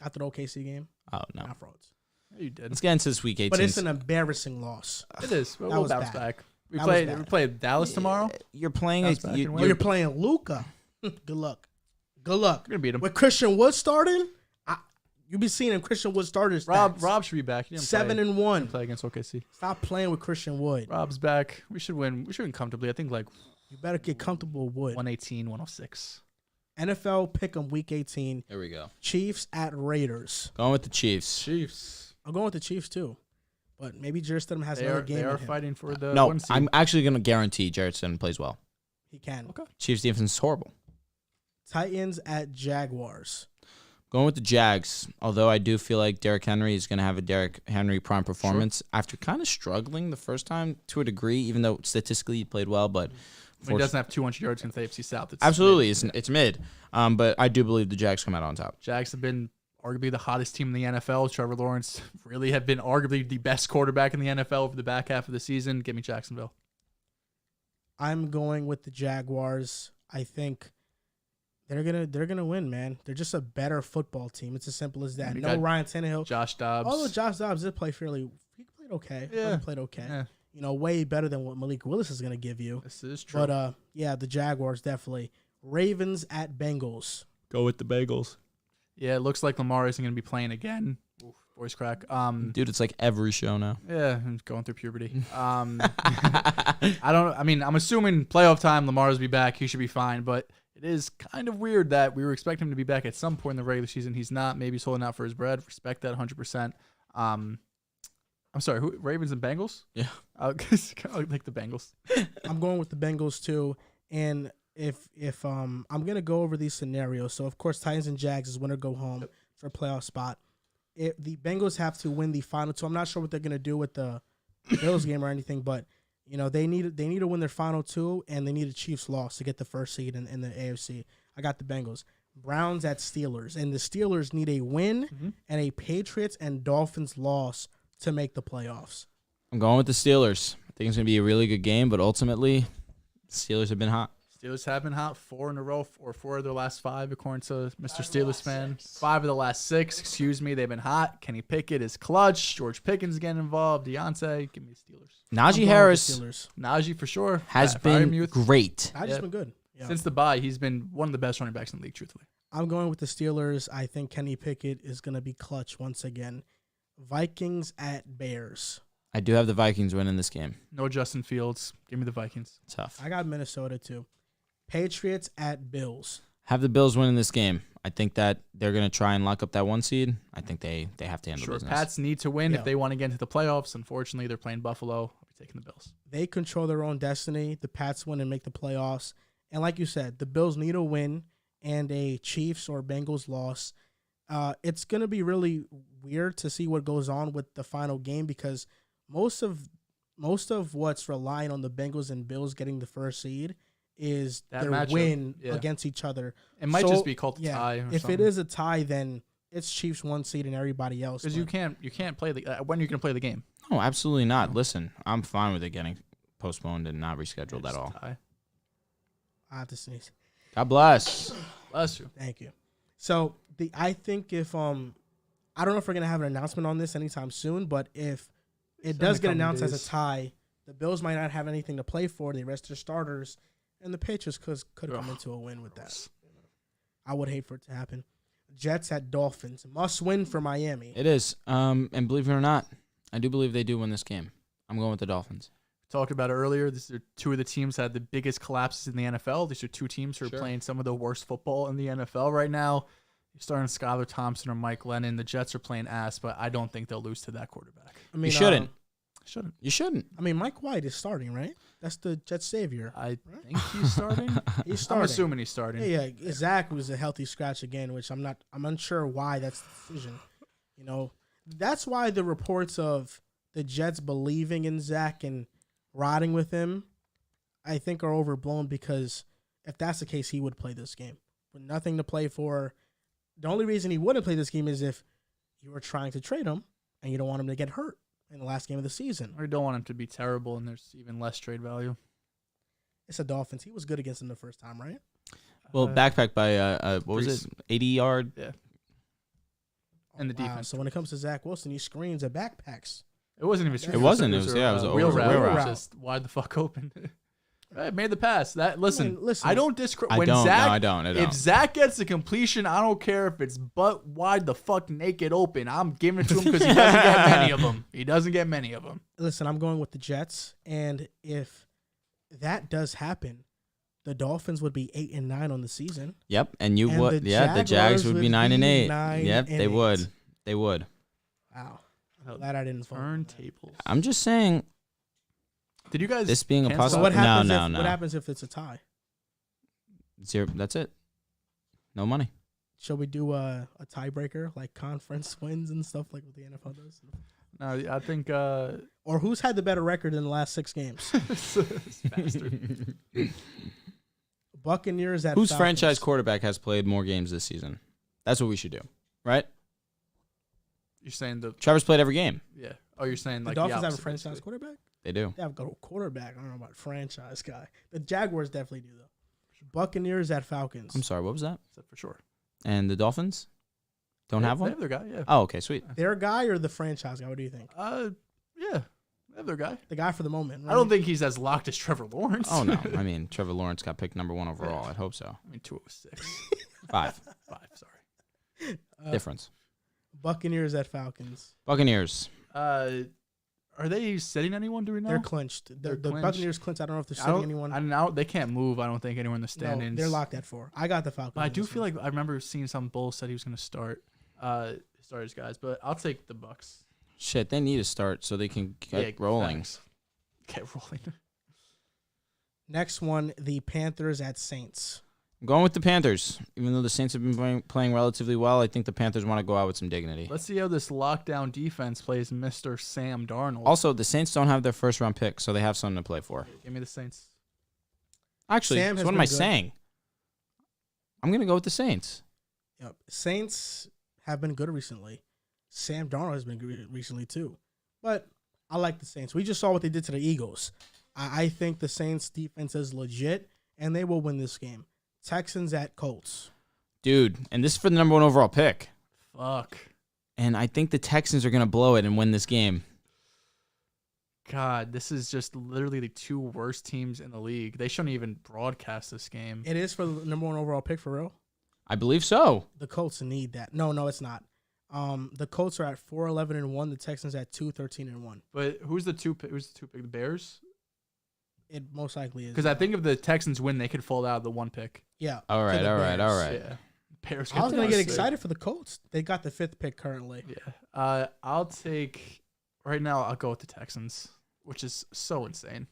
after the OKC game. Oh no, not frauds. You did. Let's get into this week 18. But it's an embarrassing loss. It is. We'll bounce back. We play Dallas tomorrow. You're playing. You're playing Luka. Good luck. We're gonna beat him with Christian Wood starting. You be seeing him Christian Wood starters. Rob should be back. 7-1. Play against OKC. Stop playing with Christian Wood. Rob's back. We should win. We should win comfortably. I think you better get comfortable with Wood. 118, 106. NFL Pick'em Week 18. Here we go. Chiefs at Raiders. Going with the Chiefs. I'm going with the Chiefs too, but maybe Jarrett Stidham has another game. They are fighting for the no. 1 seed. I'm actually going to guarantee Jarrett Stidham plays well. He can. Okay. Chiefs defense is horrible. Titans at Jaguars. Going with the Jags, although I do feel like Derrick Henry is going to have a Derrick Henry prime performance after kind of struggling the first time to a degree, even though statistically he played well. But he doesn't have 200 yards against the AFC South. Absolutely, it's mid. But I do believe the Jags come out on top. Jags have been arguably the hottest team in the NFL. Trevor Lawrence really have been arguably the best quarterback in the NFL over the back half of the season. Give me Jacksonville. I'm going with the Jaguars. I think they're gonna win, man. They're just a better football team. It's as simple as that. No Ryan Tannehill. Josh Dobbs. Although Josh Dobbs did play fairly, he played okay. Yeah. He played okay. Yeah. Way better than what Malik Willis is gonna give you. This is true. But the Jaguars definitely. Ravens at Bengals. Go with the Bagels. Yeah, it looks like Lamar isn't gonna be playing again. Oof, voice crack. Dude, it's like every show now. Yeah, I'm going through puberty. I'm assuming playoff time, Lamar's be back. He should be fine, but it is kind of weird that we were expecting him to be back at some point in the regular season. He's not. Maybe he's holding out for his bread. Respect that 100%. I'm sorry, who? Ravens and Bengals? Yeah. I'll like the Bengals. I'm going with the Bengals too. And if I'm gonna go over these scenarios, so of course Titans and Jags is winner go home for a playoff spot. If the Bengals have to win the final two, I'm not sure what they're gonna do with the Bills game or anything, but they need to win their final two, and they need a Chiefs loss to get the first seed in the AFC. I got the Bengals. Browns at Steelers, and the Steelers need a win and a Patriots and Dolphins loss to make the playoffs. I'm going with the Steelers. I think it's going to be a really good game, but ultimately, the Steelers have been hot. Steelers have been hot 4 in a row, or 4 of their last 5, according to Mr. Steelers fan. 5 of the last 6, excuse me. They've been hot. Kenny Pickett is clutch. George Pickens getting involved. Deontay, give me the Steelers. Najee Harris, Najee for sure, has been great. Najee's been good. Yeah. Since the bye, he's been one of the best running backs in the league, truthfully. I'm going with the Steelers. I think Kenny Pickett is going to be clutch once again. Vikings at Bears. I do have the Vikings winning this game. No Justin Fields. Give me the Vikings. Tough. I got Minnesota too. Patriots at Bills. Have the Bills winning this game. I think that they're going to try and lock up that 1 seed. I think they have to handle business. Pats need to win if they want to get into the playoffs. Unfortunately, they're playing Buffalo. I'll be taking the Bills. They control their own destiny. The Pats win and make the playoffs. And like you said, the Bills need a win and a Chiefs or Bengals loss. It's going to be really weird to see what goes on with the final game because most of what's relying on the Bengals and Bills getting the first seed is that their matchup, win against each other. It might just be called a tie. If it is a tie, then it's Chiefs 1 seed and everybody else. Because you can't play the when are you going to play the game? No, absolutely not. Listen, I'm fine with it getting postponed and not rescheduled at all. I have to sneeze. God bless. Bless you. Thank you. So I think if I don't know if we're gonna have an announcement on this anytime soon, but if it does get announced as a tie, the Bills might not have anything to play for. They rest their starters. And the Patriots could come into a win with that. I would hate for it to happen. Jets at Dolphins. Must win for Miami. It is. And believe it or not, I do believe they do win this game. I'm going with the Dolphins. Talked about it earlier. These are two of the teams that had the biggest collapses in the NFL. These are two teams who are playing some of the worst football in the NFL right now. You're starting Skylar Thompson or Mike Lennon. The Jets are playing ass, but I don't think they'll lose to that quarterback. I mean, You shouldn't. You shouldn't. I mean, Mike White is starting, right? That's the Jets savior. I think he's starting. He's starting. I'm assuming he's starting. Yeah, Zach was a healthy scratch again, which I'm unsure why that's the decision. You know, that's why the reports of the Jets believing in Zach and riding with him, I think, are overblown, because if that's the case, he would play this game. With nothing to play for, the only reason he wouldn't play this game is if you were trying to trade him and you don't want him to get hurt in the last game of the season. Or you don't want him to be terrible and there's even less trade value. It's the Dolphins. He was good against them the first time, right? Well, backpack by, what was it, 80-yard? Yeah. And the defense. So when it comes to Zach Wilson, he screens at backpacks. It wasn't even screen. It wasn't. It was a wheel route. wheel route. Just wide the fuck open. Right, made the pass. Listen, I don't discredit. I don't. If Zach gets the completion, I don't care if it's butt wide the fuck naked open. I'm giving it to him because he doesn't get many of them. He doesn't get many of them. Listen, I'm going with the Jets, and if that does happen, the Dolphins would be 8-9 on the season. Yep, and would. Yeah, the Jags would be 9-8. Yep, they would. They would. Wow. Glad I didn't fall. Turntables. I'm just saying. Did you guys? This being a cancel? possible. So what happens No. What happens if it's a tie? Zero. That's it. No money. Shall we do a tiebreaker, like conference wins and stuff like what the NFL does? No, I think. Or who's had the better record in the last 6 games? Bastard. Buccaneers at Whose Falcons. franchise quarterback has played more games this season? That's what we should do, right? You're saying the Trevor's played every game. yeah. Oh, you're saying The like Dolphins the have a opposite, franchise basically. quarterback? They do. They have a quarterback. I don't know about franchise guy. The Jaguars definitely do, though. Buccaneers at Falcons. I'm sorry. What was that? For sure. And the Dolphins don't have They one. have their guy. Yeah. Oh, okay, sweet. Their guy or the franchise guy? What do you think? Yeah. They have their guy. The guy for the moment. Right? I don't think he's as locked as Trevor Lawrence. Oh no, I mean Trevor Lawrence got picked number 1 overall. I'd hope so. I mean 206. 5 Sorry. difference. Buccaneers at Falcons. Buccaneers. Are they sitting anyone? Do we know? They're clinched. The clinched. Buccaneers clinched. I don't know if they're I sitting don't. anyone. I know they can't move. I don't think anyone in the No, standings. they're locked at 4. I got the Falcons. But I in do this feel one. like I remember seeing some bull said he was going to start his guys, but I'll take the Bucks. Shit, they need to start so they can get rolling. Facts. Get rolling. Next one, the Panthers at Saints. I'm going with the Panthers. Even though the Saints have been playing relatively well, I think the Panthers want to go out with some dignity. Let's see how this lockdown defense plays Mr. Sam Darnold. Also, the Saints don't have their first-round pick, so they have something to play for. Give me the Saints. Actually, Sam so has what am been I good. saying? I'm going to go with the Saints. Yep. Saints have been good recently. Sam Darnold has been good recently too. But I like the Saints. We just saw what they did to the Eagles. I think the Saints defense is legit, and they will win this game. Texans at Colts. Dude, and this is for the number 1 overall pick. Fuck. And I think the Texans are going to blow it and win this game. God, this is just literally the 2 worst teams in the league. They shouldn't even broadcast this game. It is for the number 1 overall pick for real. I believe so. The Colts need that. No, it's not. The Colts are at 4-11-1. The Texans at 2-13-1. But who's the 2 pick? The Bears? It most likely is. Because I think if the Texans win, they could fall out of the 1 pick. Yeah. All right. Yeah. Bears. I was going to get devastated. excited for the Colts. They got the 5th pick currently. Yeah. I'll take right now. I'll go with the Texans, which is so insane.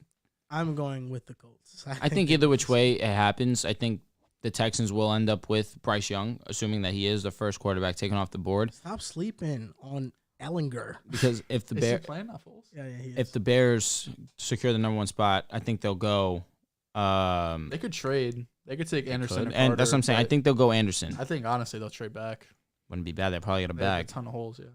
I'm going with the Colts. I think either which way it happens, I think the Texans will end up with Bryce Young, assuming that he is the first quarterback taken off the board. Stop sleeping on Ellinger. Because if the Is he Bears, playing not Foles? Yeah, he is. if the Bears secure the number 1 spot, I think they'll go. They could trade. They could take Anderson And that's what I'm Carter, saying. I but think they'll go Anderson. I think honestly they'll trade back. Wouldn't be bad. They'll probably get a They have bag. a ton of holes. Yeah.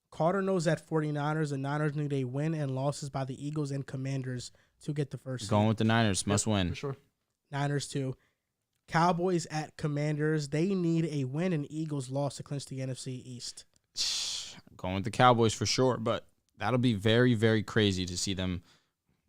Cardinals at 49ers. The Niners need a win and losses by the Eagles and Commanders to get the first Going seed. with the Niners. Must win. For sure. Niners too. Cowboys at Commanders. They need a win and Eagles loss to clinch the NFC East. Going with the Cowboys for sure, but that'll be very, very crazy to see them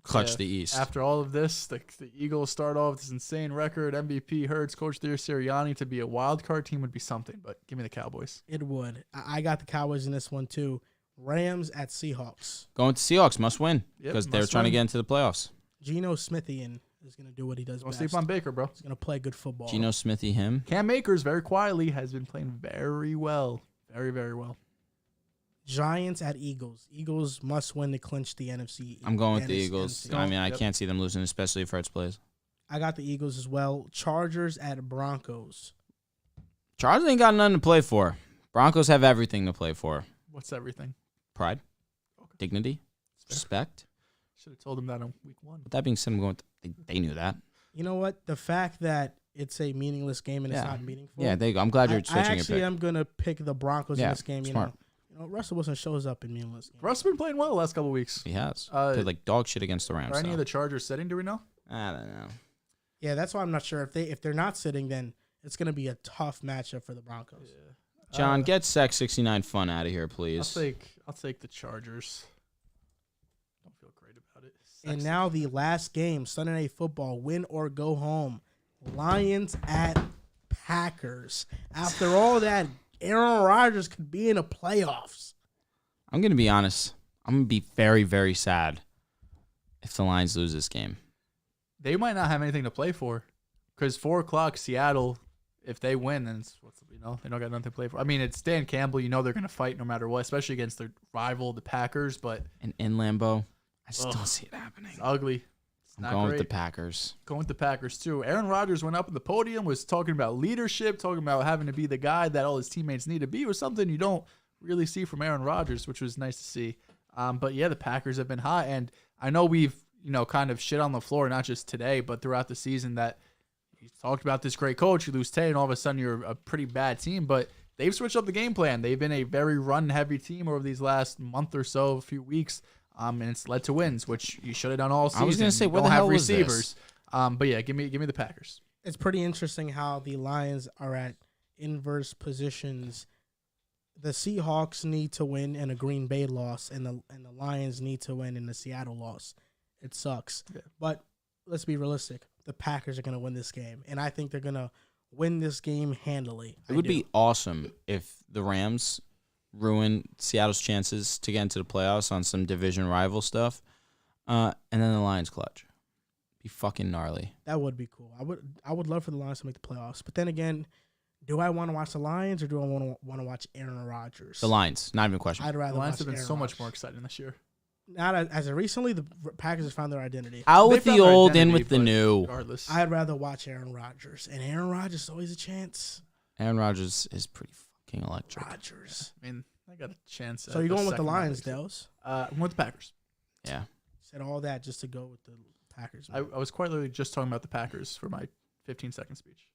clutch Yeah. the East. After all of this, the Eagles start off with this insane record. MVP Hurts, Coach Theer Sirianni to be a wild card team would be something. But give me the Cowboys. It would. I got the Cowboys in this one too. Rams at Seahawks. Going to Seahawks, must win Yep, because they're must trying to win. get into the playoffs. Geno Smithian is going to do what he does Don't best. sleep on Baker, bro. He's going to play good football. Geno Smithy, him. Cam Akers, very quietly, has been playing very well. Very, very well. Giants at Eagles. Eagles must win to clinch the NFC. I'm going with the Eagles. NFC. I mean, I Yep. can't see them losing, especially if Hurts plays. I got the Eagles as well. Chargers at Broncos. Chargers ain't got nothing to play for. Broncos have everything to play for. What's everything? Pride, Okay. dignity, Fair. respect. Should have told him that on week 1. With that being said, I'm going they knew that. You know what? The fact that it's a meaningless game and it's Yeah. not meaningful. Yeah, there you go. I'm glad you're I switching your actually pick. am going to pick the Broncos in Yeah, this game. smart. You know, Russell Wilson shows up in meaningless games. Russ has been playing well the last couple of weeks. He has. Uh, Played like dog shit against the Rams. Are any though. of the Chargers sitting, do we know? I don't know. Yeah, that's why I'm not sure if they're not sitting, then it's going to be a tough matchup for the Broncos. John, get Sec 69 fun out of here, I'll please. take the Chargers. Don't feel great about it. And now the last game, Sunday Night Football, win or go home. Lions at Packers. After all that, Aaron Rodgers could be in the playoffs. I'm going to be honest. I'm going to be very, very sad if the Lions lose this game. They might not have anything to play for, because 4:00 Seattle. If they win, then it's they don't got nothing to play for. I mean, it's Dan Campbell. You know they're going to fight no matter what, especially against their rival, the Packers. But And in Lambeau, I just don't see it happening. it's ugly. It's I'm not going great. with the Packers. Going with the Packers too. Aaron Rodgers went up in the podium, was talking about leadership, talking about having to be the guy that all his teammates need to be. It was something you don't really see from Aaron Rodgers, which was nice to see. But yeah, the Packers have been hot, and I know we've kind of shit on the floor, not just today, but throughout the season that you talked about this great coach. You lose 10, and all of a sudden you're a pretty bad team. But they've switched up the game plan. They've been a very run-heavy team over these last month or so, a few weeks, and it's led to wins, which you should have done all season. I was going to say, You where don't the hell have was receivers. this? But yeah, give me the Packers. It's pretty interesting how the Lions are at inverse positions. The Seahawks need to win in a Green Bay loss, and the Lions need to win in the Seattle loss. It sucks. Yeah. But let's be realistic. The Packers are going to win this game, and I think they're going to win this game handily. It would be awesome if the Rams ruin Seattle's chances to get into the playoffs on some division rival stuff, and then the Lions clutch. Be fucking gnarly. That would be cool. I would love for the Lions to make the playoffs. But then again, do I want to watch the Lions or do I want to watch Aaron Rodgers? The Lions, not even a question. I'd rather The Lions watch have been Aaron so much Rodgers. more exciting this year. Not as of recently, the Packers have found their identity. Out They with the found their old, in identity, with the but new. Regardless, I'd rather watch Aaron Rodgers. And Aaron Rodgers is always a chance. Aaron Rodgers is pretty fucking electric. Rodgers. I mean, I got a chance. So you're going with the Lions, Dehls? I'm going with the Packers. Yeah. Said all that just to go with the Packers. I was quite literally just talking about the Packers for my 15-second speech.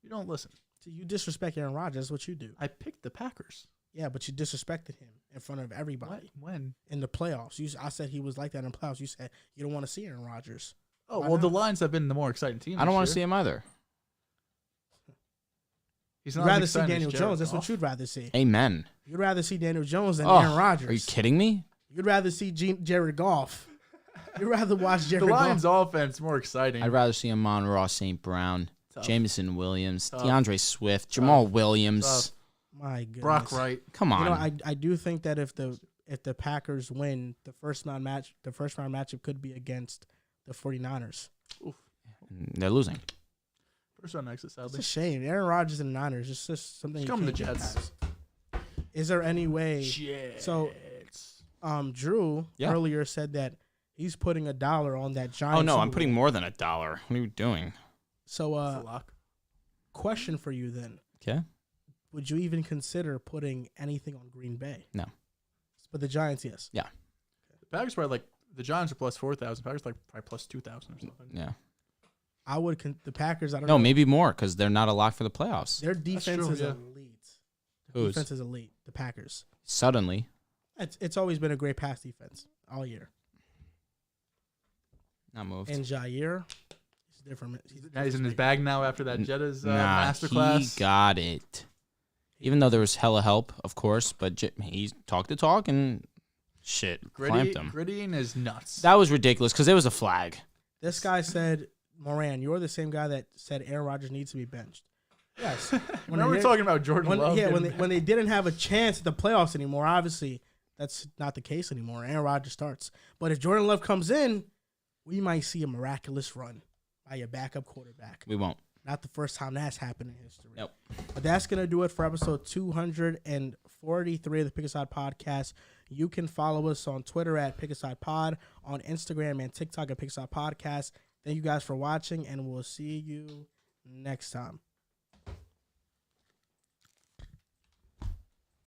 You don't listen. So you disrespect Aaron Rodgers. That's what you do. I picked the Packers. Yeah, but you disrespected him in front of everybody When? in the playoffs. I said he was like that in the playoffs. You said you don't want to see Aaron Rodgers. Oh, Why well, the not? Lions have been the more exciting team. I don't want to see him either. He's You'd not as rather see exciting as Daniel Jared Jones. That's Goff. what you'd rather see. Amen. You'd rather see Daniel Jones than Oh, Aaron Rodgers. Are you kidding me? You'd rather see Jared Goff. You'd rather watch Jared The Lions' Goff. offense more exciting. I'd rather see Amon-Ra St. Brown, Tough. Jameson Williams, Tough. DeAndre Swift, Jamal Williams. Tough. My goodness. Brock Wright. Come on. You know, I do think that if the Packers win, the first round matchup could be against the 49ers. They're losing. First round exit, It's sadly. a shame. Aaron Rodgers and the Niners is just something. Just you come to the can't get Jets. past. Is there any way? Jets. So, Drew Yeah. earlier said that he's putting $1 on that Giants. Oh, no, I'm Super putting Bowl. more than $1. What are you doing? So, That's a lock. question for you then: Okay. would you even consider putting anything on Green Bay? No. But the Giants, yes. The Packers probably the Giants are plus 4,000. Packers probably plus 2,000 or something. Yeah. I would. The Packers. I don't No, know. maybe more because they're not a lock for the playoffs. Their defense true, is yeah. elite. Whose? Defense is elite. The Packers. Suddenly. It's always been a great pass defense all year. Not moved. And Jair, he's different. Now he's in his bag now after that Jetta's Nah, masterclass. he got it. Even though there was hella help, of course, but he talked the talk and shit, clamped him. Grittying is nuts. That was ridiculous because it was a flag. This guy said, Moran, you're the same guy that said Aaron Rodgers needs to be benched. Yes. When we're talking about Jordan Love. When they didn't have a chance at the playoffs anymore, obviously that's not the case anymore. Aaron Rodgers starts. But if Jordan Love comes in, we might see a miraculous run by a backup quarterback. We won't. Not the first time that's happened in history. Nope. But that's going to do it for episode 243 of the Pick Aside Podcast. You can follow us on Twitter at Pick Aside Pod, on Instagram and TikTok at Pick Aside Podcast. Thank you guys for watching, and we'll see you next time.